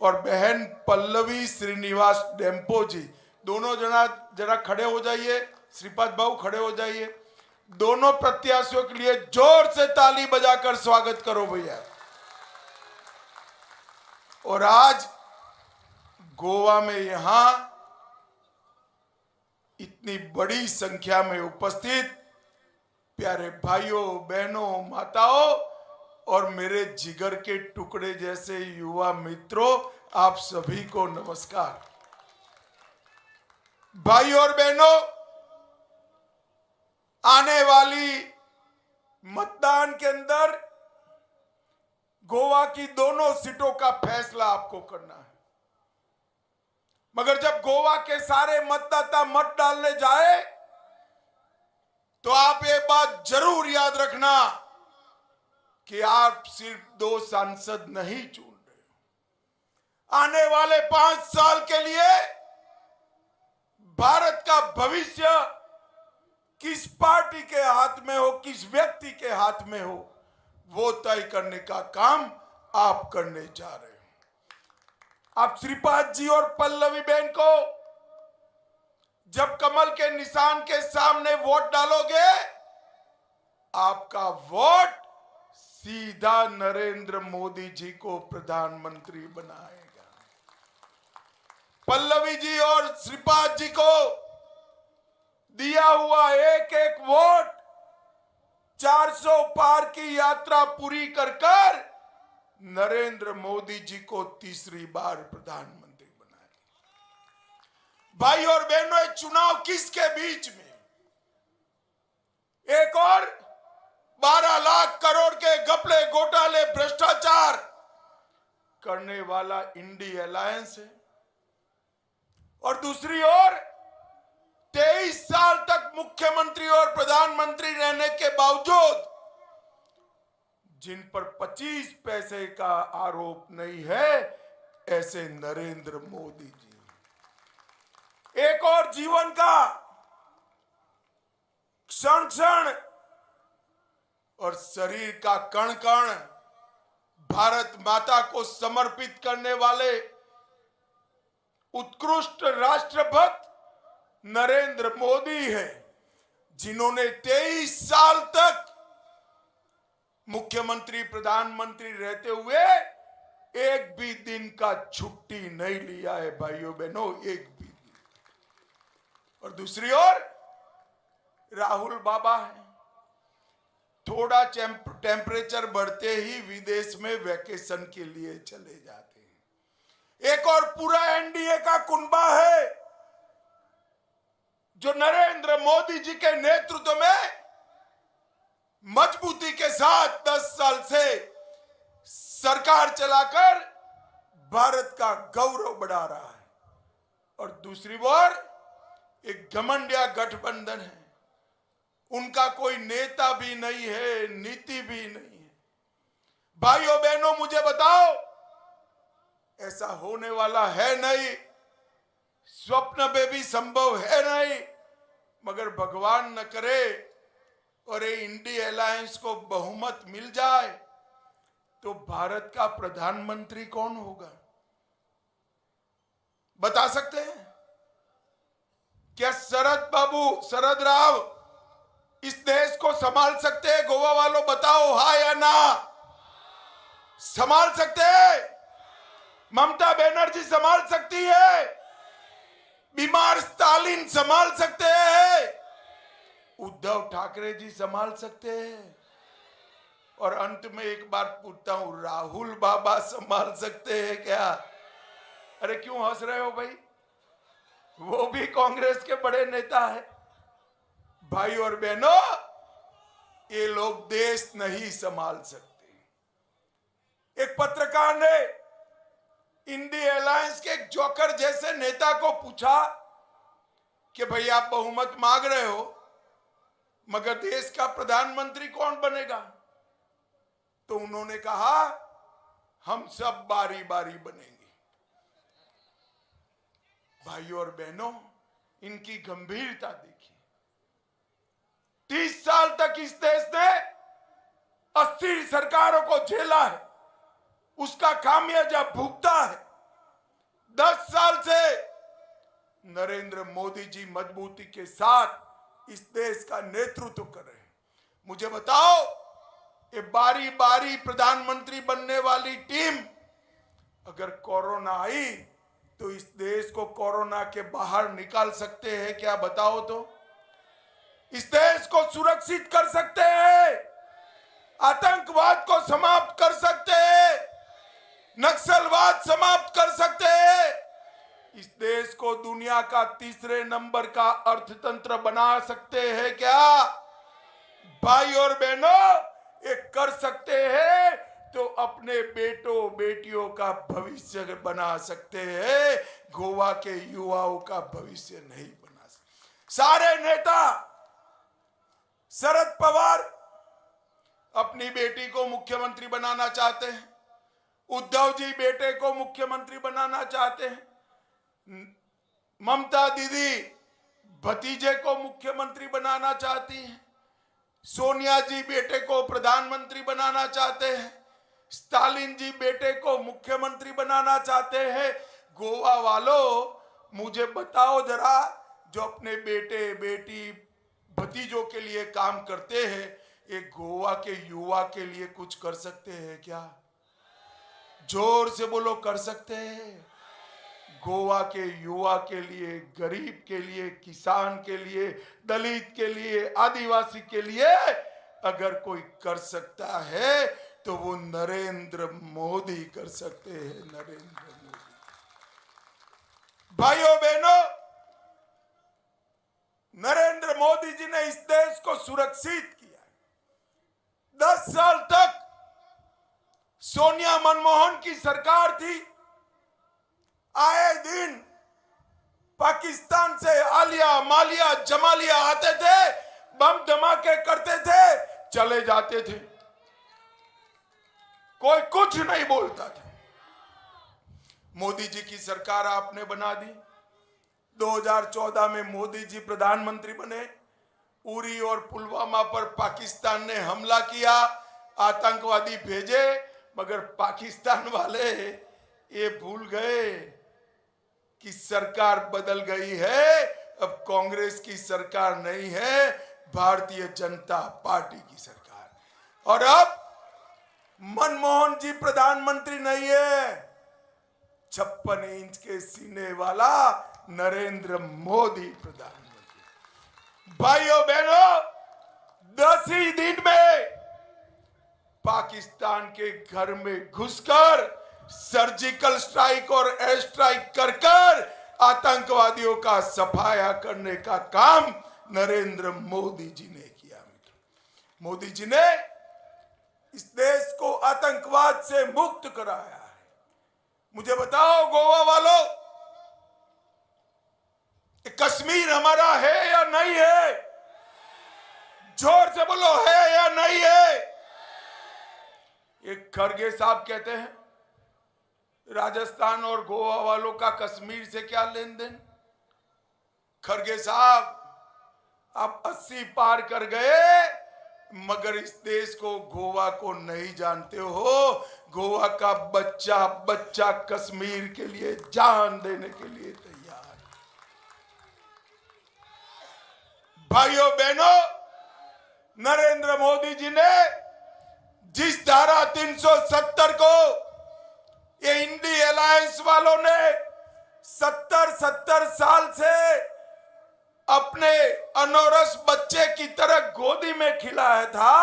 और बहन पल्लवी श्रीनिवास डेम्पो जी. दोनों जरा खड़े हो जाइए. श्रीपद भाऊ खड़े हो जाइए. दोनों प्रत्याशियों के लिए जोर से ताली बजाकर स्वागत करो भैया. और आज गोवा में यहां इतनी बड़ी संख्या में उपस्थित प्यारे भाइयों, बहनों, माताओं और मेरे जिगर के टुकड़े जैसे युवा मित्रों, आप सभी को नमस्कार. भाई और बहनों, आने वाली मतदान के अंदर गोवा की दोनों सीटों का फैसला आपको करना है. मगर जब गोवा के सारे मतदाता मत डालने जाए तो आप ये बात जरूर याद रखना कि आप सिर्फ 2 सांसद नहीं चुन रहे. आने वाले 5 साल के लिए भारत का भविष्य किस पार्टी के हाथ में हो, किस व्यक्ति के हाथ में हो, वो तय करने का काम आप करने जा रहे हो. आप श्रीपाद जी और पल्लवी बहन को जब कमल के निशान के सामने वोट डालोगे, आपका वोट सीधा नरेंद्र मोदी जी को प्रधानमंत्री बनाएगा. पल्लवी जी और श्रीपाद जी को दिया हुआ एक एक वोट 400 पार की यात्रा पूरी कर कर नरेंद्र मोदी जी को तीसरी बार प्रधानमंत्री बनाएगा. भाई और बहनों, ये चुनाव किसके बीच में? एक और 12 लाख करोड़ के घपले, घोटाले, भ्रष्टाचार करने वाला इंडी अलायंस है, और दूसरी ओर 23 साल तक मुख्यमंत्री और प्रधानमंत्री रहने के बावजूद जिन पर 25 पैसे का आरोप नहीं है, ऐसे नरेंद्र मोदी जी. एक और जीवन का क्षण क्षण और शरीर का कण कण भारत माता को समर्पित करने वाले उत्कृष्ट राष्ट्रभक्त नरेंद्र मोदी है, जिन्होंने 23 साल तक मुख्यमंत्री प्रधानमंत्री रहते हुए एक भी दिन का छुट्टी नहीं लिया है भाइयों बहनों, एक भी दिन। और दूसरी ओर राहुल बाबा है, थोड़ा टेम्परेचर बढ़ते ही विदेश में वैकेशन के लिए चले जाते हैं। एक और पूरा एनडीए का कुनबा है जो नरेंद्र मोदी जी के नेतृत्व में मजबूती के साथ 10 साल से सरकार चलाकर भारत का गौरव बढ़ा रहा है। और दूसरी ओर एक घमंडिया गठबंधन है, उनका कोई नेता भी नहीं है, नीति भी नहीं है। भाइयों बहनों, मुझे बताओ, ऐसा होने वाला है नहीं, स्वप्न में भी संभव है नहीं, मगर भगवान न करे और ये इंडी अलायंस को बहुमत मिल जाए तो भारत का प्रधानमंत्री कौन होगा? बता सकते हैं क्या? शरद राव इस देश को संभाल सकते हैं? गोवा वालों बताओ, हाँ या ना? संभाल सकते हैं? ममता बनर्जी संभाल सकती है? बीमार स्टालिन संभाल सकते हैं? उद्धव ठाकरे जी संभाल सकते हैं? और अंत में एक बार पूछता हूं, राहुल बाबा संभाल सकते हैं क्या? अरे क्यों हंस रहे हो भाई? वो भी कांग्रेस के बड़े नेता है। भाई और बहनों, ये लोग देश नहीं संभाल सकते। एक पत्रकार ने इंडी अलायंस के एक जोकर जैसे नेता को पूछा कि भाई आप बहुमत मांग रहे हो, मगर देश का प्रधानमंत्री कौन बनेगा? तो उन्होंने कहा, हम सब बारी बारी बनेंगे। भाइयों और बहनों, इनकी गंभीरता देखिए। 30 साल तक इस देश ने 80 सरकारों को झेला है, उसका खामियाजा भुगता है। 10 साल से नरेंद्र मोदी जी मजबूती के साथ इस देश का नेतृत्व कर रहे हैं। मुझे बताओ, ये बारी बारी प्रधानमंत्री बनने वाली टीम अगर कोरोना आई तो इस देश को कोरोना के बाहर निकाल सकते हैं क्या? बताओ तो। इस देश को सुरक्षित कर सकते हैं, आतंकवाद को समाप्त कर सकते हैं, नक्सलवाद समाप्त कर सकते हैं, इस देश को दुनिया का 3रे नंबर का अर्थतंत्र बना सकते हैं क्या? भाई और बहनों, ये कर सकते हैं तो अपने बेटों बेटियों का भविष्य बना सकते हैं, गोवा के युवाओं का भविष्य नहीं बना सकते। सारे नेता, शरद पवार अपनी बेटी को मुख्यमंत्री बनाना चाहते हैं, उद्धव जी बेटे को मुख्यमंत्री बनाना चाहते हैं, ममता दीदी भतीजे को मुख्यमंत्री बनाना चाहती हैं, सोनिया जी बेटे को प्रधानमंत्री बनाना चाहते हैं, स्टालिन जी बेटे को मुख्यमंत्री बनाना चाहते हैं। गोवा वालों, मुझे बताओ जरा, जो अपने बेटे बेटी भतीजों के लिए काम करते हैं, ये गोवा के युवा के लिए कुछ कर सकते हैं क्या? जोर से बोलो, कर सकते हैं? गोवा के युवा के लिए, गरीब के लिए, किसान के लिए, दलित के लिए, आदिवासी के लिए अगर कोई कर सकता है तो वो नरेंद्र मोदी कर सकते हैं। नरेंद्र मोदी। भाइयों बहनों, नरेंद्र मोदी जी ने इस देश को सुरक्षित किया। 10 साल तक सोनिया मनमोहन की सरकार थी, आए दिन पाकिस्तान से आलिया मालिया जमालिया आते थे, बम धमाके करते थे, चले जाते थे, कोई कुछ नहीं बोलता था। मोदी जी की सरकार आपने बना दी। 2014 में मोदी जी प्रधानमंत्री बने, उरी और पुलवामा पर पाकिस्तान ने हमला किया, आतंकवादी भेजे, मगर पाकिस्तान वाले ये भूल गए कि सरकार बदल गई है, अब कांग्रेस की सरकार नहीं है, भारतीय जनता पार्टी की सरकार। और अब मनमोहन जी प्रधानमंत्री नहीं है, 56 इंच के सीने वाला नरेंद्र मोदी प्रधानमंत्री। भाइयों बहनों, 10 ही दिन में पाकिस्तान के घर में घुसकर सर्जिकल स्ट्राइक और एयर स्ट्राइक कर कर आतंकवादियों का सफाया करने का काम नरेंद्र मोदी जी ने किया। मोदी जी ने इस देश को आतंकवाद से मुक्त कराया है। मुझे बताओ गोवा वालों, कश्मीर हमारा है या नहीं है? जोर से बोलो, है या नहीं है? एक खरगे साहब कहते हैं राजस्थान और गोवा वालों का कश्मीर से क्या लेन देन। खरगे साहब, आप 80 पार कर गए, मगर इस देश को, गोवा को नहीं जानते हो। गोवा का बच्चा बच्चा कश्मीर के लिए जान देने के लिए तैयार है। भाइयों बहनों, नरेंद्र मोदी जी ने जिस धारा 370 को ये इंडी अलायंस वालों ने 70 साल से अपने अनौरस बच्चे की तरह गोदी में खिलाया था,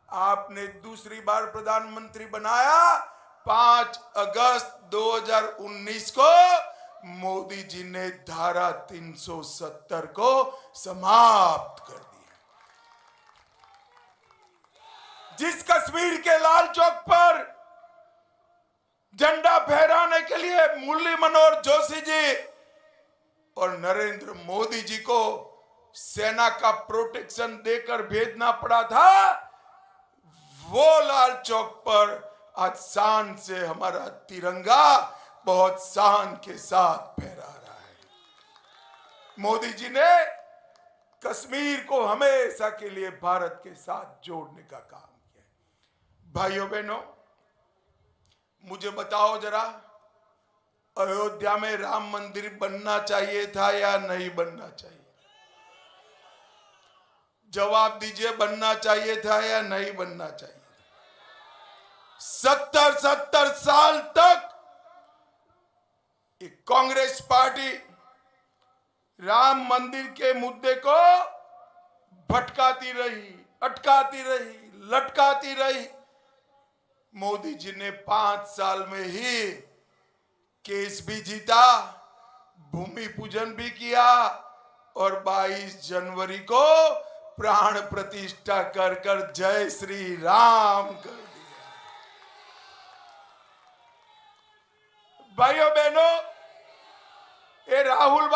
आपने दूसरी बार प्रधानमंत्री बनाया। 5 अगस्त 2019 को मोदी जी ने धारा 370 को समाप्त कर दिया। जिस कश्मीर के लाल चौक पर झंडा फहराने के लिए मुरली मनोहर जोशी जी और नरेंद्र मोदी जी को सेना का प्रोटेक्शन देकर भेजना पड़ा था, वो लाल चौक पर आज शान से हमारा तिरंगा बहुत शान के साथ फहरा रहा है। मोदी जी ने कश्मीर को हमेशा के लिए भारत के साथ जोड़ने का काम किया। भाइयों बहनों, मुझे बताओ जरा, अयोध्या में राम मंदिर बनना चाहिए था या नहीं बनना चाहिए? जवाब दीजिए, बनना चाहिए था या नहीं बनना चाहिए? 70 साल तक कांग्रेस पार्टी राम मंदिर के मुद्दे को भटकाती रही, अटकाती रही, लटकाती रही। मोदी जी ने 5 साल में ही केस भी जीता, भूमि पूजन भी किया और 22 जनवरी को प्राण प्रतिष्ठा कर कर जय श्री राम कर दिया। भाइयों बहनों, ये राहुल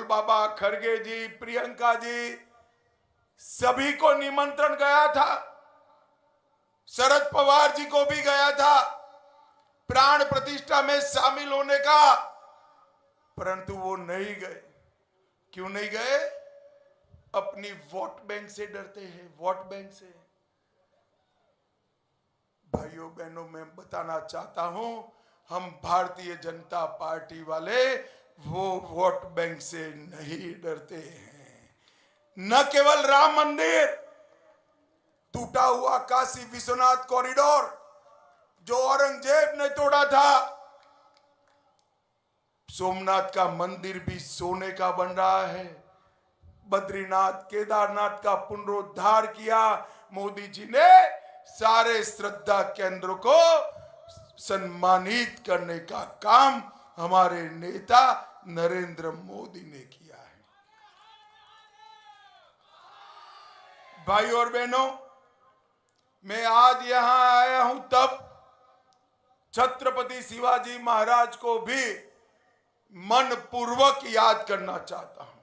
बाबा, खड़गे जी, प्रियंका जी, सभी को निमंत्रण गया था, शरद पवार जी को भी गया था प्राण प्रतिष्ठा में शामिल होने का, परंतु वो नहीं गए। क्यों नहीं गए? अपनी वोट बैंक से डरते हैं, वोट बैंक से। भाइयों बहनों, मैं बताना चाहता हूं, हम भारतीय जनता पार्टी वाले वो वोट बैंक से नहीं डरते हैं। न केवल राम मंदिर, टूटा हुआ काशी विश्वनाथ कॉरिडोर जो औरंगजेब ने तोड़ा था, सोमनाथ का मंदिर भी सोने का बन रहा है। बद्रीनाथ, केदारनाथ का पुनरुद्धार किया मोदी जी ने। सारे श्रद्धा केंद्रों को सम्मानित करने का काम हमारे नेता नरेंद्र मोदी ने किया है। भाइयों और बहनों, मैं आज यहां आया हूं तब छत्रपति शिवाजी महाराज को भी मन पूर्वक याद करना चाहता हूं,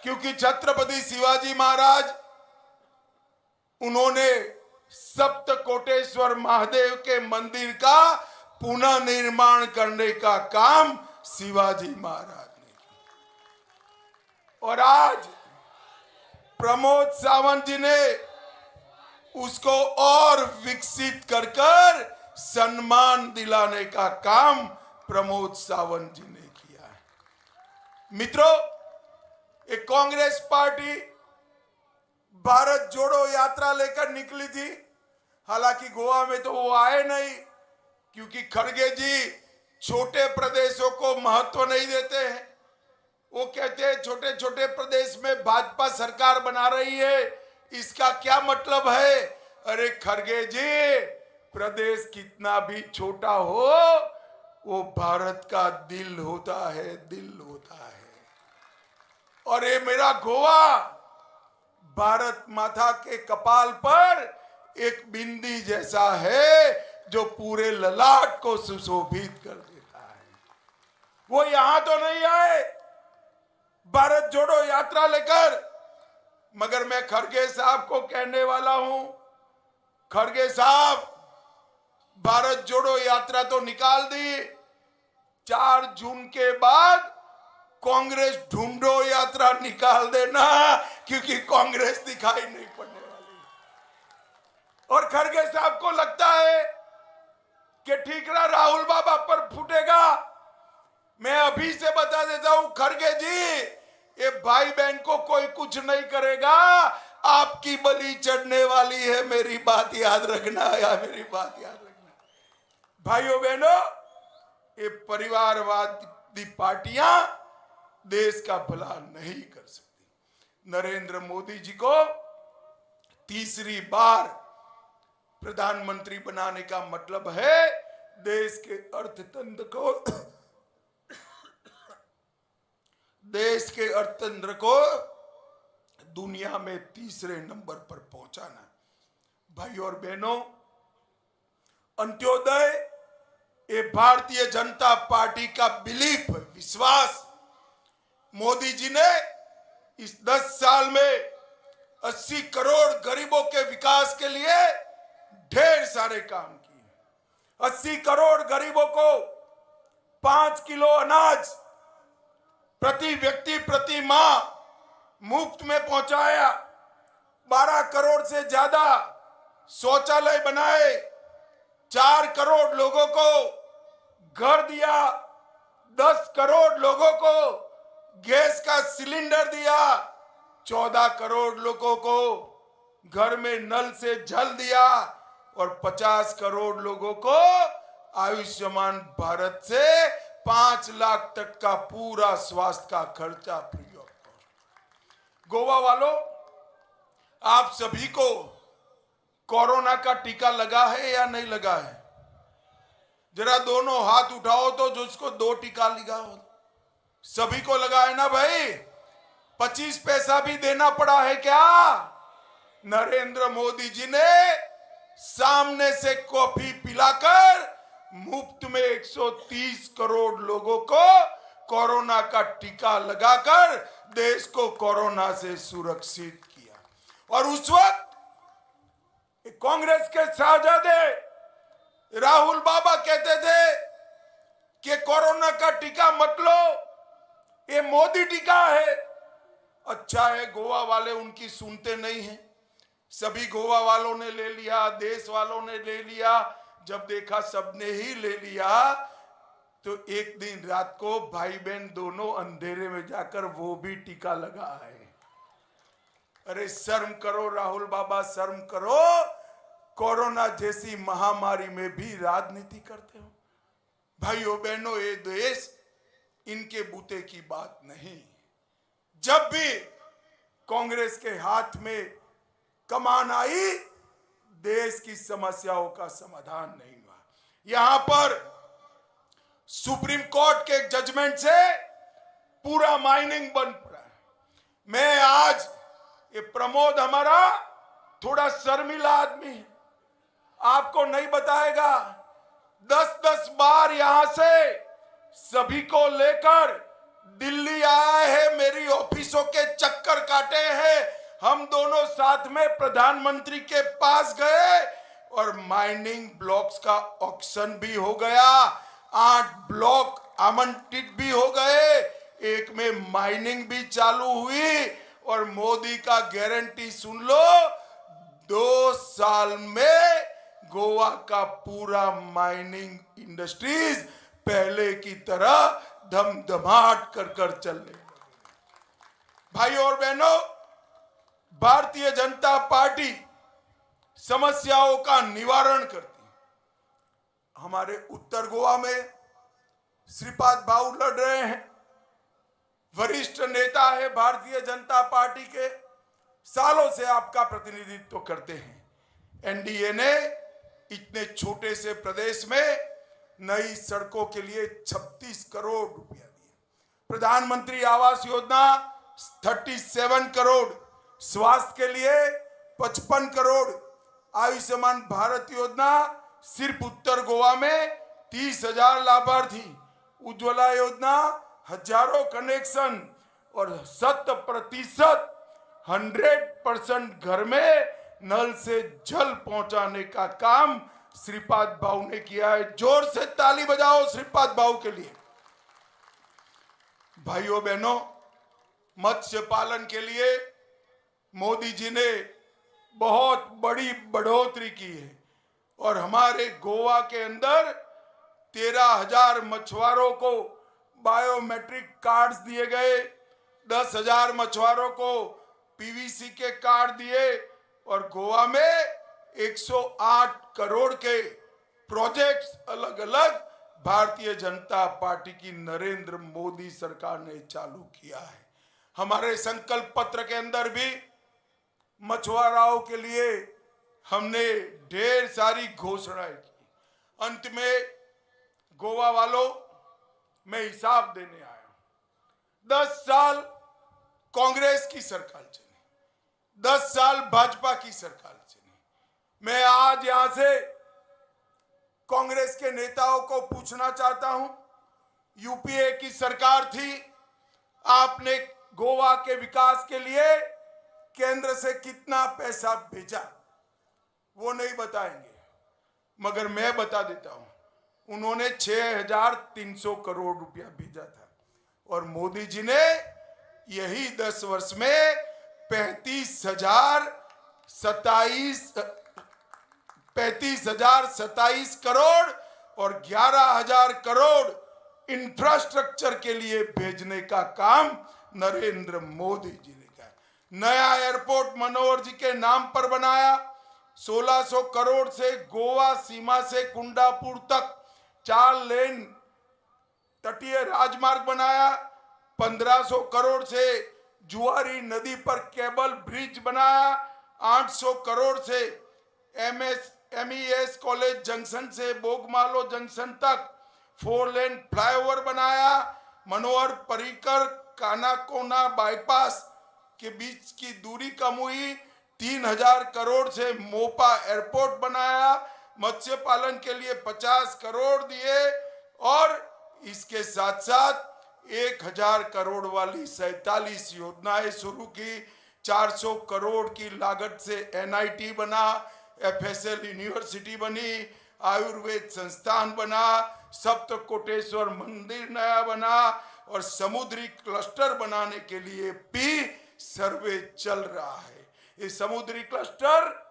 क्योंकि छत्रपति शिवाजी महाराज, उन्होंने सप्तकोटेश्वर महादेव के मंदिर का पुनः निर्माण करने का काम शिवाजी महाराज ने किया। और आज प्रमोद सावंत जी ने उसको और विकसित कर कर सम्मान दिलाने का काम प्रमोद सावंत जी ने किया है। मित्रों, एक कांग्रेस पार्टी भारत जोड़ो यात्रा लेकर निकली थी। हालांकि गोवा में तो वो आए नहीं, क्योंकि खड़गे जी छोटे प्रदेशों को महत्व नहीं देते हैं। वो कहते हैं छोटे छोटे प्रदेश में भाजपा सरकार बना रही है, इसका क्या मतलब है? अरे खड़गे जी, प्रदेश कितना भी छोटा हो, वो भारत का दिल होता है, दिल होता है। और ये मेरा गोवा भारत माता के कपाल पर एक बिंदी जैसा है, जो पूरे ललाट को सुशोभित कर देता है। वो यहां तो नहीं आए भारत जोड़ो यात्रा लेकर, मगर मैं खड़गे साहब को कहने वाला हूं, खड़गे साहब, भारत जोड़ो यात्रा तो निकाल दी, 4 जून के बाद कांग्रेस ढूंढो यात्रा निकाल देना, क्योंकि कांग्रेस दिखाई नहीं पड़ने वाली। और खड़गे साहब को लगता है कि ठीकरा राहुल बाबा पर फूटेगा। मैं अभी से बता देता हूं खड़गे जी, ये भाई बहन को कोई कुछ नहीं करेगा, आपकी बलि चढ़ने वाली है। मेरी बात याद रखना, या मेरी बात याद रखना। भाइयों बहनों, ये परिवारवादी पार्टियां देश का भला नहीं कर सकती। नरेंद्र मोदी जी को तीसरी बार प्रधानमंत्री बनाने का मतलब है देश के अर्थतंत्र को दुनिया में तीसरे नंबर पर पहुंचाना। भाइयों और बहनों, अंत्योदय ये भारतीय जनता पार्टी का बिलीफ, विश्वास। मोदी जी ने इस 10 साल में 80 करोड़ गरीबों के विकास के लिए ढेर सारे काम किए। 80 करोड़ गरीबों को 5 किलो अनाज प्रति व्यक्ति प्रति माह मुफ्त में पहुंचाया। 12 करोड़ से ज्यादा शौचालय बनाए। 4 करोड़ लोगों को घर दिया। 10 करोड़ लोगों को गैस का सिलेंडर दिया। 14 करोड़ लोगों को घर में नल से जल दिया और 50 करोड़ लोगों को आयुष्मान भारत से 5 लाख तक का पूरा स्वास्थ्य का खर्चा फ्री ऑफ कॉस्ट। गोवा वालों, आप सभी को कोरोना का टीका लगा है या नहीं लगा है? जरा दोनों हाथ उठाओ तो जिसको 2 टीका लगा हो। सभी को लगा है ना भाई? 25 पैसा भी देना पड़ा है क्या? नरेंद्र मोदी जी ने सामने से कॉफी पिलाकर मुफ्त में 130 करोड़ लोगों को कोरोना का टीका लगाकर देश को कोरोना से सुरक्षित किया। और उस वक्त कांग्रेस के शाहजादे राहुल बाबा कहते थे कि कोरोना का टीका मत लो, ये मोदी टीका है। अच्छा है, गोवा वाले उनकी सुनते नहीं हैं। सभी गोवा वालों ने ले लिया, देश वालों ने ले लिया। जब देखा सबने ही ले लिया, तो एक दिन रात को भाई बहन दोनों अंधेरे में जाकर वो भी टीका लगा है। अरे शर्म करो राहुल बाबा, शर्म करो। कोरोना जैसी महामारी में भी राजनीति करते हो। भाइयों बहनों, ये देश इनके बूते की बात नहीं। जब भी कांग्रेस के हाथ में कमान आई, देश की समस्याओं का समाधान नहीं हुआ। यहां पर सुप्रीम कोर्ट के जजमेंट से पूरा माइनिंग बंद पड़ा है। मैं आज, ये प्रमोद हमारा थोड़ा शर्मिला आदमी है, आपको नहीं बताएगा। 10-10 बार यहां से सभी को लेकर दिल्ली आए हैं, मेरी ऑफिसों के चक्कर काटे हैं। हम दोनों साथ में प्रधानमंत्री के पास गए और माइनिंग ब्लॉक्स का ऑक्शन भी हो गया। 8 ब्लॉक आवंटित भी हो गए। एक में माइनिंग भी चालू हुई और मोदी का गारंटी सुन लो, 2 साल में गोवा का पूरा माइनिंग इंडस्ट्रीज पहले की तरह धमधमाट कर चलने। भाई और बहनों, भारतीय जनता पार्टी समस्याओं का निवारण करती है। हमारे उत्तर गोवा में श्रीपाद भाऊ लड़ रहे हैं, वरिष्ठ नेता है भारतीय जनता पार्टी के, सालों से आपका प्रतिनिधित्व करते हैं। एनडीए ने इतने छोटे से प्रदेश में नई सड़कों के लिए 36 करोड़ रुपया दिए, प्रधानमंत्री आवास योजना 37 करोड़, स्वास्थ्य के लिए 55 करोड़, आयुष्मान भारत योजना सिर्फ उत्तर गोवा में 30,000 लाभार्थी, उज्ज्वला योजना हजारों कनेक्शन और 100% घर में नल से जल पहुंचाने का काम श्रीपाद भाऊ ने किया है। जोर से ताली बजाओ श्रीपाद भाऊ के लिए। भाइयों बहनों, मत्स्य पालन के लिए मोदी जी ने बहुत बड़ी बढ़ोतरी की है और हमारे गोवा के अंदर 13,000 मछुआरों को बायोमेट्रिक कार्ड्स दिए गए, 10,000 मछुआरों को पीवीसी के कार्ड दिए और गोवा में 108 करोड़ के प्रोजेक्ट्स अलग अलग भारतीय जनता पार्टी की नरेंद्र मोदी सरकार ने चालू किया है। हमारे संकल्प पत्र के अंदर भी मछुआरों के लिए हमने ढेर सारी घोषणाएं की। अंत में गोवा वालों, मैं हिसाब देने आया हूं। 10 साल कांग्रेस की सरकार चली, 10 साल भाजपा की सरकार चली। मैं आज यहां से कांग्रेस के नेताओं को पूछना चाहता हूं, यूपीए की सरकार थी, आपने गोवा के विकास के लिए केंद्र से कितना पैसा भेजा? वो नहीं बताएंगे, मगर मैं बता देता हूं, उन्होंने 6,300 करोड़ रुपया भेजा था और मोदी जी ने यही 10 वर्ष में 35,027 करोड़ और 11,000 करोड़ इंफ्रास्ट्रक्चर के लिए भेजने का काम नरेंद्र मोदी जी ने किया। नया एयरपोर्ट मनोहर जी के नाम पर बनाया, 1600 करोड़ से गोवा सीमा से कुंडापुर तक 4 लेन तटीय राजमार्ग बनाया, 1500 करोड़ से जुआरी नदी पर केबल ब्रिज बनाया, 800 करोड़ से MES कॉलेज जंक्शन से बोगमालो जंक्शन तक 4 लेन फ्लाईओवर बनाया, मनोहर पर्रिकर कानाकोना बाईपास के बीच की दूरी कम हुई, 3,000 करोड़ से मोपा एयरपोर्ट बनाया, मत्स्य पालन के लिए 50 करोड़ दिए और इसके साथ साथ 1,000 करोड़ वाली 47 योजनाएं शुरू की। 400 करोड़ की लागत से NIT बना, FSL यूनिवर्सिटी बनी, आयुर्वेद संस्थान बना, सप्तकोटेश्वर मंदिर नया बना और समुद्री क्लस्टर बनाने के लिए भी सर्वे चल रहा है। ये समुद्री क्लस्टर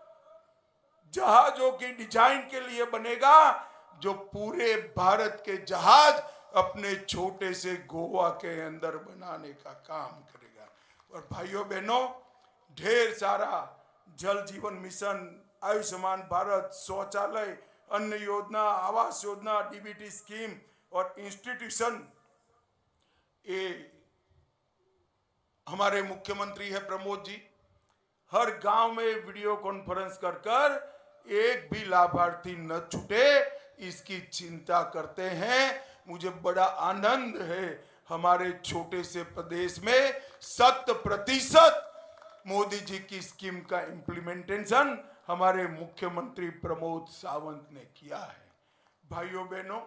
जहाजों की डिजाइन के लिए बनेगा, जो पूरे भारत के जहाज अपने छोटे से गोवा के अंदर बनाने का काम करेगा। और भाइयों बहनों, ढेर सारा जल जीवन मिशन, आयुष्मान भारत, शौचालय, अन्न योजना, आवास योजना, DBT स्कीम और इंस्टीट्यूशन, ये हमारे मुख्यमंत्री है प्रमोद जी, हर गांव में वीडियो कॉन्फ्रेंस कर एक भी लाभार्थी न छूटे इसकी चिंता करते हैं। मुझे बड़ा आनंद है, हमारे छोटे से प्रदेश में 100% मोदी जी की स्कीम का इम्प्लीमेंटेशन हमारे मुख्यमंत्री प्रमोद सावंत ने किया है। भाइयों बहनों,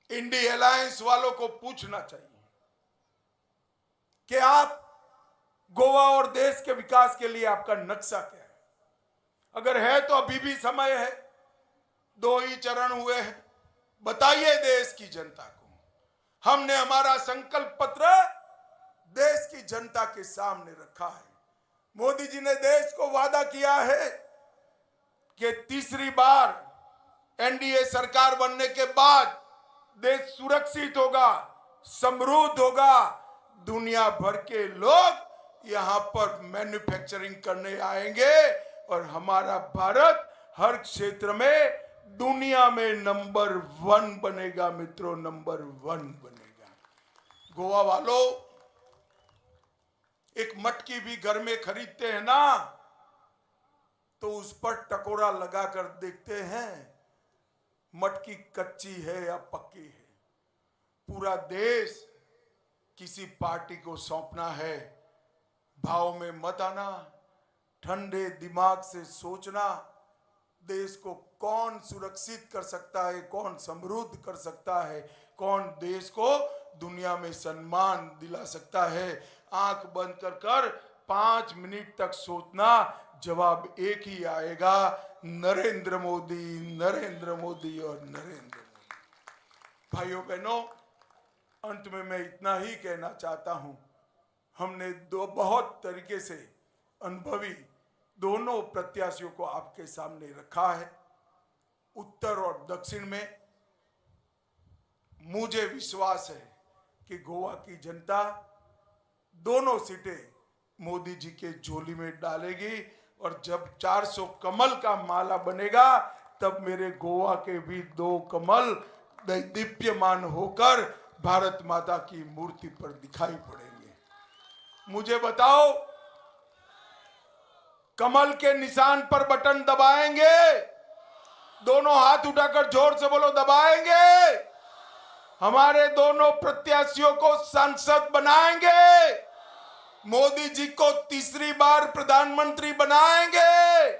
इंडी अलायंस वालों को पूछना चाहिए कि आप गोवा और देश के विकास के लिए आपका नक्शा क्या है? अगर है तो अभी भी समय है, 2 ही चरण हुए हैं, बताइए देश की जनता को। हमने हमारा संकल्प पत्र देश की जनता के सामने रखा है। मोदी जी ने देश को वादा किया है कि तीसरी बार एनडीए सरकार बनने के बाद देश सुरक्षित होगा, समृद्ध होगा, दुनिया भर के लोग यहां पर मैन्युफैक्चरिंग करने आएंगे और हमारा भारत हर क्षेत्र में दुनिया में नंबर 1 बनेगा। मित्रों, नंबर 1 बनेगा। गोवा वालों, एक मटकी भी घर में खरीदते हैं ना, तो उस पर टकोरा लगाकर देखते हैं मटकी कच्ची है या पक्की है। पूरा देश किसी पार्टी को सौंपना है। भाव में मत आना, ठंडे दिमाग से सोचना, देश को कौन सुरक्षित कर सकता है, कौन समृद्ध कर सकता है, कौन देश को दुनिया में सम्मान दिला सकता है। आंख बंद कर 5 मिनट तक सोचना, जवाब एक ही आएगा, नरेंद्र मोदी, नरेंद्र मोदी और नरेंद्र मोदी। भाइयों बहनों, अंत में मैं इतना ही कहना चाहता हूं, हमने बहुत तरीके से अनुभवी दोनों प्रत्याशियों को आपके सामने रखा है। उत्तर और दक्षिण में मुझे विश्वास है कि गोवा की जनता दोनों सीटें मोदी जी के झोली में डालेगी और जब 400 कमल का माला बनेगा तब मेरे गोवा के भी 2 कमल दीप्यमान होकर भारत माता की मूर्ति पर दिखाई पड़ेंगे। मुझे बताओ, कमल के निशान पर बटन दबाएंगे? दोनों हाथ उठाकर जोर से बोलो, दबाएंगे? हमारे दोनों प्रत्याशियों को सांसद बनाएंगे? मोदी जी को तीसरी बार प्रधानमंत्री बनाएंगे?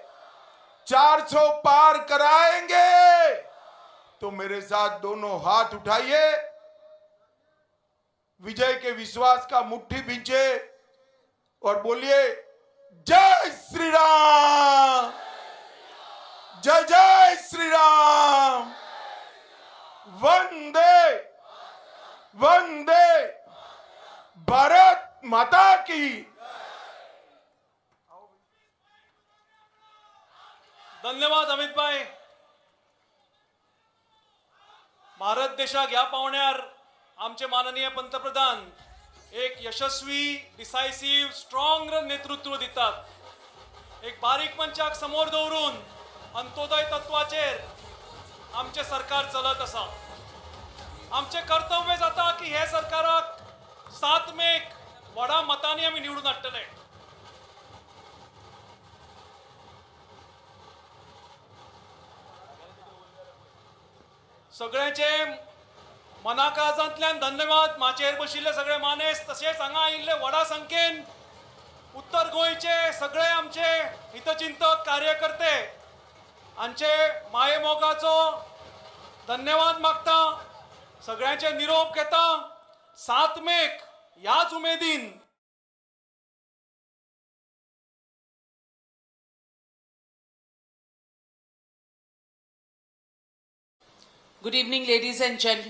400 पार कराएंगे? तो मेरे साथ दोनों हाथ उठाइए, विजय के विश्वास का मुट्ठी भींचे और बोलिए, जय श्री राम, जय जय श्री राम, वंदे वंदे भारत माता की। धन्यवाद अमित भाई। भारत देशाक ह्या पावण्यार आमचे माननीय पंतप्रधान एक यशस्वी, डिसायसिव्ह, स्ट्रॉंग नेतृत्व दितात। एक बारीक मंचाक समोर दवरून अंत्योदय तत्वाचेर आमचे सरकार चलत आसा। आमचे कर्तव्य जाता की हे सरकाराक 7 मेक व्हडा मतांनी आमी निवडून हाडटले। सगळ्यांचे मनाकाळजांतल्यान धन्यवाद। माचयेर बशिल्ले सगळे मानेस्त, तशेंच हांगा आयिल्ले व्हडा संख्येन उत्तर गोंयचे सगळे आमचे हितचिंतक, कार्यकर्ते हांचे मायेमोगाचो धन्यवाद मागता। सगळ्यांचे निरोप घेता। 7 मेक ह्याच उमेदीन Good evening, ladies and gentlemen.